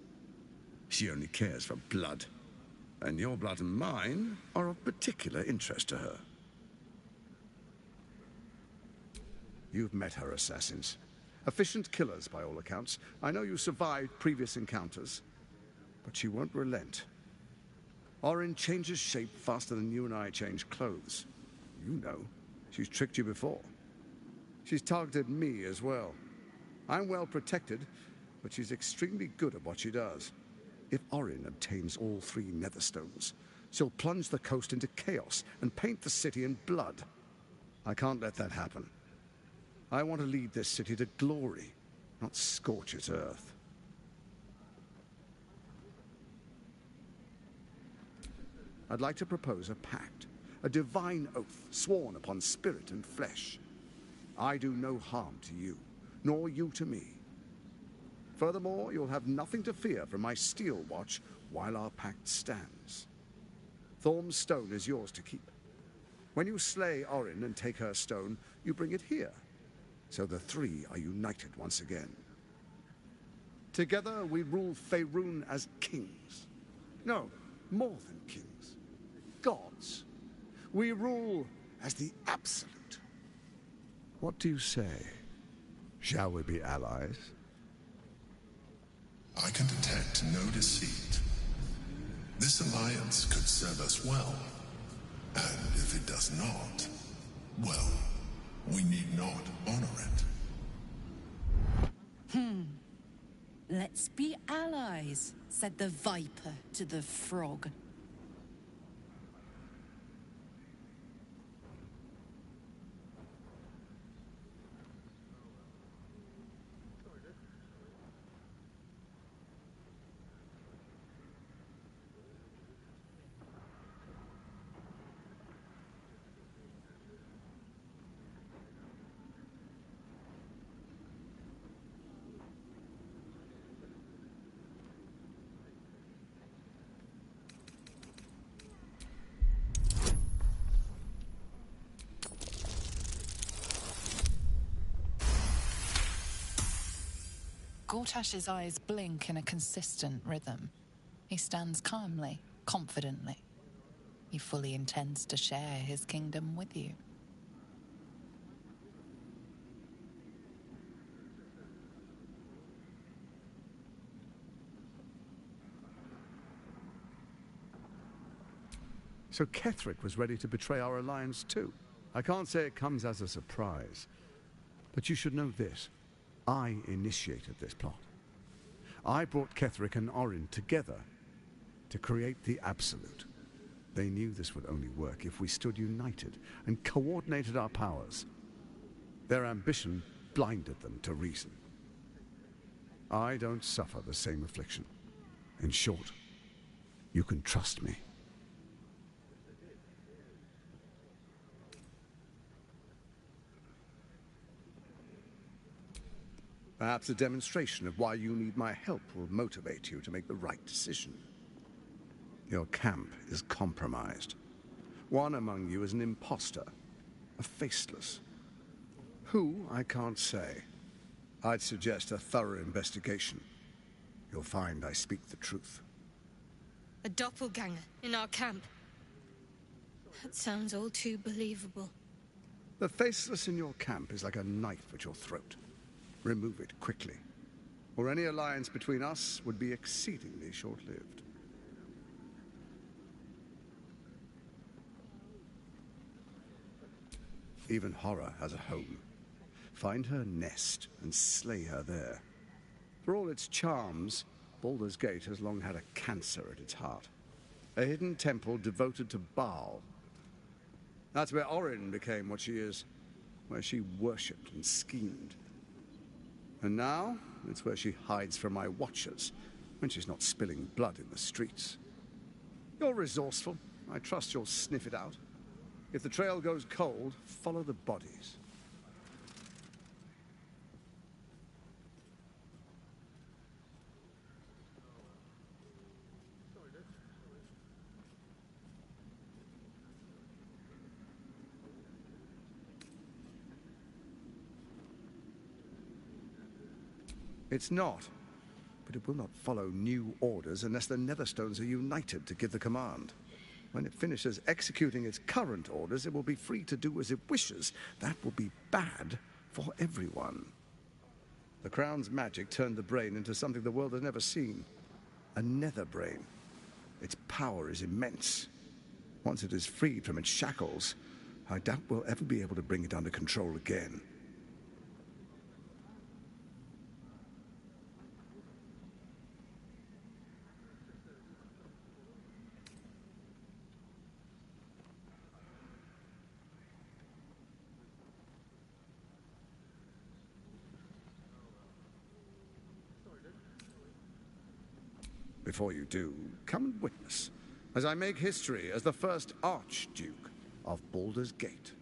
She only cares for blood. And your blood and mine are of particular interest to her. You've met her assassins. Efficient killers, by all accounts. I know you survived previous encounters, but she won't relent. Orin changes shape faster than you and I change clothes. You know, she's tricked you before. She's targeted me as well. I'm well protected, but she's extremely good at what she does. If Orin obtains all 3 Netherstones, she'll plunge the coast into chaos and paint the city in blood. I can't let that happen. I want to lead this city to glory, not scorch its earth. I'd like to propose a pact, a divine oath sworn upon spirit and flesh. I do no harm to you, nor you to me. Furthermore, you'll have nothing to fear from my steel watch while our pact stands. Thorm's stone is yours to keep. When you slay Orin and take her stone, you bring it here, so the 3 are united once again. Together we rule Faerun as kings. No, more than kings. Gods. We rule as the Absolute. What do you say? Shall we be allies? I can detect no deceit. This alliance could serve us well. And if it does not, well, we need not honor it. Let's be allies, said the viper to the frog. Gortash's eyes blink in a consistent rhythm. He stands calmly, confidently. He fully intends to share his kingdom with you. So Ketheric was ready to betray our alliance too. I can't say it comes as a surprise, but you should know this. I initiated this plot. I brought Ketheric and Orin together to create the Absolute. They knew this would only work if we stood united and coordinated our powers. Their ambition blinded them to reason. I don't suffer the same affliction. In short, you can trust me. Perhaps a demonstration of why you need my help will motivate you to make the right decision. Your camp is compromised. One among you is an imposter, a faceless. Who, I can't say. I'd suggest a thorough investigation. You'll find I speak the truth. A doppelganger in our camp. That sounds all too believable. The faceless in your camp is like a knife at your throat. Remove it quickly, or any alliance between us would be exceedingly short-lived. Even horror has a home. Find her nest and slay her there. For all its charms, Baldur's Gate has long had a cancer at its heart. A hidden temple devoted to Baal. That's where Orin became what she is, where she worshipped and schemed. And now, it's where she hides from my watchers, when she's not spilling blood in the streets. You're resourceful. I trust you'll sniff it out. If the trail goes cold, follow the bodies. It's not, but it will not follow new orders unless the Netherstones are united to give the command. When it finishes executing its current orders, it will be free to do as it wishes. That will be bad for everyone. The Crown's magic turned the brain into something the world has never seen. A nether brain. Its power is immense. Once it is freed from its shackles, I doubt we'll ever be able to bring it under control again. Before you do, come and witness, as I make history as the first Archduke of Baldur's Gate.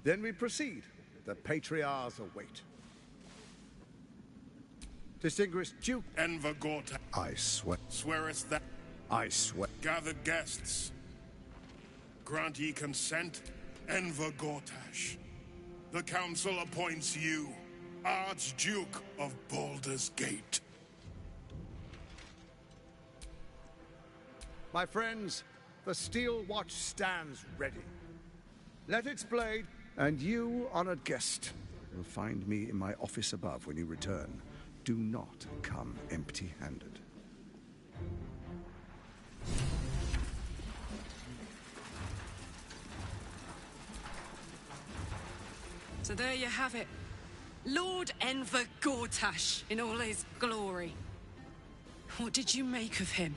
Then we proceed. The patriarchs await. Distinguished Duke Enver Gortash. I swear. Swearest that. I swear. Gathered guests. Grant ye consent, Enver Gortash. The council appoints you Archduke of Baldur's Gate. My friends, the steel watch stands ready. Let its blade, and you, honored guest, will find me in my office above when you return. Do not come empty-handed. So there you have it. Lord Enver Gortash in all his glory. What did you make of him?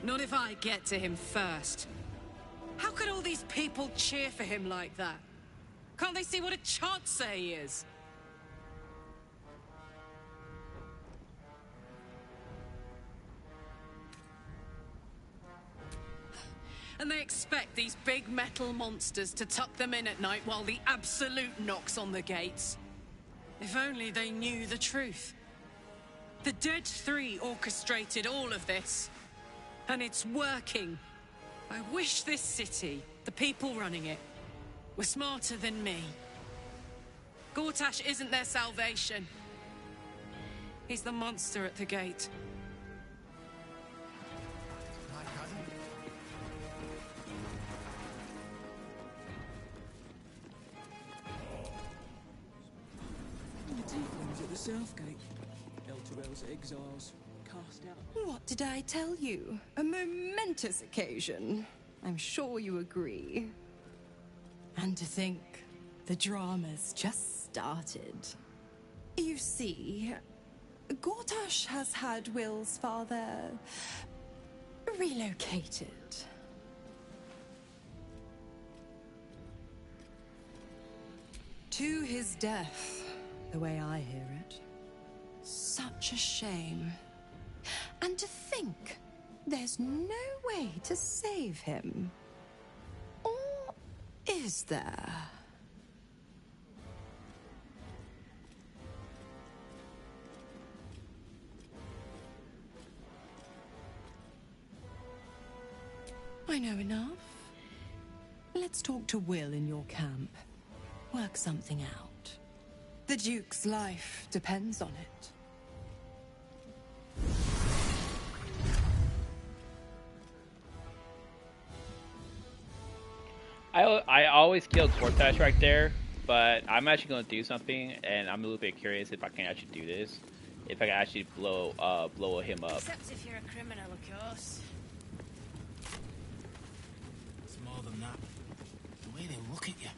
Not if I get to him first. How could all these people cheer for him like that? Can't they see what a chancer he is? And they expect these big metal monsters to tuck them in at night while the Absolute knocks on the gates. If only they knew the truth. The Dead Three orchestrated all of this. And it's working. I wish this city, the people running it, were smarter than me. Gortash isn't their salvation. He's the monster at the gate. The tieflings at the south gate. Elturel's exiles. Cast out. What did I tell you? A momentous occasion. I'm sure you agree. And to think, the drama's just started. You see, Gortash has had Will's father relocated. To his death, the way I hear it. Such a shame. And to think, there's no way to save him. Or is there? I know enough. Let's talk to Will in your camp. Work something out. The Duke's life depends on it. I always kill Gortash right there, but I'm actually going to do something, and I'm a little bit curious if I can actually do this. If I can actually blow him up. Except if you're a criminal, of course. It's more than that. The way they look at you,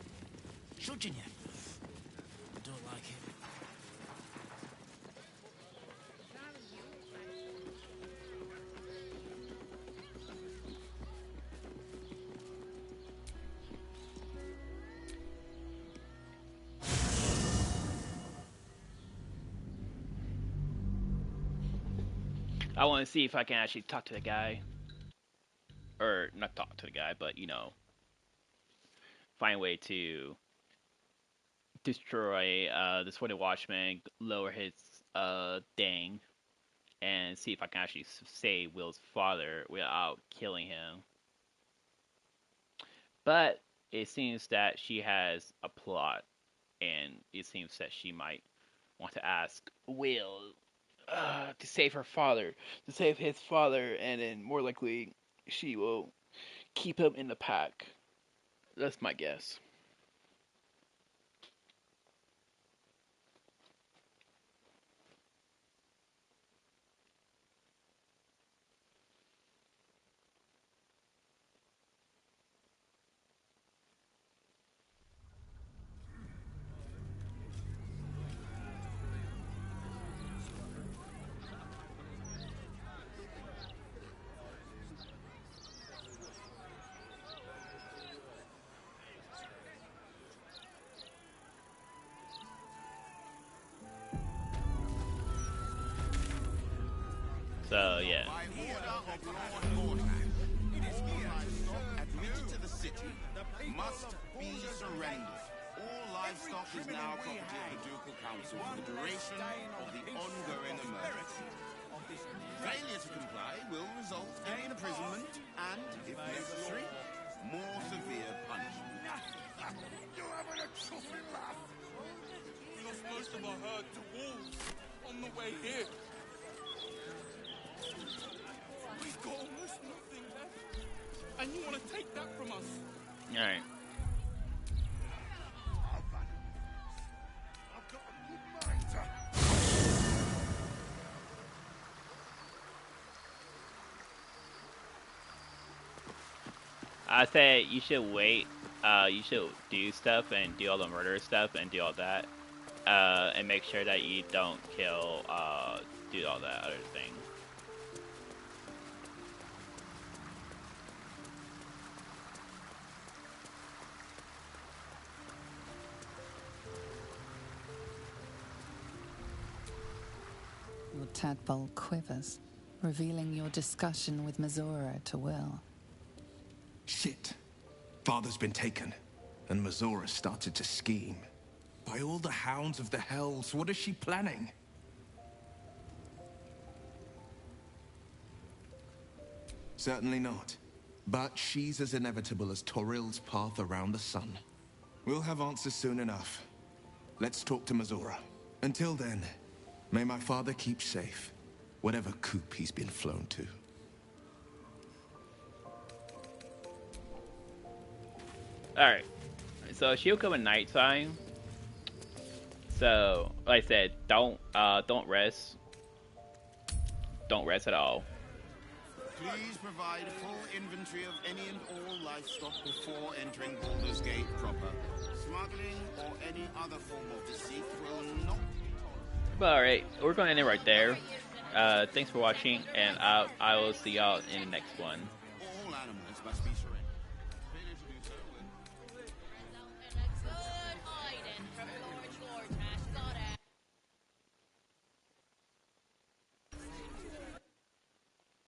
judging you. I don't like it. I want to see if I can actually talk to the guy. Or, not talk to the guy, but, you know, find a way to destroy the Sworded Watchman, lower his thing, and see if I can actually save Will's father without killing him. But it seems that she has a plot, and it seems that she might want to ask Will to save her father, to save his father, and then more likely she will keep him in the pack. That's my guess. So, yeah. Admitted to the city must be surrendered. All livestock is now property of the Ducal Council for the duration of the ongoing emergency. Failure to comply will result in imprisonment and, if necessary, more severe punishment. You're having a chuffing laugh. We lost most of our herd to wolves on the way here. We've got almost nothing left. And you want to take that from us? Alright. I've got a good mind to... I say you should wait. You should do stuff and do all the murder stuff and do all that. And make sure that you don't kill, do all that other thing. Your tadpole quivers, revealing your discussion with Mazora to Will. Shit. Father's been taken, and Mazora started to scheme. By all the hounds of the hells, what is she planning? Certainly not. But she's as inevitable as Torril's path around the sun. We'll have answers soon enough. Let's talk to Mazora. Until then, may my father keep safe, whatever coop he's been flown to. Alright. So she'll come at nighttime. So, like I said, don't rest. Don't rest at all. Please provide a full inventory of any and all livestock before entering Baldur's Gate proper. Smuggling or any other form of deceit will not be tolerated. But alright, we're going to end it right there. Thanks for watching, and I will see y'all in the next one. All animals must be surrendered. Failure to do so will...